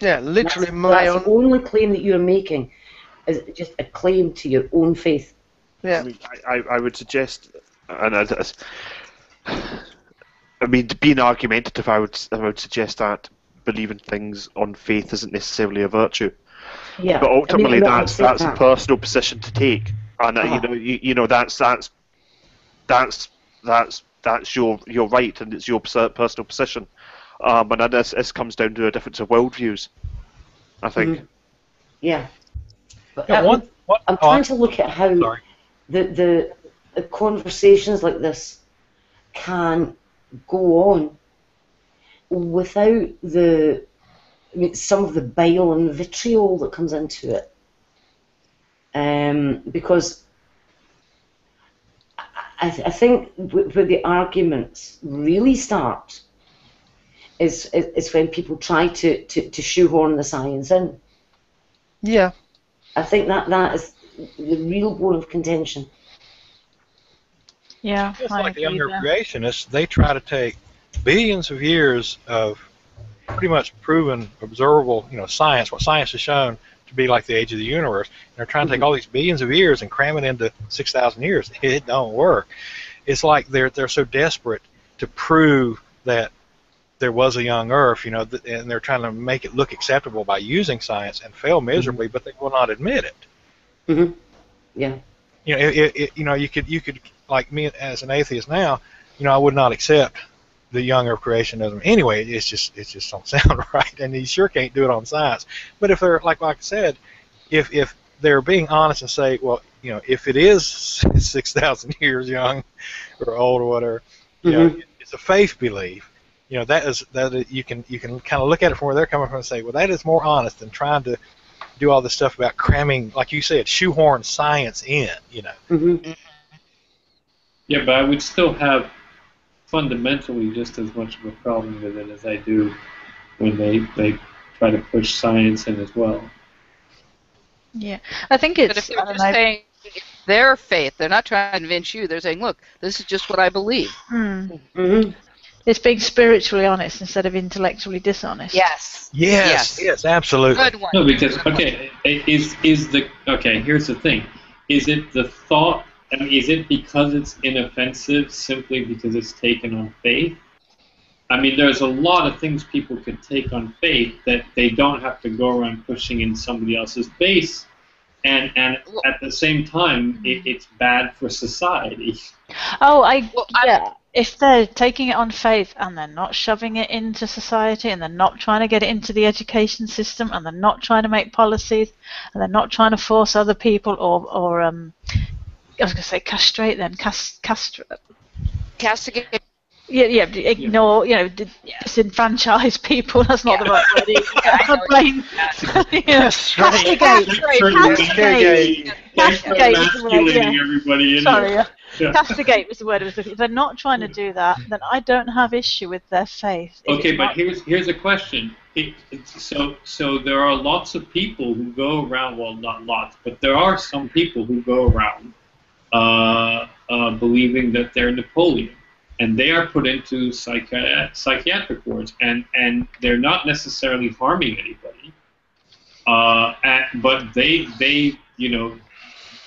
Yeah, literally that's the only claim that you're making is just a claim to your own faith. Yeah. I would suggest I mean, being argumentative, I would suggest that believing things on faith isn't necessarily a virtue. Yeah. But ultimately, I'll that's accept a that. personal position to take, and that's your right, and it's your personal position. And this comes down to a difference of worldviews, I think. Yeah. But Yeah, I'm trying to look at how Sorry. the conversations like this can go on without some of the bile and vitriol that comes into it. Because I think where the arguments really start is when people try to shoehorn the science in. Yeah. I think that is the real bone of contention. Yeah, Just I like the agree younger there. creationists, they try to take billions of years of pretty much proven, observable, science, what science has shown to be like the age of the universe. And they're trying to take all these billions of years and cram it into 6,000 years. It don't work. It's like they're so desperate to prove that there was a young Earth, and they're trying to make it look acceptable by using science and fail miserably, but they will not admit it. Mm-hmm. Yeah. You could like me as an atheist now, I would not accept the young Earth creationism anyway. It just don't sound right, and you sure can't do it on science. But if they're like I said, if they're being honest and say, well, if it is 6,000 years young or old or whatever, it's a faith belief. That you can kind of look at it from where they're coming from and say, well, that is more honest than trying to do all this stuff about cramming, like you said, shoehorn science in. Mm-hmm. Yeah, but I would still have fundamentally just as much of a problem with it as I do when they try to push science in as well. Yeah, I think it's. But if they're just saying their faith, they're not trying to convince you. They're saying, look, this is just what I believe. Mm-hmm. It's being spiritually honest instead of intellectually dishonest. Yes. Yes, absolutely. Good one. No, because here's the thing. Is it the thought? Is it because it's inoffensive simply because it's taken on faith? I mean, there's a lot of things people could take on faith that they don't have to go around pushing in somebody else's base, and at the same time, it's bad for society. Oh, if they're taking it on faith and they're not shoving it into society and they're not trying to get it into the education system and they're not trying to make policies and they're not trying to force other people or I was going to say castrate them, castrate. Castigate. Yeah, ignore, disenfranchise people. That's not the right word. My brain. Castigate. Castigate is the word. Everybody in Sorry. here. Yeah. Castigate was the word I was looking for. If they're not trying to do that, then I don't have issue with their faith. Okay, but here's a question. So there are lots of people who go around. Well, not lots, but there are some people who go around believing that they're Napoleon. And they are put into psychiatric wards, and they're not necessarily harming anybody, but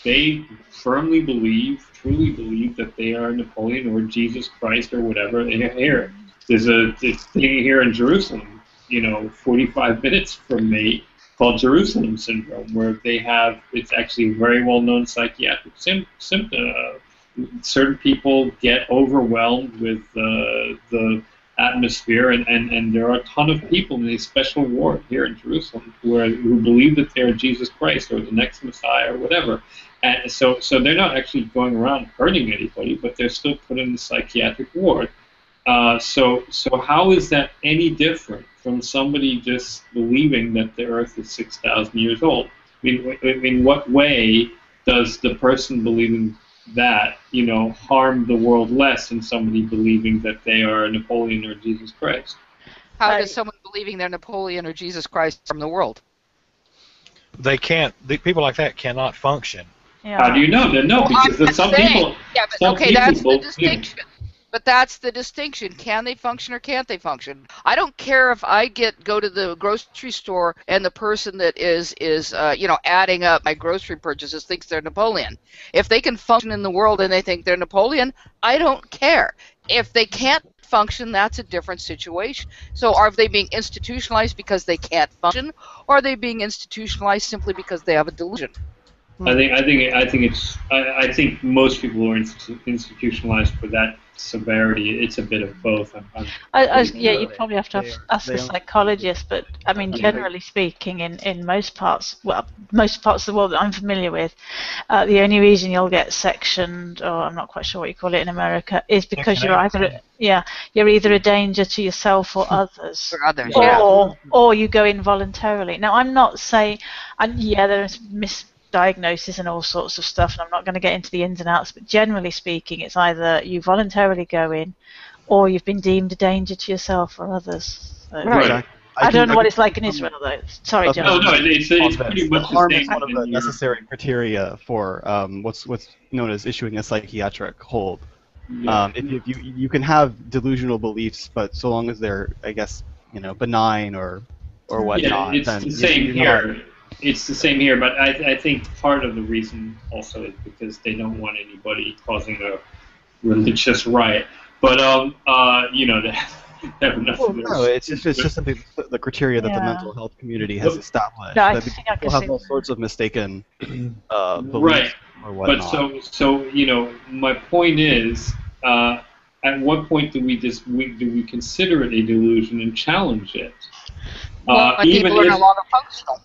they firmly truly believe that they are Napoleon or Jesus Christ or whatever. Here, there's a thing here in Jerusalem, 45 minutes from me, called Jerusalem syndrome, where it's actually a very well-known psychiatric symptom. Certain people get overwhelmed with the atmosphere, and there are a ton of people in a special ward here in Jerusalem who believe that they're Jesus Christ or the next Messiah or whatever. And so they're not actually going around hurting anybody, but they're still put in the psychiatric ward. So how is that any different from somebody just believing that the Earth is 6,000 years old? In what way does the person believing that harm the world less than somebody believing that they are Napoleon or Jesus Christ? How does someone believing they're Napoleon or Jesus Christ harm the world? They can't. People like that cannot function. Yeah. How do you know? No, because some people. Yeah, but okay, that's the distinction. But that's the distinction. Can they function or can't they function? I don't care if I go to the grocery store and the person that is adding up my grocery purchases thinks they're Napoleon. If they can function in the world and they think they're Napoleon, I don't care. If they can't function, that's a different situation. So are they being institutionalized because they can't function, or are they being institutionalized simply because they have a delusion? I think most people are institutionalized for that severity. It's a bit of both. You probably have to ask a psychologist, but I mean, generally speaking, in most parts of the world that I'm familiar with, the only reason you'll get sectioned, or I'm not quite sure what you call it in America, is because you're either a danger to yourself or others, or you go in voluntarily. Now, I'm not saying, there's misdiagnosis and all sorts of stuff, and I'm not going to get into the ins and outs, but generally speaking, it's either you voluntarily go in, or you've been deemed a danger to yourself or others. So, Right. I don't know what it's like in Israel, though. Sorry, John. No, it's pretty much the harm same. is one of the necessary criteria for what's known as issuing a psychiatric hold. Yeah. If you can have delusional beliefs, but so long as they're, I guess, benign or whatnot. Yeah, it's the same here. It's the same here, but I think part of the reason also is because they don't want anybody causing a religious riot. But they have enough of this. No, it's just simply the criteria that the mental health community has established. No, I that think I people can have all sorts of mistaken beliefs right. or whatnot. But so my point is, at what point do we consider it a delusion and challenge it? Even people are no longer functional.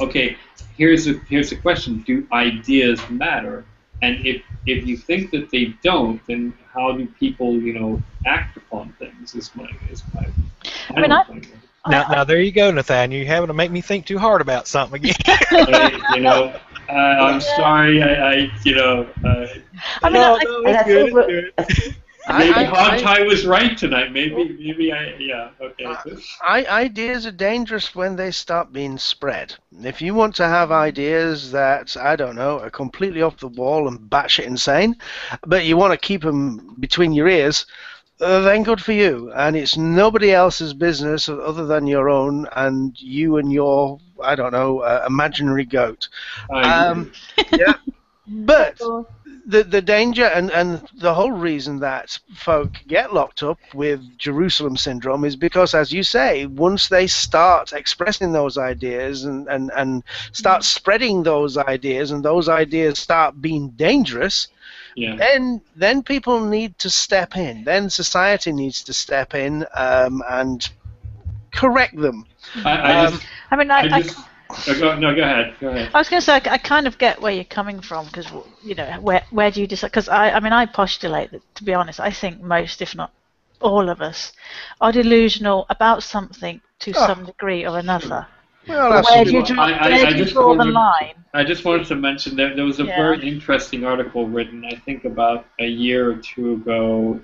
Okay. Here's a question: do ideas matter? And if you think that they don't, then how do people act upon things? Is my Now there you go, Nathaniel. You're having to make me think too hard about something again. I'm sorry. Maybe Hogtie was right tonight. Maybe okay. Ideas are dangerous when they start being spread. If you want to have ideas that, I don't know, are completely off the wall and batshit insane, but you want to keep them between your ears, then good for you. And it's nobody else's business other than your own and you and your, I don't know, imaginary goat. Yeah. But the danger and the whole reason that folk get locked up with Jerusalem syndrome is because, as you say, once they start expressing those ideas and start spreading those ideas, and those ideas start being dangerous, then people need to step in. Then society needs to step in and correct them. Go ahead. I was going to say, I kind of get where you're coming from, because where do you decide? Because I postulate that, to be honest, I think most, if not all of us, are delusional about something to some degree or another. Well, where do you draw the line? I just wanted to mention that there was a very interesting article written, I think, about a year or two ago.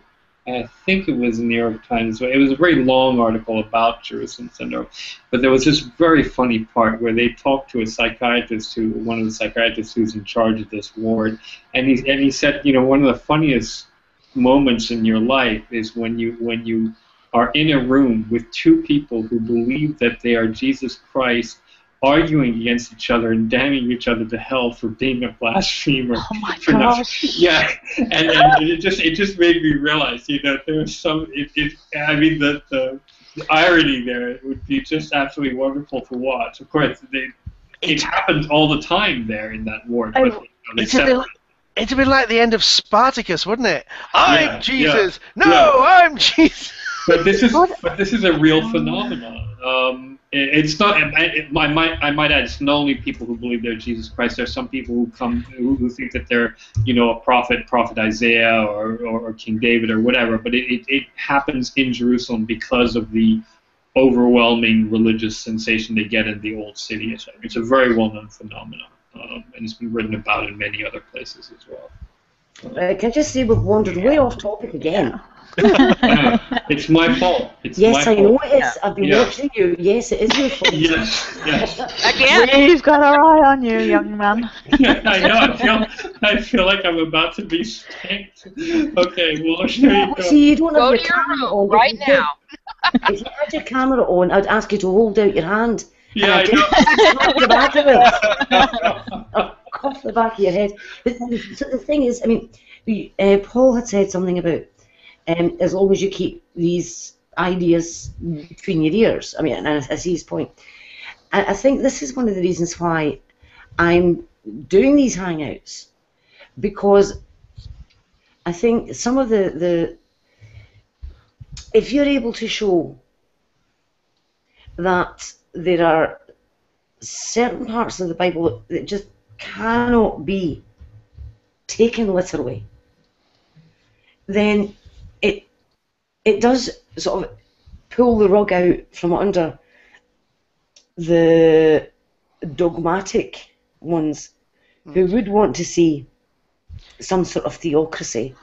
I think it was in the New York Times. It was a very long article about Jerusalem syndrome, but there was this very funny part where they talked to one of the psychiatrists who's in charge of this ward, and he said, one of the funniest moments in your life is when you are in a room with two people who believe that they are Jesus Christ, arguing against each other and damning each other to hell for being a blasphemer. Oh my gosh! And it just made me realize, there's some. The irony there would be just absolutely wonderful to watch. Of course, it happens all the time there in that ward. It's a bit like the end of Spartacus, wouldn't it? I'm Jesus. I'm Jesus. But this is a real phenomenon. It's not. I might add. It's not only people who believe they're Jesus Christ. There's some people who think that they're a prophet Isaiah or King David or whatever. But it happens in Jerusalem because of the overwhelming religious sensation they get in the old city. It's a very well-known phenomenon, and it's been written about in many other places as well. Can I just say we've wandered way off topic again? It's my fault. Yes, I know it is. Yeah. I've been watching you. Yes, it is your fault. Yes. Again. We've got our eye on you, young man. Yeah, I know. I feel like I'm about to be spanked. Okay, well, here you go. See, you don't Go have to your your camera room on. right now. If you had your camera on, I'd ask you to hold out your hand. Yeah, and I'd the back of it. I'll cough the back of your head. But so the thing is, I mean, Paul had said something about as long as you keep these ideas between your ears. I mean, and I see his point. I think this is one of the reasons why I'm doing these hangouts, because I think some of the if you're able to show that there are certain parts of the Bible that just cannot be taken literally, then it does sort of pull the rug out from under the dogmatic ones who would want to see some sort of theocracy,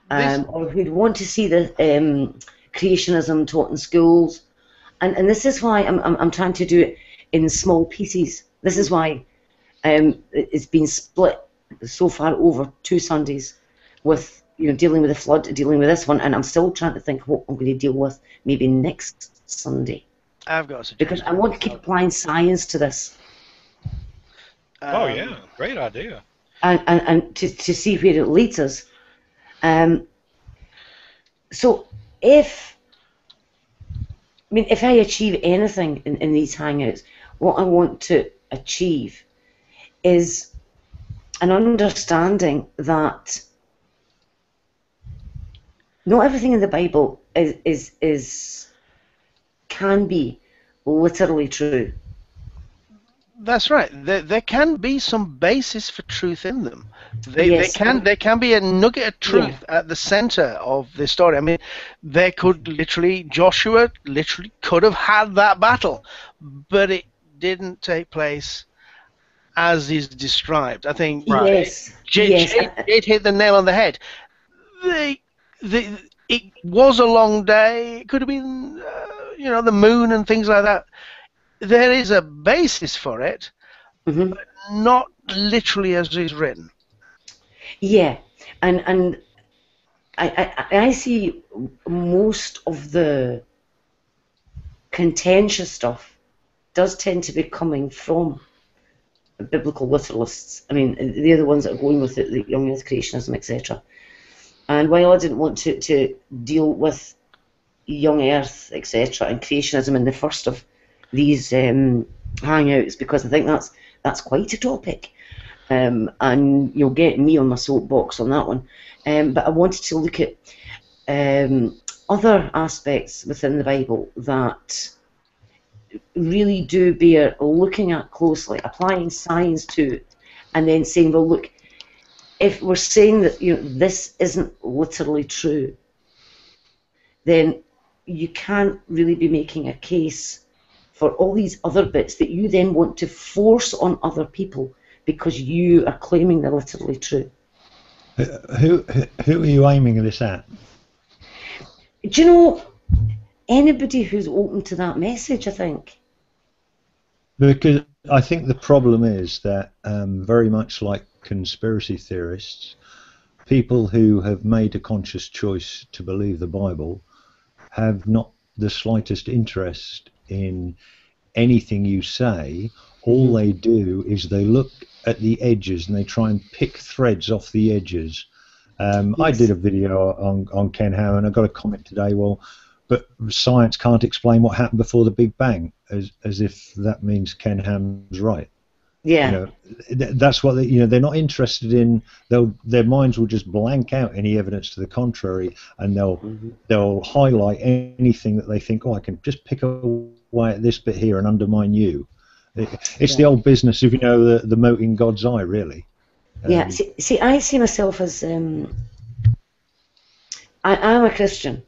or who'd want to see the creationism taught in schools, and this is why I'm trying to do it in small pieces. This is why it's been split so far over 2 Sundays, with dealing with the flood, dealing with this one, and I'm still trying to think what I'm going to deal with maybe next Sunday. I've got a suggestion. Because I want to keep applying science to this. Oh yeah, great idea. And to see where it leads us. So if I achieve anything in these hangouts, what I want to achieve is an understanding that not everything in the Bible can be literally true. That's right. There can be some basis for truth in them. There can be a nugget of truth at the center of the story. I mean, Joshua literally could have had that battle, but it didn't take place as is described. I think Jade hit the nail on the head. It was a long day. It could have been, the moon and things like that. There is a basis for it, but not literally as is written. Yeah, and I see most of the contentious stuff does tend to be coming from biblical literalists. I mean, they're the ones that are going with it, the young earth creationism, etc. And while I didn't want to deal with young earth, etc., and creationism in the first of these hangouts, because I think that's quite a topic, and you'll get me on my soapbox on that one. But I wanted to look at other aspects within the Bible that really do bear looking at closely, applying science to it, and then saying, well, look, if we're saying that this isn't literally true, then you can't really be making a case for all these other bits that you then want to force on other people because you are claiming they're literally true. Who are you aiming this at? Do you know, anybody who's open to that message, I think. Because I think the problem is that very much like conspiracy theorists, people who have made a conscious choice to believe the Bible have not the slightest interest in anything you say. All they do is they look at the edges and they try and pick threads off the edges. I did a video on Ken Ham, and I got a comment today, well, but science can't explain what happened before the Big Bang, as if that means Ken Ham's right. Yeah. That's what they're not interested in. Their minds will just blank out any evidence to the contrary, and they'll highlight anything that they think, I can just pick away at this bit here and undermine you. It's the old business of the mote in God's eye, really. Yeah. See, I see myself as I'm a Christian,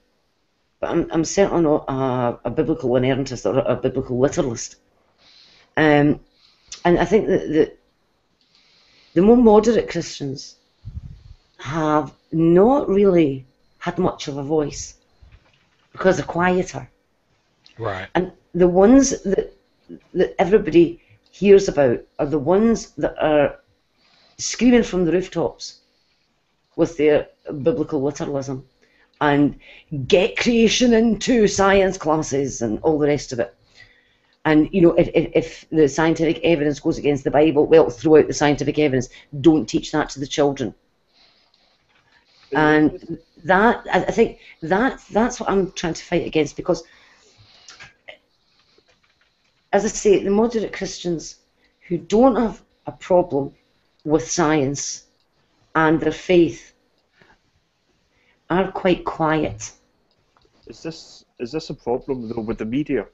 but I'm certainly not a biblical inerrantist or a biblical literalist. And I think that the more moderate Christians have not really had much of a voice because they're quieter. Right. And the ones that everybody hears about are the ones that are screaming from the rooftops with their biblical literalism and get creation into science classes and all the rest of it. And, you know, if the scientific evidence goes against the Bible, well, throw out the scientific evidence. Don't teach that to the children. And that, I think, that's what I'm trying to fight against, because, as I say, the moderate Christians who don't have a problem with science and their faith are quite quiet. Is this a problem though with the media?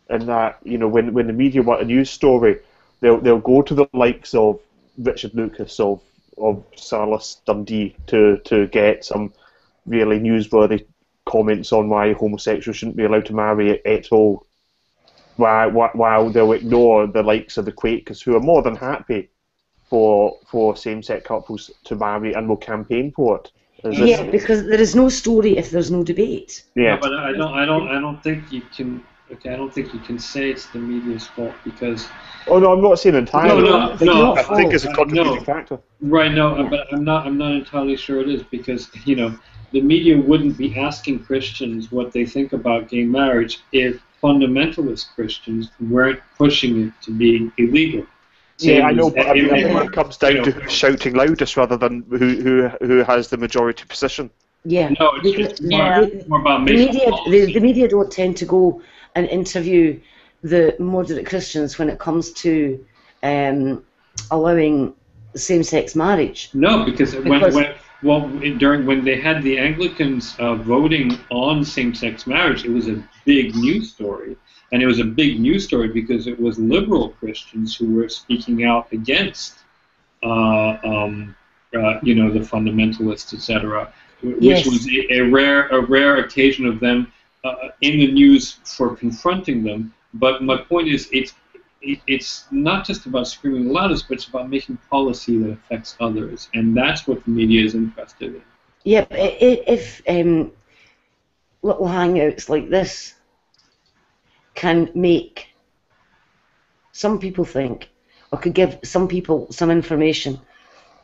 And that, you know, when the media want a news story, they'll go to the likes of Richard Lucas of Salus Dundee to get some really newsworthy comments on why homosexuals shouldn't be allowed to marry at all. While they'll ignore the likes of the Quakers, who are more than happy for same-sex couples to marry and will campaign for it. Yeah, because there is no story if there's no debate. Yeah, No, but I don't think you can. Okay, I don't think you can say it's the media's fault because. Oh no, I'm not saying entirely. No, I think it's a contributing factor. Right, no, but I'm not entirely sure it is, because, you know, the media wouldn't be asking Christians what they think about gay marriage if fundamentalist Christians weren't pushing it to being illegal. Yeah, I know, but I think it comes down to who's shouting loudest rather than who has the majority position. Yeah, no, it's more about making the media don't tend to go and interview the moderate Christians when it comes to allowing same-sex marriage. No, because when they had the Anglicans voting on same-sex marriage, it was a big news story, and it was a big news story because it was liberal Christians who were speaking out against, you know, the fundamentalists, etc., which was a rare occasion of them in the news for confronting them. But my point is, it's not just about screaming the loudest, but it's about making policy that affects others, and that's what the media is interested in. Yeah, if little hangouts like this can make some people think, or could give some people some information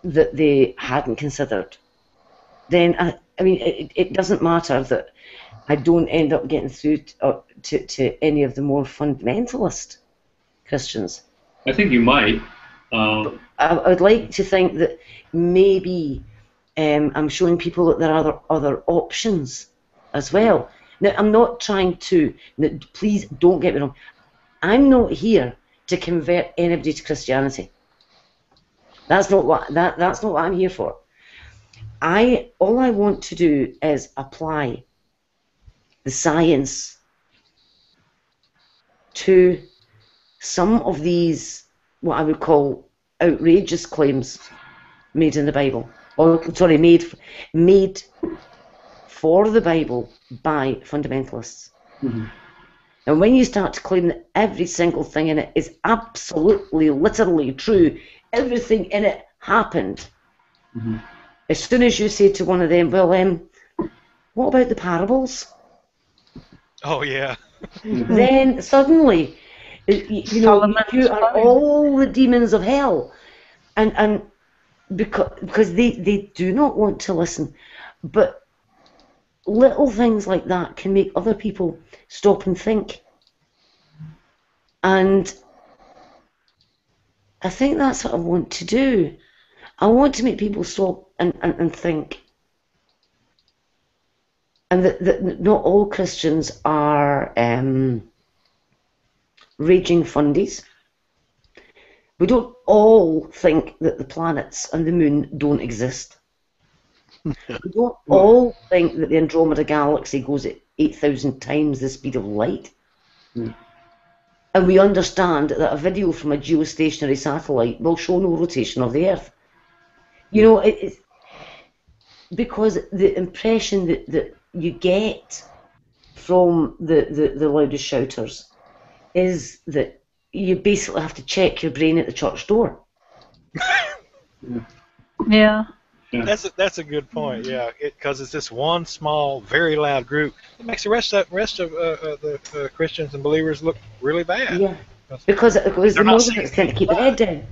that they hadn't considered, then I mean, it doesn't matter that I don't end up getting through to any of the more fundamentalist Christians. I think you might. I would like to think that maybe I'm showing people that there are other options as well. Now, I'm not trying to. Please don't get me wrong. I'm not here to convert anybody to Christianity. That's not what I'm here for. All I want to do is apply the science to some of these, what I would call, outrageous claims made in the Bible. Or, sorry, made for the Bible by fundamentalists. Mm-hmm. And when you start to claim that every single thing in it is absolutely, literally true, everything in it happened, mm-hmm. As soon as you say to one of them, well, what about the parables? Oh, yeah. Then suddenly, you are all the demons of hell. And because they do not want to listen. But little things like that can make other people stop and think. And I think that's what I want to do. I want to make people stop and think. And that not all Christians are raging fundies. We don't all think that the planets and the moon don't exist. We don't all think that the Andromeda Galaxy goes at 8,000 times the speed of light. Mm. And we understand that a video from a geostationary satellite will show no rotation of the Earth. You know, it's because the impression that you get from the loudest shouters is that you basically have to check your brain at the church door. Yeah. That's a good point. Yeah, because it's this one small, very loud group. It makes the rest of the Christians and believers look really bad. Yeah, because the They're not Muslims tend to keep their head down.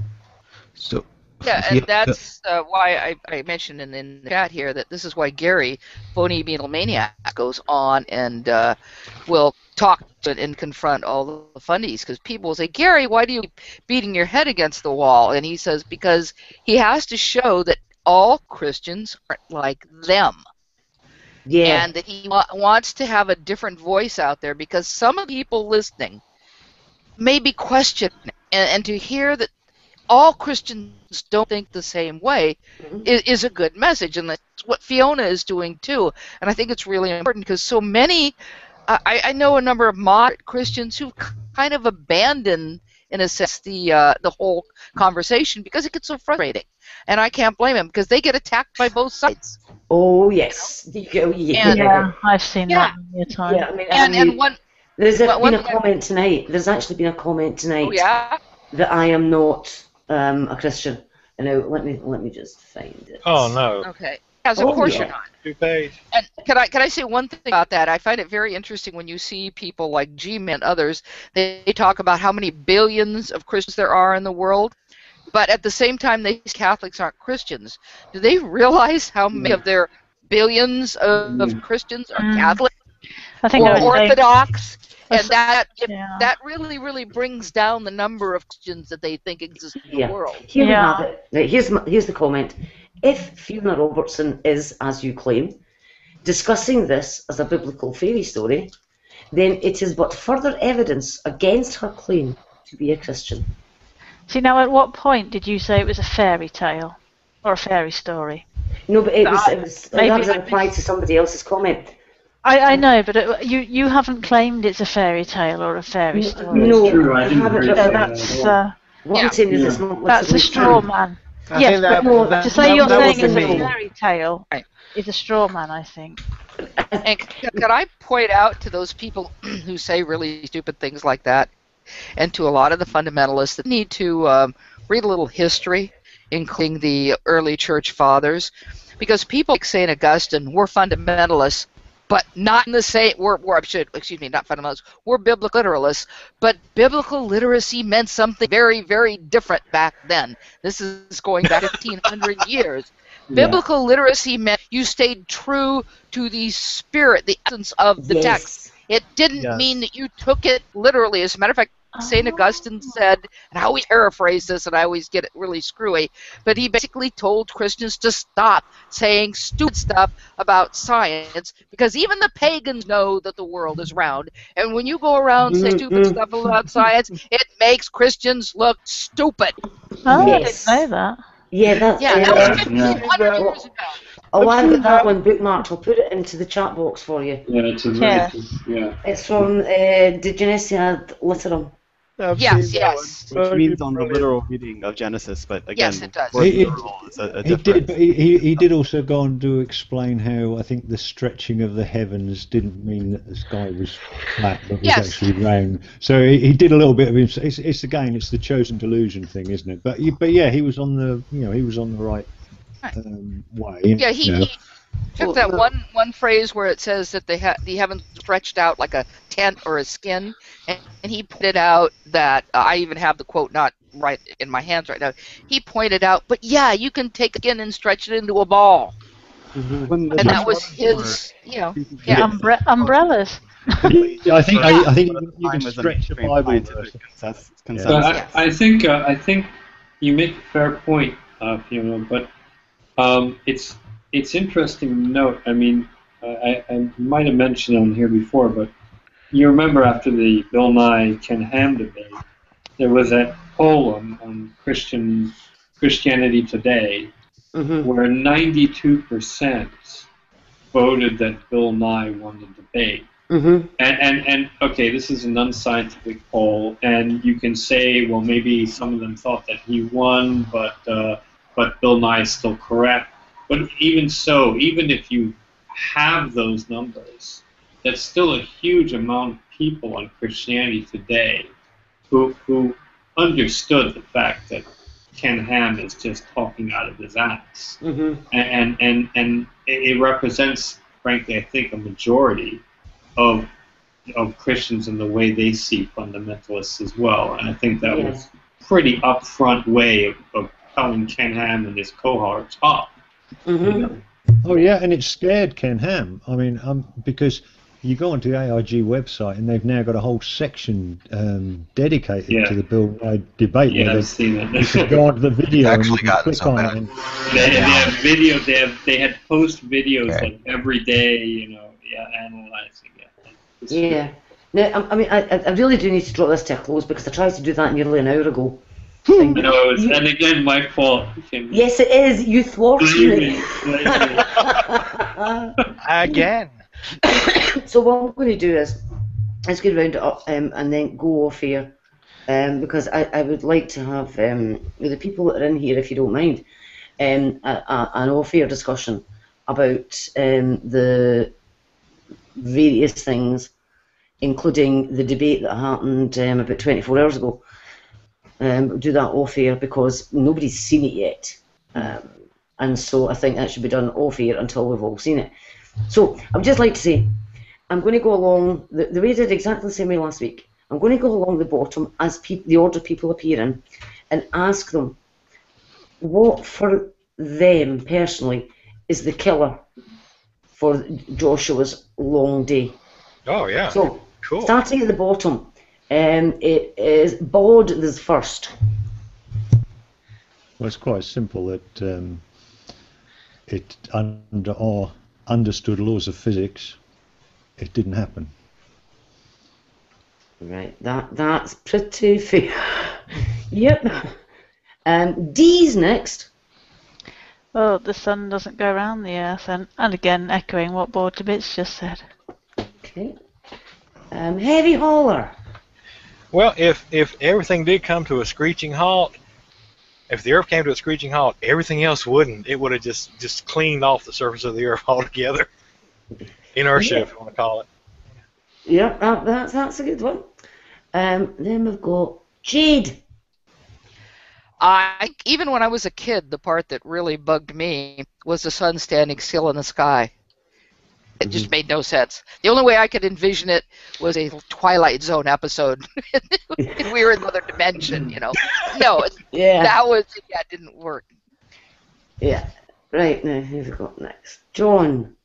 So, Yeah, and that's why I mentioned in the chat here that this is why Gary, Phony Beetle Maniac, goes on and will talk to and confront all the fundies, because people will say, Gary, why do you keep beating your head against the wall? And he says, because he has to show that all Christians aren't like them. Yeah. And that he wants to have a different voice out there, because some of the people listening may be questioning, and to hear that all Christians don't think the same way is a good message, and that's what Fiona is doing too. And I think it's really important, because so many, I know a number of moderate Christians who kind of abandon, in a sense, the whole conversation because it gets so frustrating, and I can't blame them because they get attacked by both sides. Oh yes, yeah, I've seen that many a time. Yeah, and one. There's been a comment tonight. There's actually been a comment tonight. Oh yeah. That I am not a Christian. Now let me just find it. Oh no. Okay. Yes, of course you're not. 2-page. And can I say one thing about that? I find it very interesting when you see people like G-Men and others. They talk about how many billions of Christians there are in the world, but at the same time, these Catholics aren't Christians. Do they realize how many of their billions of Christians are Catholic or Orthodox? And that really brings down the number of Christians that they think exist in the world. Here we have it. Right, here's the comment. If Fiona Robertson is, as you claim, discussing this as a biblical fairy story, then it is but further evidence against her claim to be a Christian. See, now at what point did you say it was a fairy tale or a fairy story? No, but that was a reply to somebody else's comment. I know, but you haven't claimed it's a fairy tale or a fairy story. No, it's true. I didn't really say that's what I'm saying is it's not. That's a straw man. Yes, but to say you're saying it's a fairy tale is a straw man, I think. And can I point out to those people who say really stupid things like that, and to a lot of the fundamentalists that need to read a little history, including the early church fathers, because people like St. Augustine were fundamentalists, but not in the same. Not fundamentalists. We're biblical literalists, but biblical literacy meant something very, very different back then. This is going back 1,500 years. Biblical literacy meant you stayed true to the spirit, the essence of the text. It didn't mean that you took it literally. As a matter of fact, St. Augustine said, and I always paraphrase this and I always get it really screwy, but he basically told Christians to stop saying stupid stuff about science, because even the pagans know that the world is round, and when you go around saying stupid stuff about science, it makes Christians look stupid. Oh, I didn't know that. Yeah, that's that was 1,500 years ago. Oh, I've got that one bookmarked. I'll put it into the chat box for you. Yeah, it's It's from De Genesia Literum. Yes. Which means on the literal reading of Genesis, but again, yes, it does. He did also go on to explain how I think the stretching of the heavens didn't mean that the sky was flat, but was actually round. So he did a little bit of it's again, it's the chosen delusion thing, isn't it? But yeah, he was on the right way. Yeah, he took that one phrase where it says that the heavens stretched out like a tent or a skin, and he pointed out that I even have the quote not right in my hands right now. He pointed out, but yeah, you can take a skin and stretch it into a ball, and that was his, umbrellas. I think you can stretch the Bible. I think you make a fair point, Fiona, but it's interesting to note. I mean, I might have mentioned on here before, but you remember after the Bill Nye Ken Ham debate, there was that poll on Christianity Today, where 92% voted that Bill Nye won the debate. And okay, this is an unscientific poll, and you can say, well, maybe some of them thought that he won, but Bill Nye is still correct. But even so, even if you have those numbers, that's still a huge amount of people on Christianity Today who understood the fact that Ken Ham is just talking out of his ass. Mm-hmm. And it represents, frankly, I think, a majority of Christians in the way they see fundamentalists as well. And I think that was a pretty upfront way of telling Ken Ham and his cohorts off. Mm-hmm. Oh yeah, and it scared Ken Ham. I mean, because you go onto the AIG website and they've now got a whole section dedicated to the Bill Nye debate. Yeah, where I've seen it. You can go onto the video and you Actually can gotten click so on bad. it. And, They have videos. They had post videos Okay. like every day. Analyzing it. Yeah. Now, I mean, I really do need to draw this to a close because I tried to do that nearly an hour ago. I know, and again, my fault. Yes, it is. You thwarted me. Again. So what I'm going to do is, let's go round it up and then go off here, because I would like to have with the people that are in here, if you don't mind, an off-air discussion about the various things, including the debate that happened about 24 hours ago. Do that off-air because nobody's seen it yet. And so I think that should be done off-air until we've all seen it. So I would just like to say, I'm going to go along, the way I did exactly the same way last week. I'm going to go along the bottom as the order people appear in and ask them what for them personally is the killer for Joshua's long day. Oh, yeah. So, cool. Starting at the bottom, it is Bod is first. well, it's quite simple that it under our understood laws of physics, it didn't happen. Right, that's pretty fair. Yep. D's next. Well, the sun doesn't go around the earth, and again, echoing what Bortowitz just said. Okay. Heavy hauler. Well, if everything did come to a screeching halt, if the Earth came to a screeching halt, everything else wouldn't. It would have just cleaned off the surface of the Earth altogether. Inertia, if you want to call it. Yep, that's a good one. Then we've got Jade. Even when I was a kid, the part that really bugged me was the sun standing still in the sky. It just made no sense. The only way I could envision it was a Twilight Zone episode. And we were in another dimension, you know. No, that didn't work. Yeah. Right, now who have we got next? John.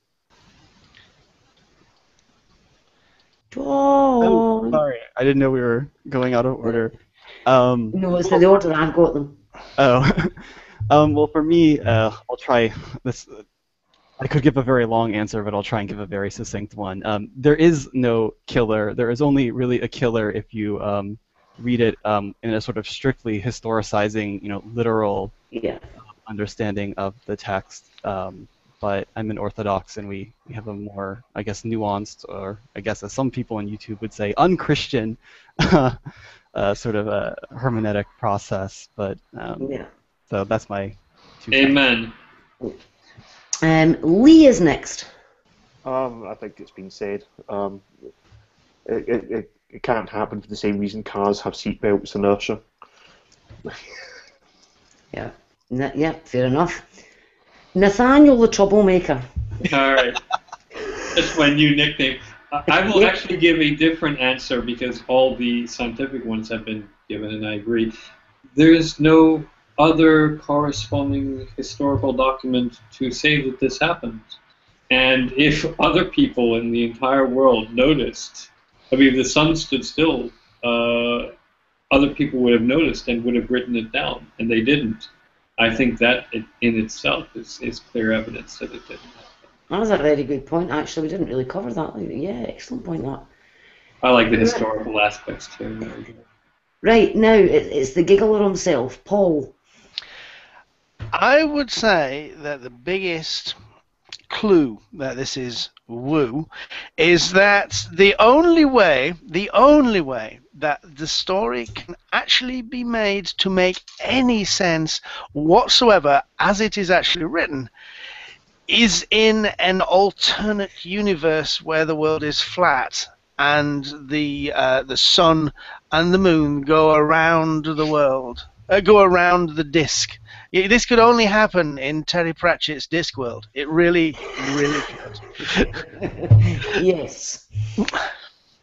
Oh, sorry. I didn't know we were going out of order. No, it's the order I've got them. Oh. Well, for me, I'll try this. I could give a very long answer, but I'll try and give a very succinct one. There is no killer. There is only really a killer if you read it in a sort of strictly historicizing, literal understanding of the text. But I'm an Orthodox, and we have a more, I guess, nuanced, or I guess as some people on YouTube would say, unchristian sort of a hermeneutic process. But so that's my 2 Amen. Lee is next. I think it's been said. It can't happen for the same reason cars have seatbelts, inertia. Yeah, fair enough. Nathaniel the Troublemaker. All right. That's my new nickname. I will actually give a different answer because all the scientific ones have been given, and I agree. There is no other corresponding historical document to say that this happened. And if other people in the entire world noticed, I mean, if the sun stood still, other people would have noticed and would have written it down, and they didn't. I think that in itself is clear evidence that it didn't happen. That's a very good point. Actually, we didn't really cover that. Yeah, excellent point, that. I like the historical aspects too. Right, now it's the giggler himself, Paul. I would say that the biggest clue that this is woo is that the only way that the story can actually be made to make any sense whatsoever as it is actually written is in an alternate universe where the world is flat and the sun and the moon go around the world. go around the disk. This could only happen in Terry Pratchett's Discworld. It really, really could. Yes.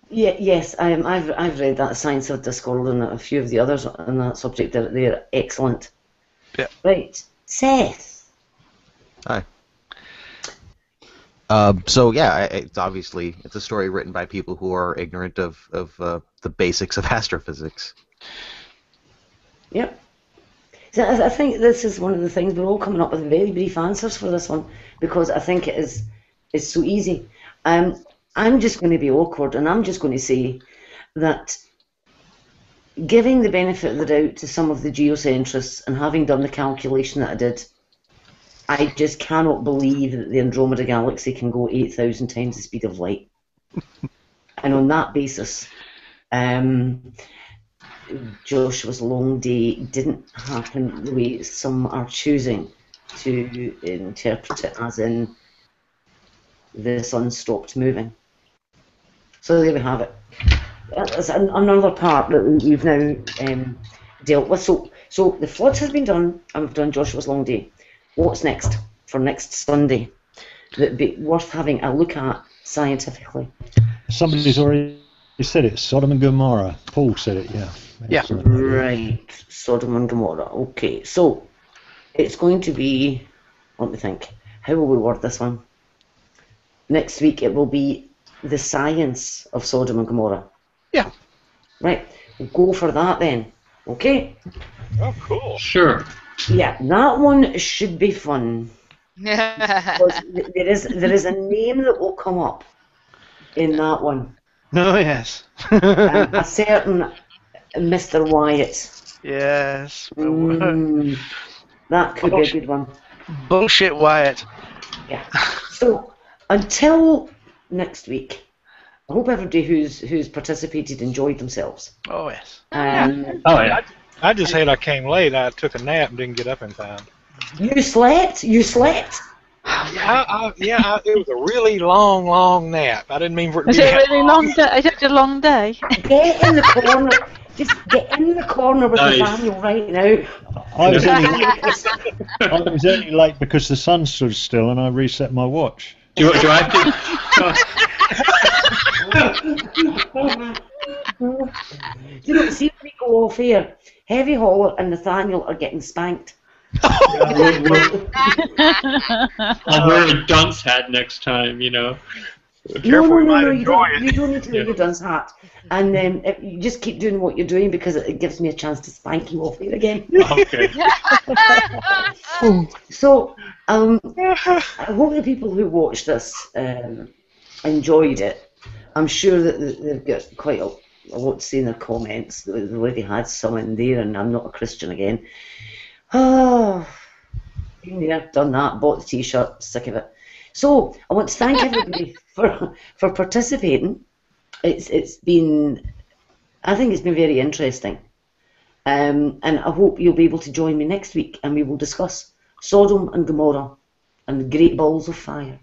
Yeah, yes, I've read that Science of Discworld and a few of the others on that subject. They're excellent. Yeah. Right, Seth. Hi. So yeah, it's obviously it's a story written by people who are ignorant of the basics of astrophysics. Yep. So I think this is one of the things we're all coming up with very brief answers for this one because I think it's so easy. I'm just going to be awkward and I'm just going to say that giving the benefit of the doubt to some of the geocentrists and having done the calculation that I did, I just cannot believe that the Andromeda Galaxy can go 8,000 times the speed of light. And on that basis, Joshua's long day didn't happen the way some are choosing to interpret it, as in the sun stopped moving. So there we have it. That's another part that we've now dealt with. So the floods has been done, and we've done Joshua's long day. What's next for next Sunday that'd be worth having a look at scientifically? Somebody's already said it. Sodom and Gomorrah. Paul said it. Yeah. Yeah. Excellent. Right. Sodom and Gomorrah. Okay. So it's going to be. Let me think. How will we word this one? Next week it will be the science of Sodom and Gomorrah. Yeah. Right. We'll go for that then. Okay. Oh, cool. Sure. Yeah, that one should be fun. Because there is a name that will come up in that one. Oh, yes. A certain Mr. Wyatt. Yes. That could be a good one. Bullshit Wyatt. Yeah. So until next week, I hope everybody who's participated enjoyed themselves. Oh, yes. Oh, yeah. I just hate I came late. I took a nap and didn't get up in time. You slept? You slept? Yeah, it was a really long nap. I didn't mean for it to Was be it a that really long day? Is it a long day? Get in the corner. Just get in the corner with Nathaniel right now. I was only late because the sun stood still and I reset my watch. Do I have to... You know, see when we go off here, Heavy Hauler and Nathaniel are getting spanked. I'll wear a dunce hat next time, you know. No, you don't need to wear your dunce hat. And you just keep doing what you're doing because it gives me a chance to spank you off here again. Okay. So, I hope the people who watched this enjoyed it. I'm sure that they've got quite a lot to say in their comments. They've already had some in there, and I'm not a Christian again. Oh, been there, done that, bought the t-shirt, sick of it. So I want to thank everybody for participating. It's been, I think it's been very interesting, and I hope you'll be able to join me next week, and we will discuss Sodom and Gomorrah and the great balls of fire.